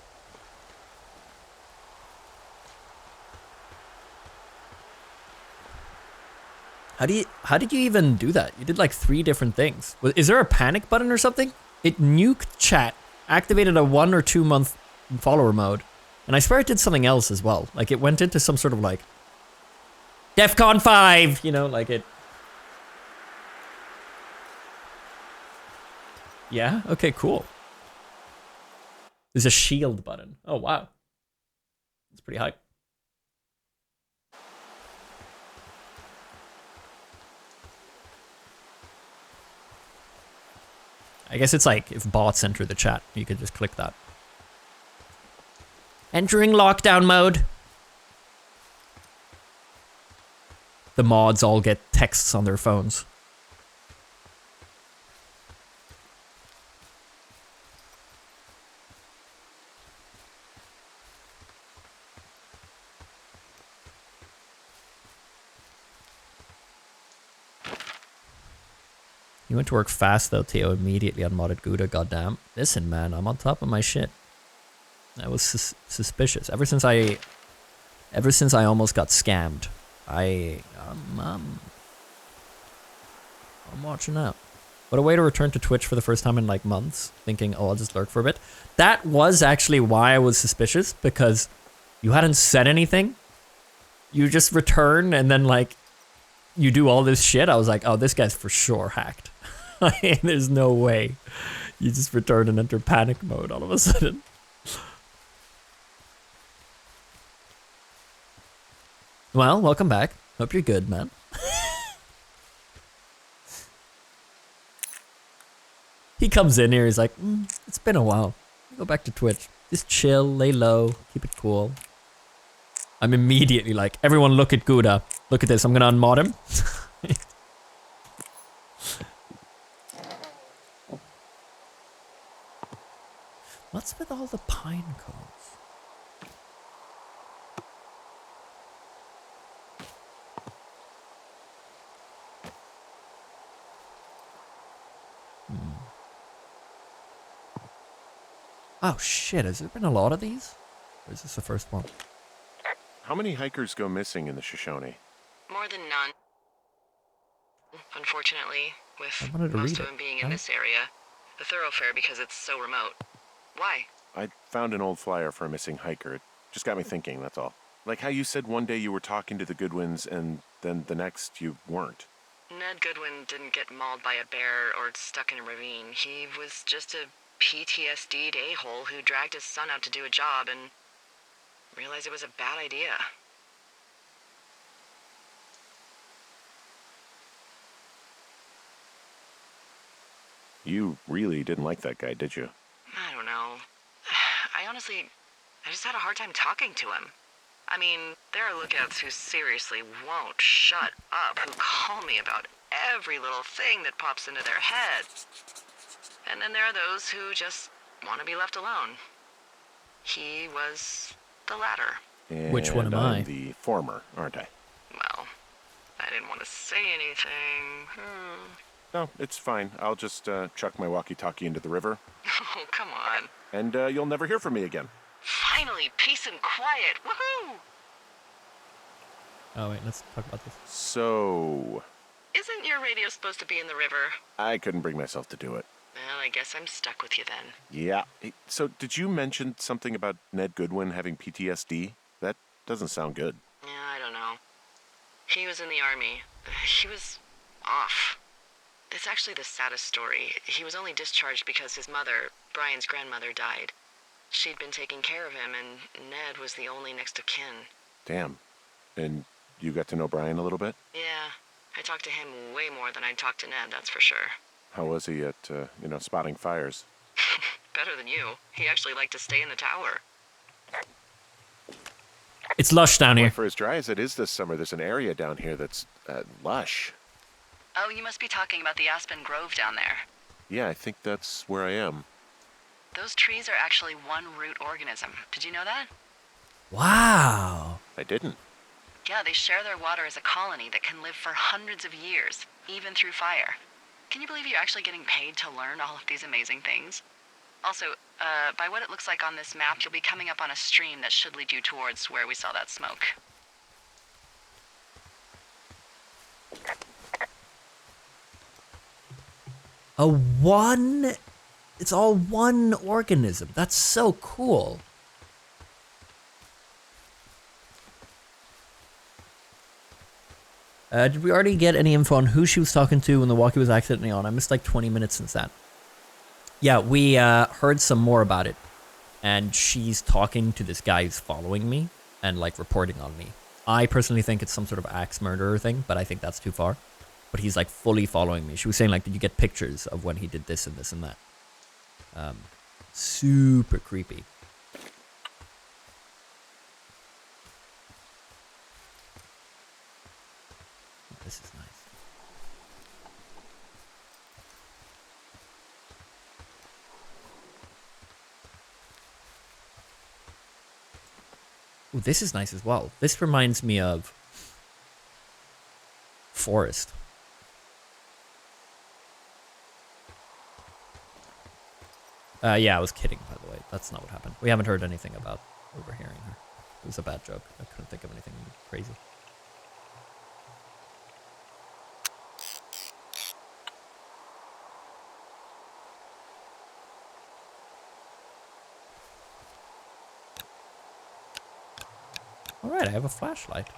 How did you even do that? You did like 3 different things. Is there a panic button or something? It nuked chat, activated a 1 or 2 month follower mode, and I swear it did something else as well. Like it went into some sort of like DEFCON 5, you know, like it. Yeah. Okay. Cool. There's a shield button. Oh wow, it's pretty hype. I guess it's like if bots enter the chat, you could just click that. Entering lockdown mode. The mods all get texts on their phones. You went to work fast though, Theo. Immediately unmodded Gouda. Goddamn. Listen, man, I'm on top of my shit. I was suspicious ever since I almost got scammed. I'm watching out. What a way to return to Twitch for the first time in like months, thinking, oh, I'll just lurk for a bit. That was actually why I was suspicious, because you hadn't said anything. You just return and then like you do all this shit. I was like, oh, this guy's for sure hacked. There's no way. You just return and enter panic mode all of a sudden. Well, welcome back. Hope you're good, man. He comes in here, he's like, it's been a while. Go back to Twitch. Just chill, lay low, keep it cool. I'm immediately like, everyone look at Gouda. Look at this, I'm gonna unmod him. What's with all the pine cones? Oh shit, has there been a lot of these? Or is this the first one? How many hikers go missing in the Shoshone? More than none. Unfortunately, with I wanted to most read of it. them being in this area. A thoroughfare because it's so remote. Why? I found an old flyer for a missing hiker. It just got me thinking, that's all. Like how you said one day you were talking to the Goodwins and then the next you weren't. Ned Goodwin didn't get mauled by a bear or stuck in a ravine. He was just a PTSD'd a-hole who dragged his son out to do a job and realized it was a bad idea. You really didn't like that guy, did you? I don't know. I just had a hard time talking to him. I mean, there are lookouts who seriously won't shut up, who call me about every little thing that pops into their head. And then there are those who just want to be left alone. He was the latter. And Which one am I'm I? the former, aren't I? Well, I didn't want to say anything. No, it's fine. I'll just chuck my walkie-talkie into the river. Oh, come on. And you'll never hear from me again. Finally, peace and quiet. Woohoo! Oh wait, let's talk about this. So, Isn't your radio supposed to be in the river? I couldn't bring myself to do it. Well, I guess I'm stuck with you then. Yeah. Hey, so, did you mention something about Ned Goodwin having PTSD? That doesn't sound good. Yeah, I don't know. He was in the army. He was off. It's actually the saddest story. He was only discharged because his mother, Brian's grandmother, died. She'd been taking care of him, and Ned was the only next of kin. Damn. And You got to know Brian a little bit? Yeah, I talked to him way more than I'd talked to Ned, that's for sure. How was he at, spotting fires? Better than you. He actually liked to stay in the tower. It's lush down Well, here. for as dry as it is this summer, there's an area down here that's lush. Oh, you must be talking about the Aspen Grove down there. Yeah, I think that's where I am. Those trees are actually one root organism. Did you know that? Wow. I didn't. Yeah, they share their water as a colony that can live for hundreds of years, even through fire. Can you believe you're actually getting paid to learn all of these amazing things? Also, by what it looks like on this map, you'll be coming up on a stream that should lead you towards where we saw that smoke. It's all one organism. That's so cool. Did we already get any info on who she was talking to when the walkie was accidentally on? I missed like 20 minutes since that. Yeah, we heard some more about it. And she's talking to this guy who's following me and like reporting on me. I personally think it's some sort of axe murderer thing, but I think that's too far. But he's like fully following me. She was saying like, did you get pictures of when he did this and this and that? Super creepy. This is nice. Ooh, this is nice as well. This reminds me of forest. Yeah, I was kidding, by the way. That's not what happened. We haven't heard anything about overhearing her. It was a bad joke. I couldn't think of anything crazy. Alright, I have a flashlight.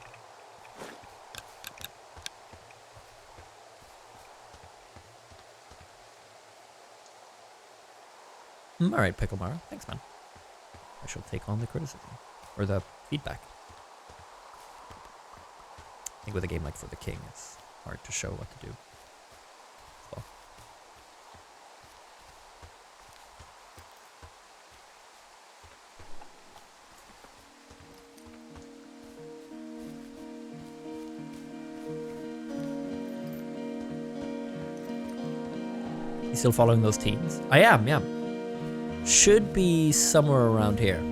Alright, Picklemara. Thanks, man. I shall take on the criticism. Or the feedback. I think with a game like For the King, it's hard to show what to do. Well. You still following those teens? I am, yeah. Should be somewhere around here.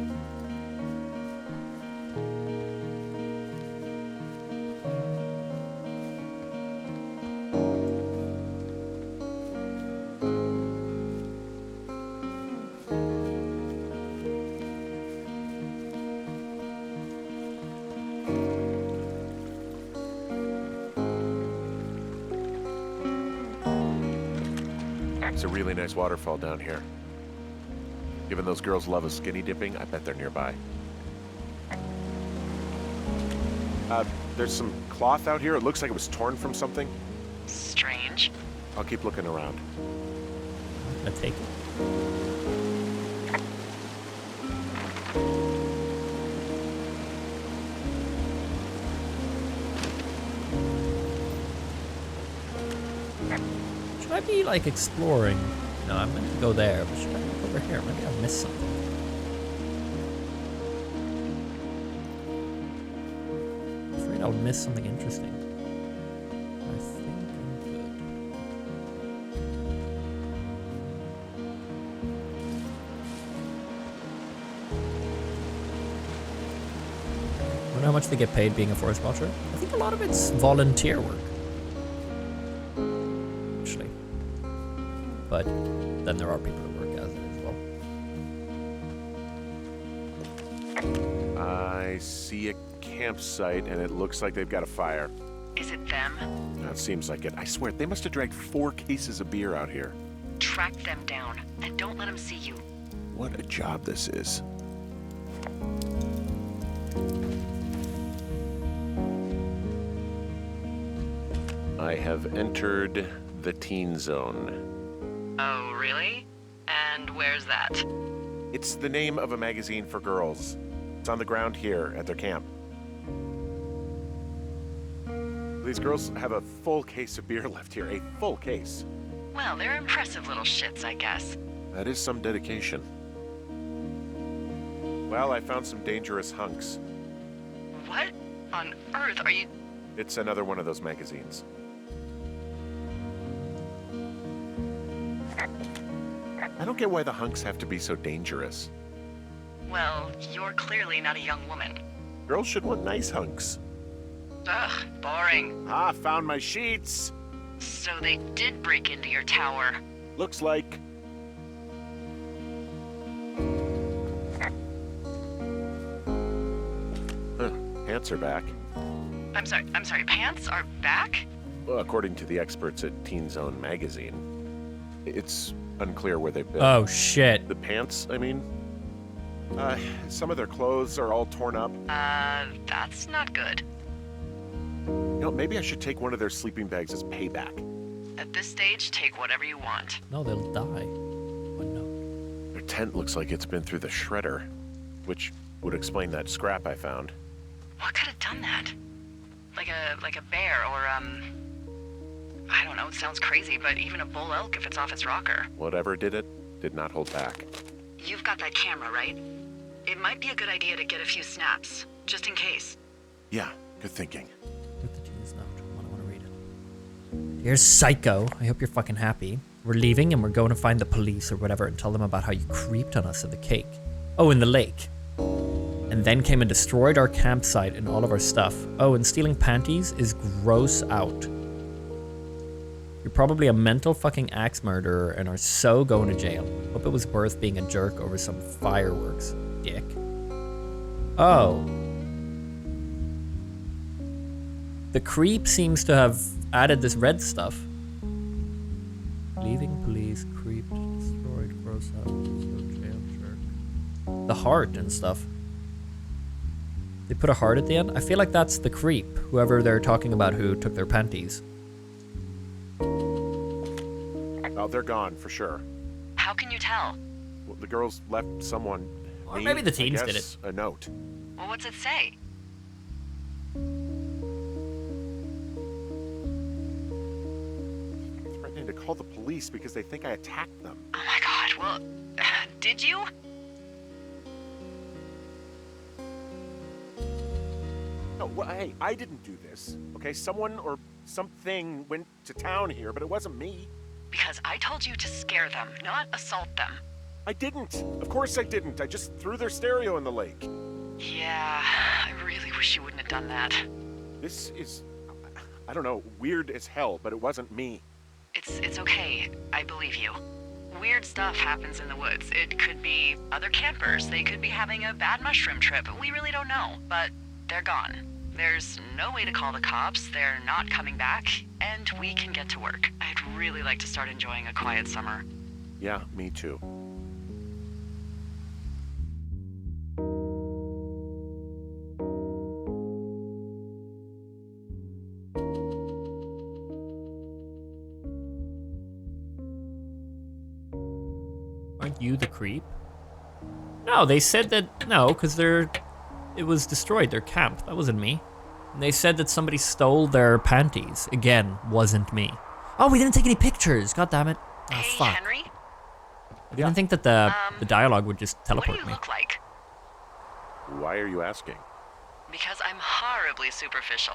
It's a really nice waterfall down here. Given those girls love a skinny dipping, I bet they're nearby. There's some cloth out here. It looks like it was torn from something. Strange. I'll keep looking around. I'm gonna take it. Should I be like exploring? No, I'm meant to go there, but should I look over here? Maybe I've missed something. I'm afraid I'll miss something interesting. I think I'm good. I wonder how much they get paid being a forest watcher. I think a lot of it's volunteer work. Actually. But then there are people who work as it as well. I see a campsite, and it looks like they've got a fire. Is it them? That seems like it. I swear, they must have dragged 4 cases of beer out here. Track them down, and don't let them see you. What a job this is. I have entered the teen zone. Oh, really? And where's that? It's the name of a magazine for girls. It's on the ground here at their camp. These girls have a full case of beer left here. A full case. Well, they're impressive little shits, I guess. That is some dedication. Well, I found some dangerous hunks. What on earth are you... It's another one of those magazines. I don't get why the hunks have to be so dangerous. Well, you're clearly not a young woman. Girls should want nice hunks. Ugh, boring. Ah, found my sheets! So they did break into your tower. Looks like... Huh, pants are back. I'm sorry, pants are back? Well, according to the experts at Teen Zone magazine. It's unclear where they've been. Oh, shit. The pants, I mean? Some of their clothes are all torn up. That's not good. You know, maybe I should take one of their sleeping bags as payback. At this stage, take whatever you want. No, they'll die. Oh, no. Their tent looks like it's been through the shredder, which would explain that scrap I found. What could have done that? Like a bear or, I don't know, it sounds crazy, but even a bull elk if it's off its rocker. Whatever did it, did not hold back. You've got that camera, right? It might be a good idea to get a few snaps, just in case. Yeah, good thinking. Get the teens note. I want to read it. Dear Psycho, I hope you're fucking happy. We're leaving and we're going to find the police or whatever and tell them about how you creeped on us in the cake. Oh, in the lake. And then came and destroyed our campsite and all of our stuff. Oh, and stealing panties is gross out. You're probably a mental fucking axe murderer and are so going to jail. Hope it was worth being a jerk over some fireworks, dick. Oh. The creep seems to have added this red stuff. Leaving police, creeped, destroyed, gross out, so jail, jerk. The heart and stuff. They put a heart at the end? I feel like that's the creep, whoever they're talking about who took their panties. Oh, they're gone, for sure. How can you tell? Well, the girls left someone... Or maybe the teens did it. A note. Well, what's it say? Threatening to call the police because they think I attacked them. Oh my god, well, did you? No, well, hey, I didn't do this, okay? Someone or something went to town here, but it wasn't me. Because I told you to scare them, not assault them. I didn't. Of course I didn't. I just threw their stereo in the lake. Yeah, I really wish you wouldn't have done that. This is, I don't know, weird as hell, but it wasn't me. It's okay. I believe you. Weird stuff happens in the woods. It could be other campers. They could be having a bad mushroom trip. We really don't know, but they're gone. There's no way to call the cops. They're not coming back, and we can get to work. I'd really like to start enjoying a quiet summer. Yeah, me too. Aren't you the creep? No, they said that, no, because it was destroyed, their camp. That wasn't me. And they said that somebody stole their panties. Again, wasn't me. Oh, we didn't take any pictures. God damn it. Oh, Hey, fuck. Henry? I didn't think that the dialogue would just What do teleport you me. look like? Why are you asking? Because I'm horribly superficial.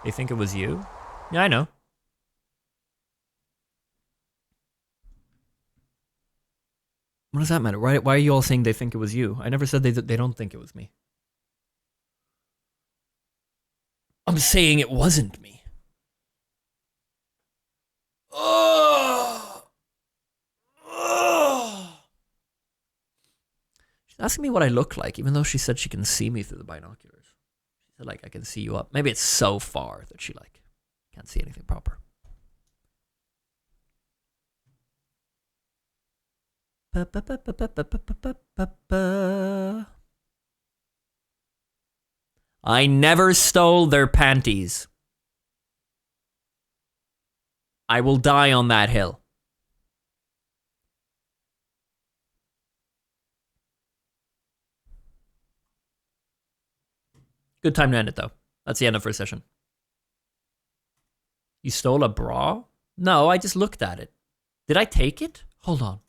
They think it was you? Yeah, I know. What does that matter? Why are you all saying they think it was you? I never said they don't think it was me. I'm saying it wasn't me. Oh. Oh. She's asking me what I look like, even though she said she can see me through the binoculars. She said, like, I can see you up. Maybe it's so far that she, like, can't see anything proper. I never stole their panties. I will die on that hill. Good time to end it, though. That's the end of first session. You stole a bra? No, I just looked at it. Did I take it? Hold on.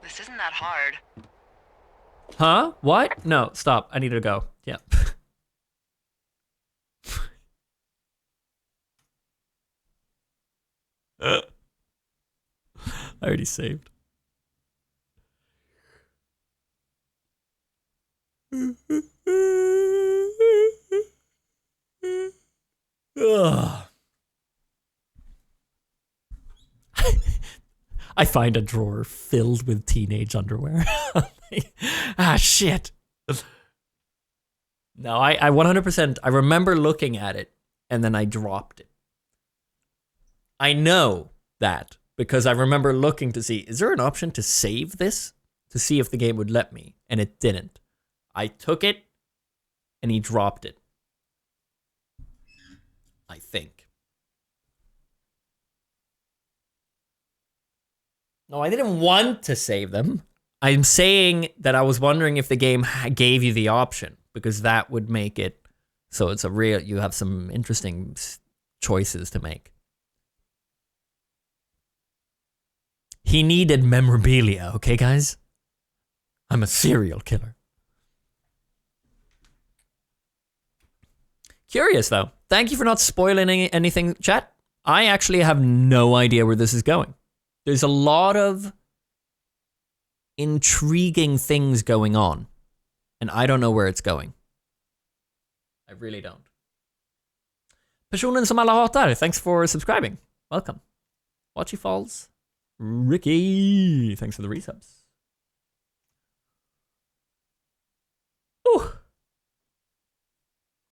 This isn't that hard. Huh? What? No, stop. I need to go. Yeah. I already saved. Ugh. I find a drawer filled with teenage underwear. Ah, shit. No, I 100%, I remember looking at it and then I dropped it. I know that because I remember looking to see, is there an option to save this? To see if the game would let me, and it didn't. I took it and he dropped it. I think. No, I didn't want to save them. I'm saying that I was wondering if the game gave you the option, because that would make it so it's a real, you have some interesting choices to make. He needed memorabilia, okay, guys? I'm a serial killer. Curious, though. Thank you for not spoiling anything, chat. I actually have no idea where this is going. There's a lot of intriguing things going on, and I don't know where it's going. I really don't. Personen som alla hatar, thanks for subscribing. Welcome. Watchy Falls. Ricky, thanks for the resubs.